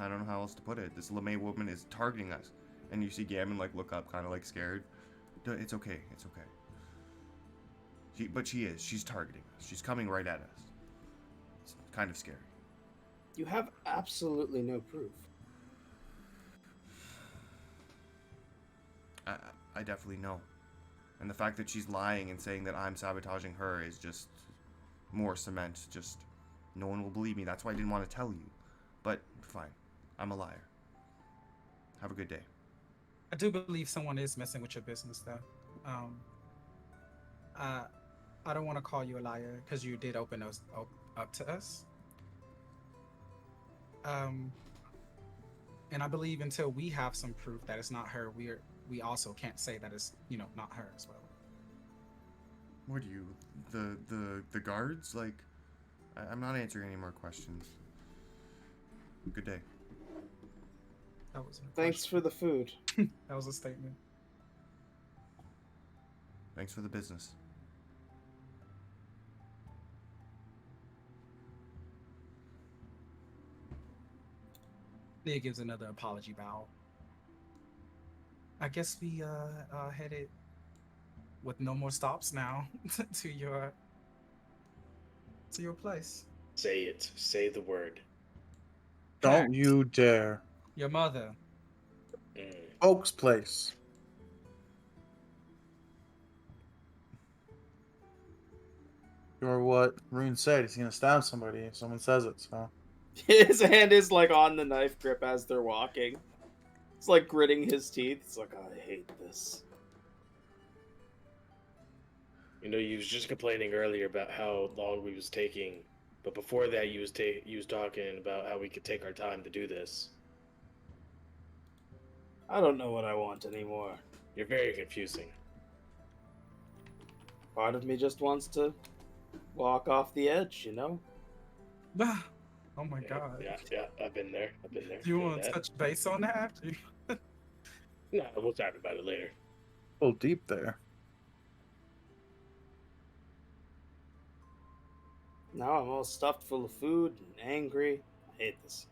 I don't know how else to put it. This LeMay woman is targeting us. And you see Gammon like look up kind of like scared. It's okay. It's okay. But she is. She's targeting us. She's coming right at us. It's kind of scary. You have absolutely no proof. I definitely know. And the fact that she's lying and saying that I'm sabotaging her is just more cement. Just no one will believe me. That's why I didn't want to tell you. But fine. I'm a liar. Have a good day. I do believe someone is messing with your business, though. I don't want to call you a liar because you did open us up to us. And I believe until we have some proof that it's not her, we also can't say that it's, you know, not her as well. What are you, the guards? Like, I'm not answering any more questions. Good day. That was Thanks for the food. That was a statement. Thanks for the business. Leah gives another apology bow. I guess we headed with no more stops now to your place. Say it. Say the word. Don't you dare. Your mother. Oak's place. Or what Rune said, he's gonna stab somebody if someone says it, so. His hand is like on the knife grip as they're walking. It's like gritting his teeth. It's like, oh, I hate this. You know, you was just complaining earlier about how long we was taking, but before that, you was talking about how we could take our time to do this. I don't know what I want anymore. You're very confusing. Part of me just wants to walk off the edge, you know? Oh my god. Yeah, I've been there. Do you want to touch base on that? No, we'll talk about it later. Oh, deep there. Now I'm all stuffed full of food and angry. I hate this.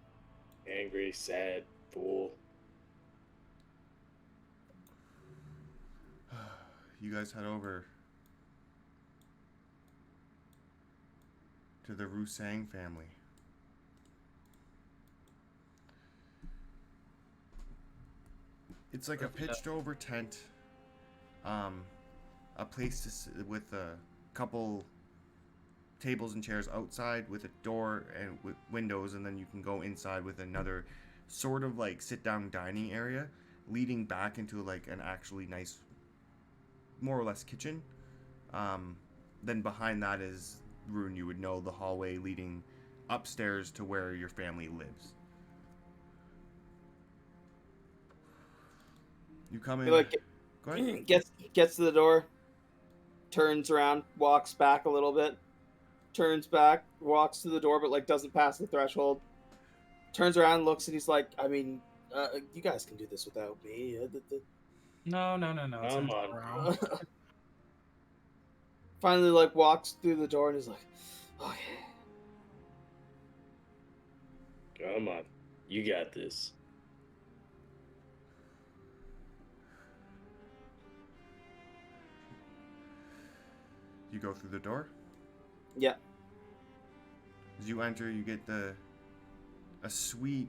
Angry, sad, fool. You guys head over to the Rusang family. It's like a pitched over tent, a place to sit with a couple tables and chairs outside with a door and with windows, and then you can go inside with another sort of like sit down dining area leading back into like an actually nice, more or less kitchen. Then behind that is Rune, you would know, the hallway leading upstairs to where your family lives. You come in. He like Go ahead. gets to the door, turns around, walks back a little bit, turns back, walks to the door, but like doesn't pass the threshold. Turns around, looks, and he's like, "I mean, you guys can do this without me." No. Come on. Finally, like walks through the door and he's like, "Okay." Come on. You got this. You go through the door. Yeah. As you enter, you get a sweet,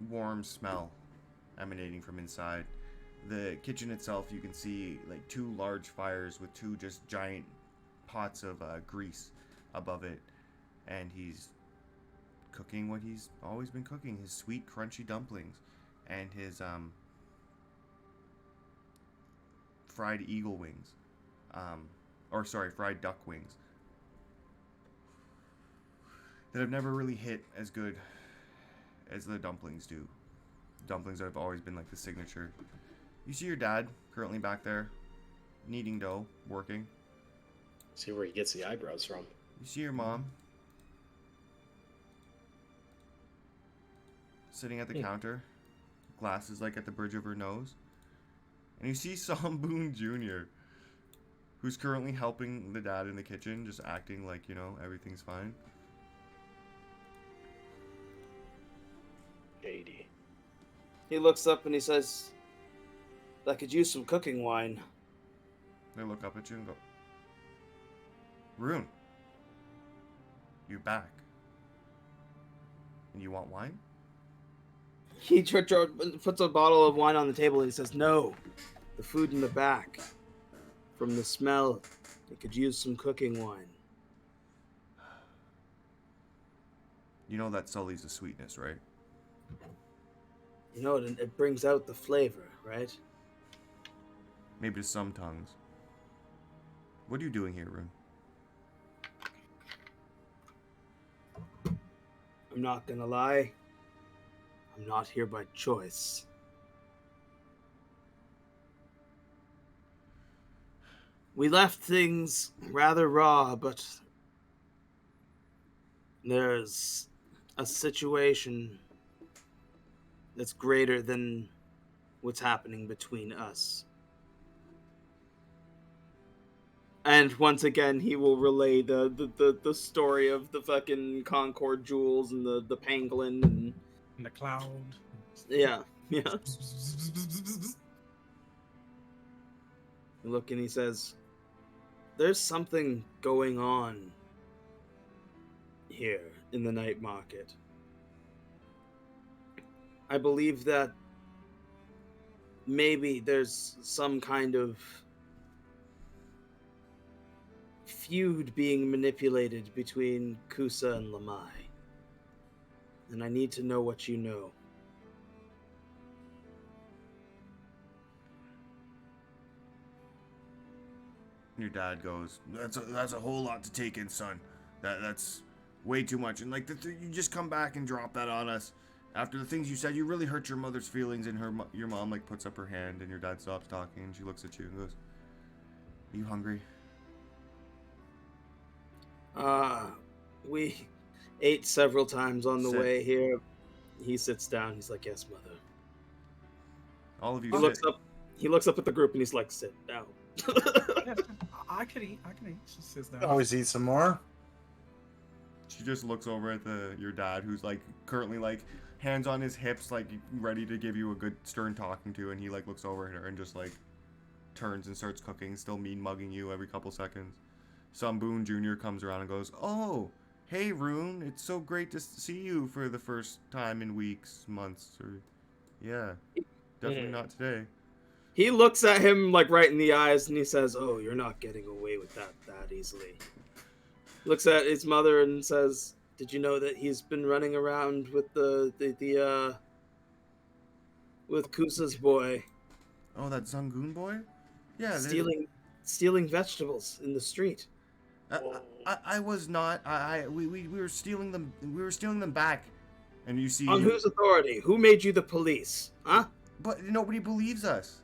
warm smell emanating from inside. The kitchen itself, you can see like two large fires with two just giant pots of grease above it, and he's cooking what he's always been cooking: his sweet, crunchy dumplings and his fried eagle wings, fried duck wings that have never really hit as good as the dumplings do. Dumplings that have always been like the signature. You see your dad currently back there, kneading dough, working. See where he gets the eyebrows from. You see your mom sitting at the counter, glasses like at the bridge of her nose. And you see Sam Boone Jr., who's currently helping the dad in the kitchen, just acting like, you know, everything's fine. 80. He looks up and he says, "I could use some cooking wine." They look up at you and go, "Rune, you back? And you want wine?" He puts a bottle of wine on the table and he says, "No, the food in the back. From the smell, I could use some cooking wine." You know that sullies the sweetness, right? You know, it brings out the flavor, right? Maybe to some tongues. What are you doing here, Rune? I'm not gonna lie. I'm not here by choice. We left things rather raw, but there's a situation that's greater than what's happening between us. And once again, he will relay the story of the fucking Concord jewels and the pangolin and In the cloud. Yeah. Yeah. Look, and he says, "There's something going on here in the night market. I believe that maybe there's some kind of feud being manipulated between Kusa and Lamai. And I need to know what you know." Your dad goes, that's a whole lot to take in, son. That's way too much. And like you just come back and drop that on us after the things you said. You really hurt your mother's feelings. And your mom like puts up her hand, and your dad stops talking, and she looks at you and goes, "Are you hungry?" We ate several times on the Sit. way here. He sits down. He's like, "Yes, mother." All of you He sit. looks up. He looks up at the group and he's like, "Sit down." Yeah, I could eat. She sits down. Always eat some more. She just looks over at your dad, who's like currently like hands on his hips, like ready to give you a good stern talking to, and he like looks over at her and just like turns and starts cooking, still mean mugging you every couple seconds. Boone Jr. comes around and goes, "Oh, hey Rune, it's so great to see you for the first time in weeks, months, or yeah, definitely not today." He looks at him like right in the eyes and he says, "Oh, you're not getting away with that easily." Looks at his mother and says, "Did you know that he's been running around with with Kusa's boy, Oh, that Zangoon boy? Yeah, stealing vegetables in the street?" I was not. We were stealing them. We were stealing them back, and you see. On whose authority? Who made you the police? Huh? But nobody believes us.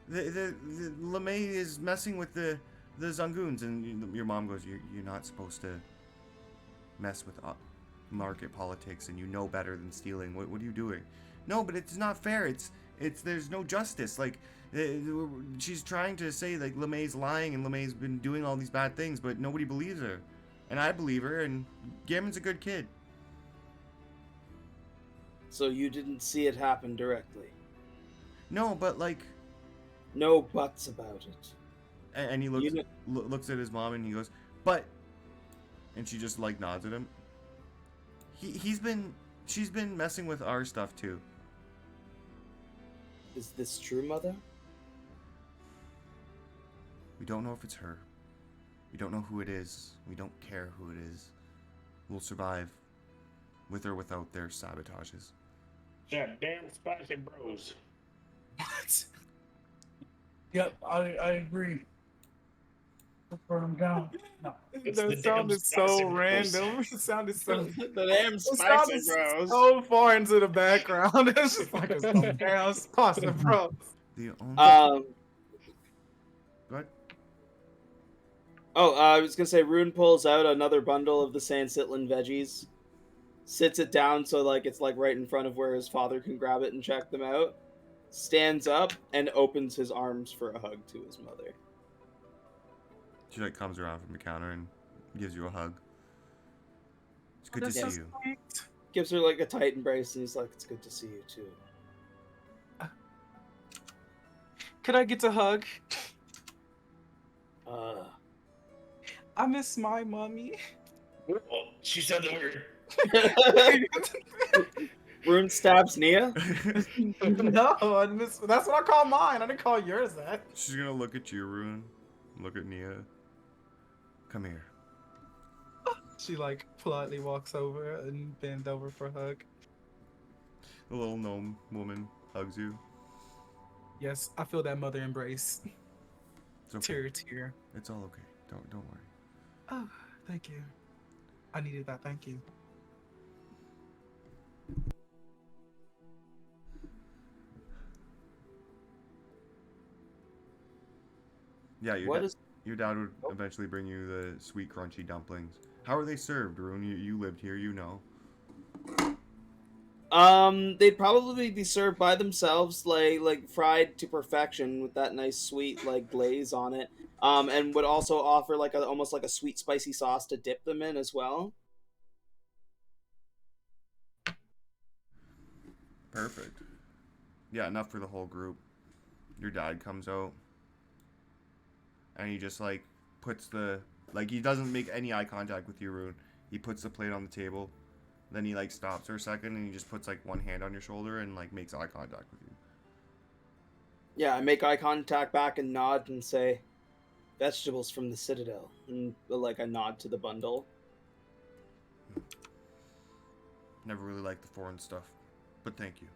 The LeMay is messing with the Zangoons, and your mom goes, "You're not supposed to mess with market politics, and you know better than stealing. What are you doing?" "No, but it's not fair. It's there's no justice. Like she's trying to say like LeMay's lying, and LeMay's been doing all these bad things, but nobody believes her, and I believe her. And Gammon's a good kid." So you didn't see it happen directly? No, but like. No buts about it. And he looks at his mom and he goes, "But," and she just like nods at him. She's been messing with our stuff too. Is this true, Mother? We don't know if it's her. We don't know who it is. We don't care who it is. We'll survive, with or without their sabotages. Yeah, damn spicy bros. What? Yep, I agree. Burn them down. No. It's the That damn sounded so spicy bros. random. It sounded so. The damn It spicy sounded bros. so far into the background. It's just like it's some damn spicy bros. The only. What? Oh, I was gonna say, Rune pulls out another bundle of the Sandsitlin veggies, sits it down so like it's like right in front of where his father can grab it and check them out, stands up and opens his arms for a hug to his mother. She like comes around from the counter and gives you a hug. It's good to That's see so you. sweet. Gives her like a tight embrace and he's like, "It's good to see you too." Could I get a hug? Uh, I miss my mommy. Oh, she said the word. Rune stabs Nia. No, I miss. That's what I call mine. I didn't call yours that. She's gonna look at you, Rune. Look at Nia. Come here. She like politely walks over and bends over for a hug. The little gnome woman hugs you. Yes, I feel that mother embrace. It's okay. Tear, tear. It's all okay. Don't worry. Oh, thank you. I needed that. Thank you. Yeah, What is? your dad would eventually bring you the sweet, crunchy dumplings. How are they served, Rune? You lived here, you know. They'd probably be served by themselves, like fried to perfection with that nice sweet like glaze on it. And would also offer like almost like a sweet spicy sauce to dip them in as well. Perfect. Yeah, enough for the whole group. Your dad comes out, and he just like puts the he doesn't make any eye contact with you, Rune. He puts the plate on the table, then he like stops for a second, and he just puts like one hand on your shoulder and like makes eye contact with you. Yeah, I make eye contact back and nod and say, "Vegetables from the Citadel," and like I nod to the bundle. Never really liked the foreign stuff, but thank you.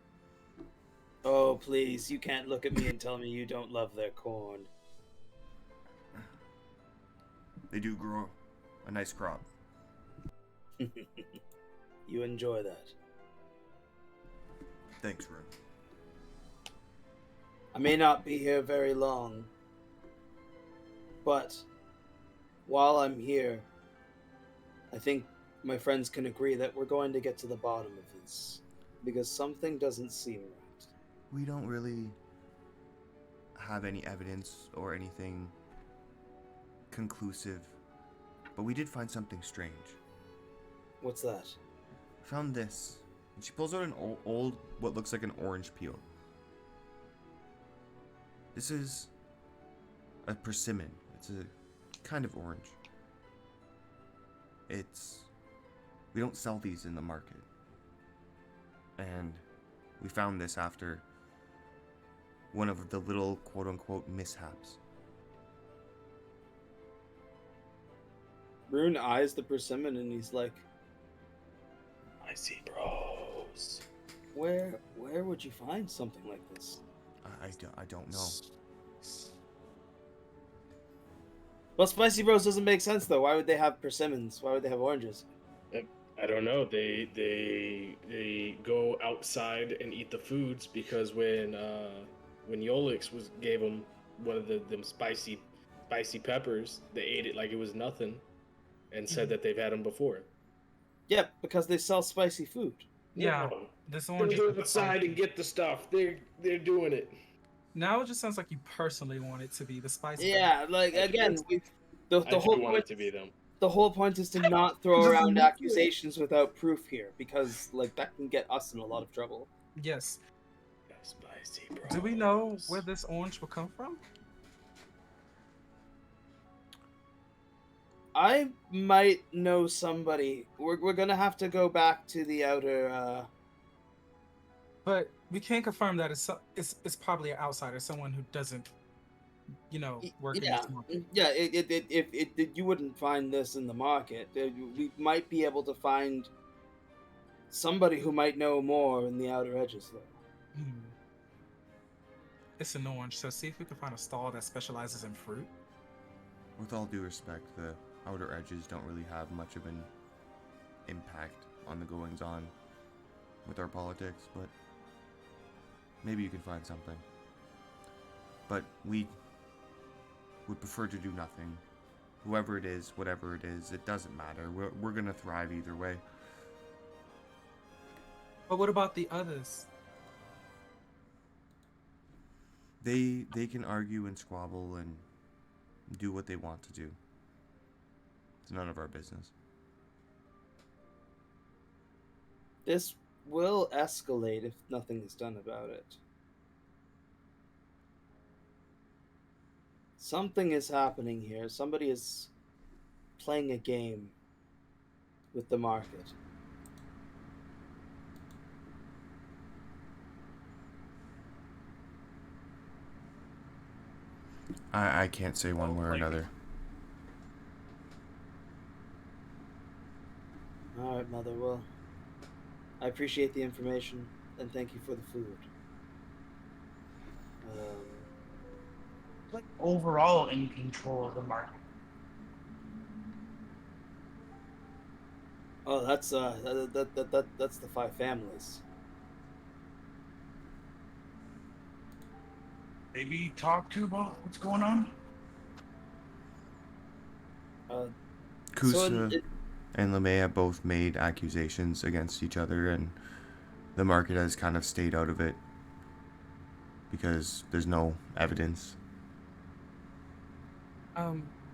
Oh, please, you can't look at me and tell me you don't love their corn. They do grow a nice crop. You enjoy that. Thanks, Rune. I may not be here very long, but while I'm here, I think my friends can agree that we're going to get to the bottom of this, because something doesn't seem right. We don't really have any evidence or anything conclusive, but we did find something strange. What's that? Found this. And she pulls out an old, what looks like an orange peel. This is a persimmon. It's a kind of orange. We don't sell these in the market. And we found this after one of the little quote-unquote mishaps. Rune eyes the persimmon and he's like, I see, bros. Where would you find something like this? I don't know. Well, Spicy Bros doesn't make sense though. Why would they have persimmons? Why would they have oranges? I don't know. They go outside and eat the foods because when Yolix gave them one of them spicy peppers, they ate it like it was nothing, and said that they've had them before. Yeah, because they sell spicy food. Yeah, No. this They orange. go outside and get the stuff. They're doing it. Now it just sounds like you personally want it to be the spicy. Yeah, like again, the I whole do want point it to be them. the whole point is to not throw Doesn't around matter. accusations without proof here, because like that can get us in a lot of trouble. Yes. Spicy, bro. Do we know where this orange will come from? I might know somebody. We're gonna have to go back to the outer. But we can't confirm that it's probably an outsider, someone who doesn't, work in Yeah, this market. yeah. If you wouldn't find this in the market, we might be able to find somebody who might know more in the outer edges, though. It's an orange, so see if we can find a stall that specializes in fruit. With all due respect, the outer edges don't really have much of an impact on the goings-on with our politics, but maybe you can find something. But we would prefer to do nothing. Whoever it is, whatever it is, it doesn't matter. We're gonna thrive either way. But what about the others? They can argue and squabble and do what they want to do. It's none of our business. This will escalate if nothing is done about it. Something is happening here. Somebody is playing a game with the market. I can't say one way or another. Alright, Mother. Well, I appreciate the information and thank you for the food. Like overall in control of the market. Oh, that's that's the five families. Maybe talk to about what's going on. Kusa and Lamea both made accusations against each other, and the market has kind of stayed out of it because there's no evidence.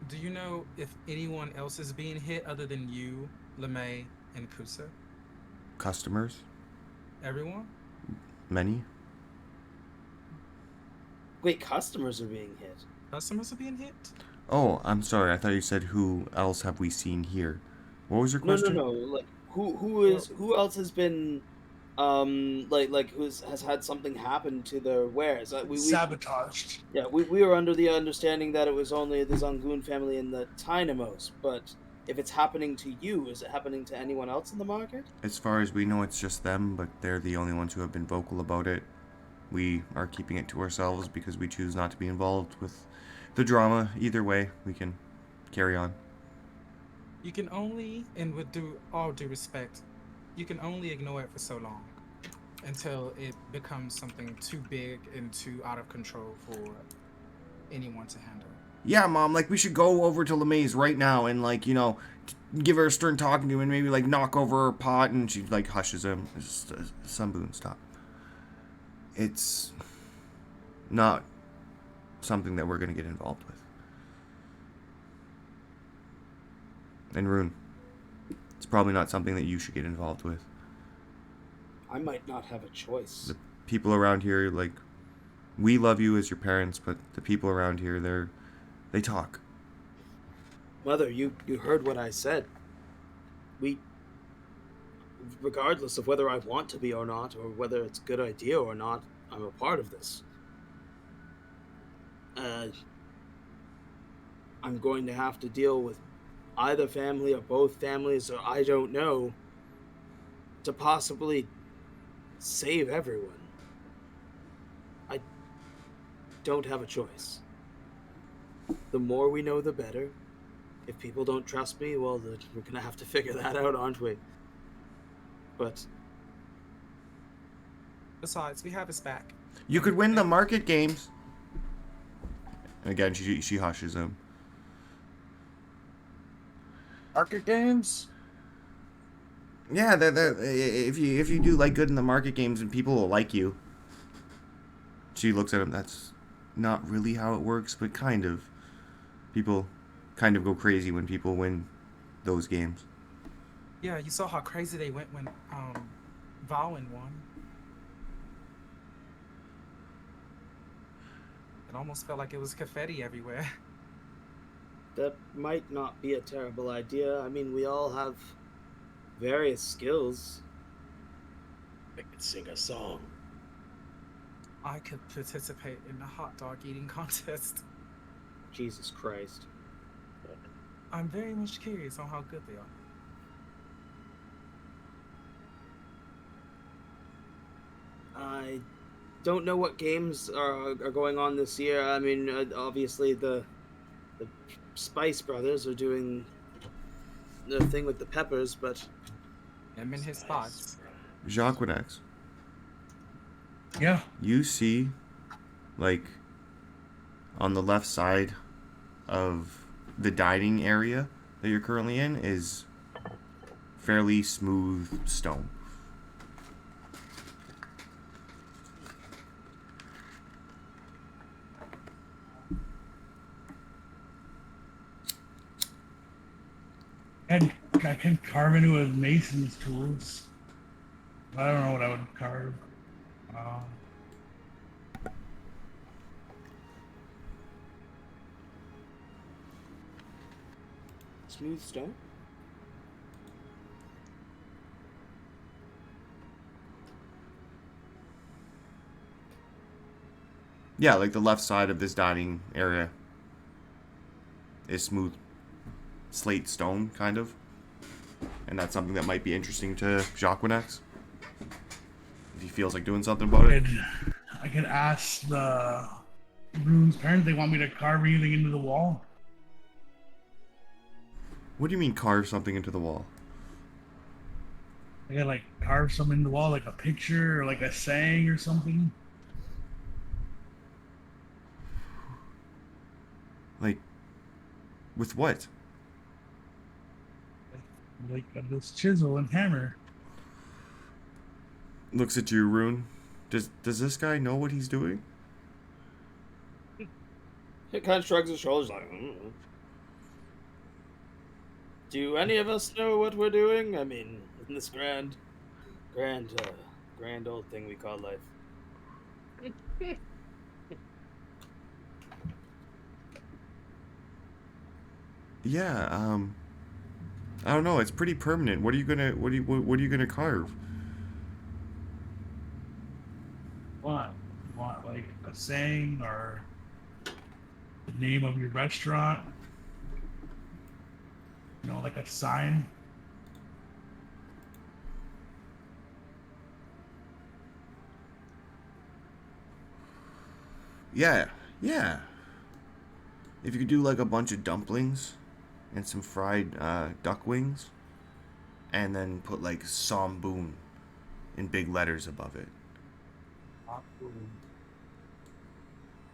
Do you know if anyone else is being hit other than you, LeMay, and Kusa? Customers? Everyone? Many? Wait, customers are being hit. Customers are being hit? Oh, I'm sorry. I thought you said who else have we seen here? What was your No, no, question? no. Like who else has been has had something happen to their wares? We Sabotaged. Yeah, we were under the understanding that it was only the Zangoon family and the Tynamos, but if it's happening to you, is it happening to anyone else in the market? As far as we know, it's just them, but they're the only ones who have been vocal about it. We are keeping it to ourselves because we choose not to be involved with the drama. Either way, we can carry on. You can only, and with all due respect, you can only ignore it for so long until it becomes something too big and too out of control for anyone to handle. Yeah, Mom, like, we should go over to LeMay's right now and, like, you know, give her a stern talking to and maybe, like, knock over her pot, and she, like, hushes him. Sunboon, stop. It's not something that we're going to get involved with. And Rune, it's probably not something that you should get involved with. I might not have a choice. The people around here, like, we love you as your parents, but the people around here, they talk. Mother, you heard what I said. We, regardless of whether I want to be or not, or whether it's a good idea or not, I'm a part of this. I'm going to have to deal with either family or both families, or I don't know, to possibly save everyone. I don't have a choice. The more we know, the better. If people don't trust me, well, we're gonna have to figure that out, aren't we? But besides, we have his back. You could win the market games. Again, she hushes him. Market games? Yeah, if you do like good in the market games, and people will like you. She looks at him. That's not really how it works, but kind of. People kind of go crazy when people win those games. Yeah, you saw how crazy they went when Valen won. It almost felt like it was confetti everywhere. that might not be a terrible idea. I mean, we all have various skills. I could sing a song. I could participate in the hot dog eating contest. Jesus Christ. I'm very much curious on how good they are. I don't know what games are going on this year. I mean, obviously the Spice Brothers are doing the thing with the peppers, but I'm in his spots. Jacquenex. Yeah. You see, like, on the left side of the dining area that you're currently in is fairly smooth stone. I can carve into a mason's tools. I don't know what I would carve. smooth stone. Yeah, like the left side of this dining area is smooth slate stone, kind of. And that's something that might be interesting to Jacquenex. If he feels like doing something about it. I could ask the Rune's parents, they want me to carve anything into the wall. What do you mean carve something into the wall? I could like carve something in the wall, like a picture or like a saying or something. Like, with what? Like this chisel and hammer. Looks at you, Rune. Does this guy know what he's doing? He kind of shrugs his shoulders like, Do any of us know what we're doing? I mean, in this grand old thing we call life. Yeah, I don't know. It's pretty permanent. What are you gonna what are you gonna carve? What? You want like a saying or the name of your restaurant? You know, like a sign? Yeah, yeah. If you could do like a bunch of dumplings and some fried duck wings, and then put like Samboon in big letters above it.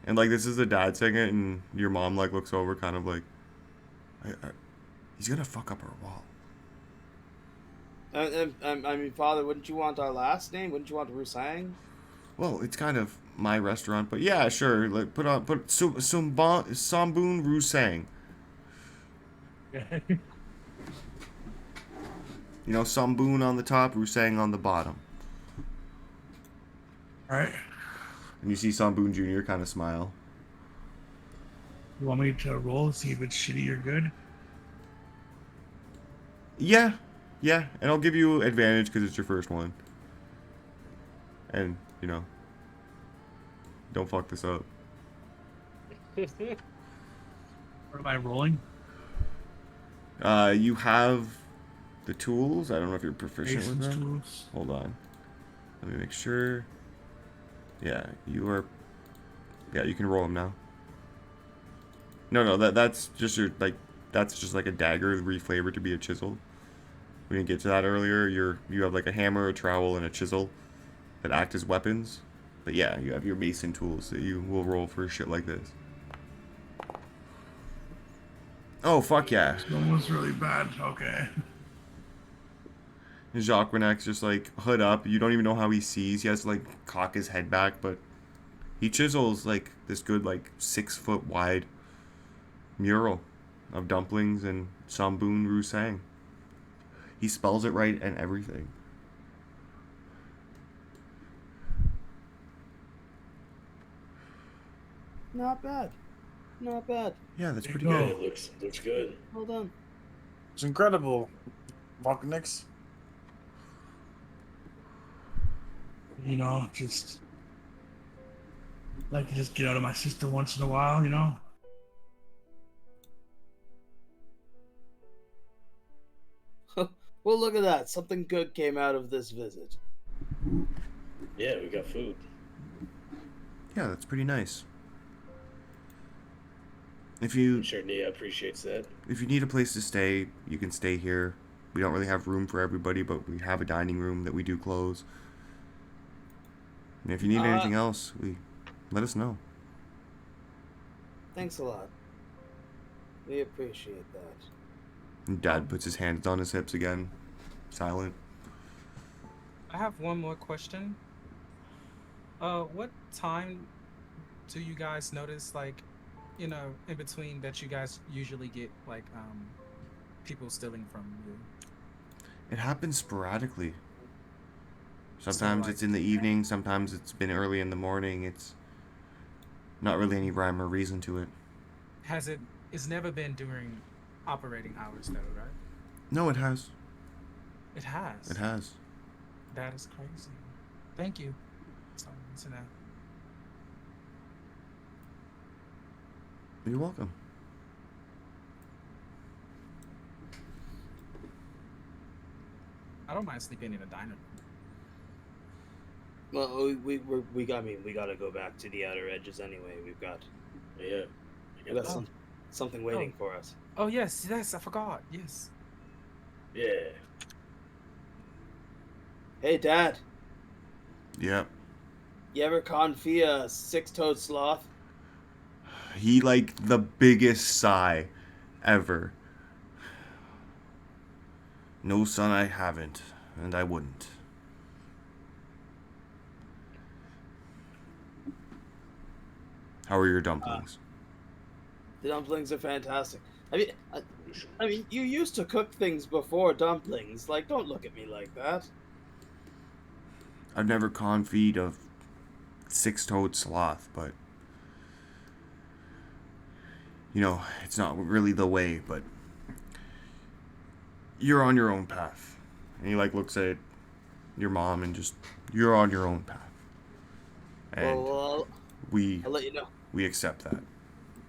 And like this is the dad saying it, and your mom like looks over, kind of like, he's gonna fuck up our wall. I mean, Father, wouldn't you want our last name? Wouldn't you want Rusang? Well, it's kind of my restaurant, but yeah, sure. Like put Samboon Rusang. You know, Samboon on the top, Rusang on the bottom. Alright. And you see Samboon Jr. kind of smile. You want me to roll to see if it's shitty or good? Yeah, yeah, and I'll give you advantage because it's your first one. And, you know, don't fuck this up. What am I rolling? You have the tools. I don't know if you're proficient with Mason's them. tools. Hold on. Let me make sure. Yeah, you are. Yeah, you can roll them now. No, that's just your that's just like a dagger reflavored to be a chisel. We didn't get to that earlier. You have like a hammer, a trowel, and a chisel that act as weapons. But yeah, you have your mason tools that you will roll for shit like this. Oh fuck yeah! This one was really bad. Okay. And Jacques Renac's just like hood up. You don't even know how he sees. He has to like cock his head back, but he chisels like this good like 6 foot wide mural of dumplings and Samboon Rusang. He spells it right and everything. Not bad. Not bad. Yeah, that's pretty Yeah, good. Yeah, it looks good. Well done. It's incredible. Volcanix. You know, just like to just get out of my system once in a while, you know? Well, look at that. Something good came out of this visit. Yeah, we got food. Yeah, that's pretty nice. If I'm you sure Nia appreciates that. need a place to stay, you can stay here. We don't really have room for everybody, but we have a dining room that we do close. And if you need anything else, let us know. Thanks a lot. We appreciate that. And Dad puts his hands on his hips again, silent. I have one more question. What time do you guys notice, like, you know, in between that you guys usually get, like, people stealing from you? It happens sporadically. Sometimes like- it's in the evening, sometimes it's been early in the morning. It's not really any rhyme or reason to it. It's never been during operating hours, though, right? No, it has. It has. It has. That is crazy. Thank you. So, to know. You're welcome. I don't mind sleeping in a diner. Well, we gotta go back to the outer edges anyway. We've got Yeah. something waiting for us. Oh, yes, I forgot. Yes. Yeah. Hey, Dad. Yep. You ever confit a 6-toed sloth? He like the biggest sigh ever. No, son, I haven't, and I wouldn't. How are your dumplings? The dumplings are fantastic. I mean, you used to cook things before dumplings. Like, don't look at me like that. I've never confit a six-toed sloth, but you know, it's not really the way, but you're on your own path. And he like looks at your mom and just, you're on your own path. And Well, we I'll let you know. we accept that.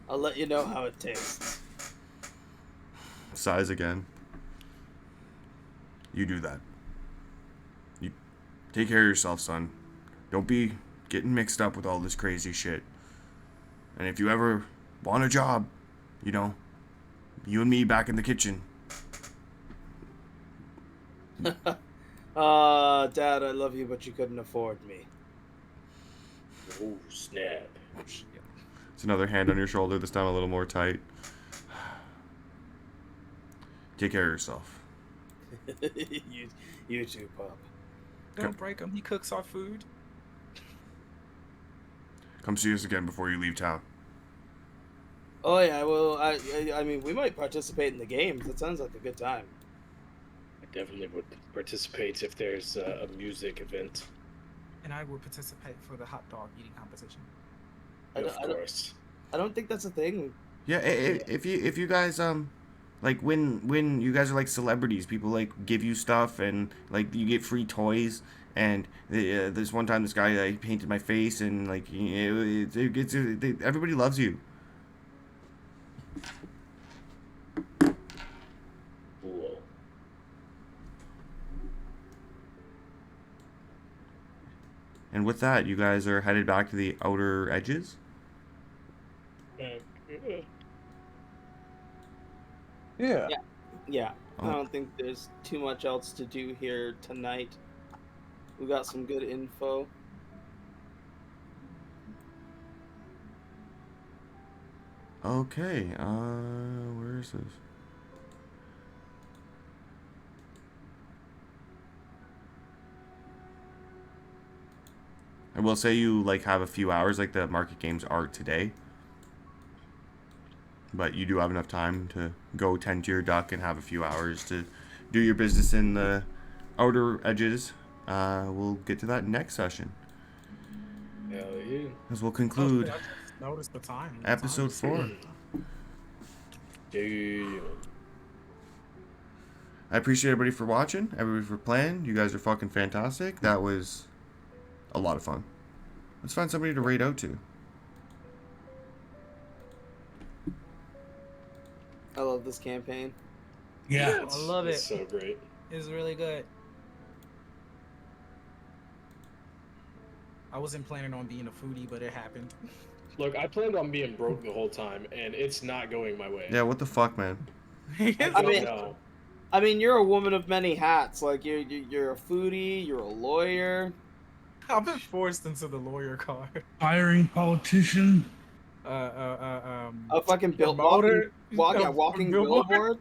I'll let you know how it tastes. Sighs again. You do that. You take care of yourself, son. Don't be getting mixed up with all this crazy shit. And if you ever want a job, you know, you and me back in the kitchen. Dad, I love you, but you couldn't afford me. Oh, snap. It's another hand on your shoulder, this time a little more tight. Take care of yourself. you too, Pop. Don't break him. He cooks our food. Come see us again before you leave town. Oh yeah, well, I mean, we might participate in the games. That sounds like a good time. I definitely would participate if there's a music event. And I will participate for the hot dog eating competition. Of course. I don't think that's a thing. Yeah, if you guys like when you guys are like celebrities, people like give you stuff and like you get free toys. And this one time, this guy he painted my face and like everybody loves you. Cool. And with that, you guys are headed back to the outer edges. Yeah. Yeah. Oh. I don't think there's too much else to do here tonight. We got some good info. Okay, where is this? I will say you like have a few hours, like the market games are today. But you do have enough time to go tend to your duck and have a few hours to do your business in the outer edges. We'll get to that next session. Hell yeah. As we'll conclude I just noticed the time. episode 4. Yeah. I appreciate everybody for watching, everybody for playing. You guys are fucking fantastic. That was a lot of fun. Let's find somebody to raid out to. I love this campaign. Yeah. I love it. It's so great. It's really good. I wasn't planning on being a foodie, but it happened. Look, I planned on being broke the whole time, and it's not going my way. Yeah, what the fuck, man? I don't know. I mean, you're a woman of many hats. Like you're a foodie, you're a lawyer. I've been forced into the lawyer card. Firing politician. A fucking promoter? walking Billboard? billboard.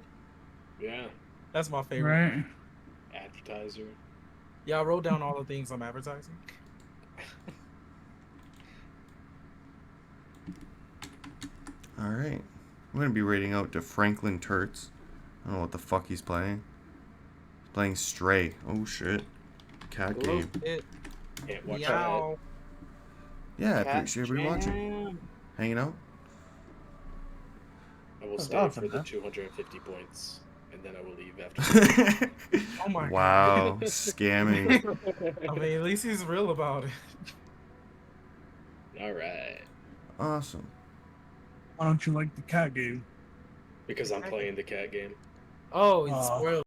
Yeah. That's my favorite. Right. Advertiser. Yeah, I wrote down all the things I'm advertising. Alright. I'm gonna be raiding out to Franklin Turtz. I don't know what the fuck he's playing. He's playing Stray. Oh shit. Cat game. It. Can't watch Meow. Yeah, I Cat appreciate everybody watching. jam. Hanging out. that. I will That's stay awesome, for the man. 250 points, and then I will leave after. Oh my Wow, god. scamming. I mean, at least he's real about it. All right. Awesome. Why don't you like the cat game? Because I'm playing the cat game. Oh, he's Aw. spoiled.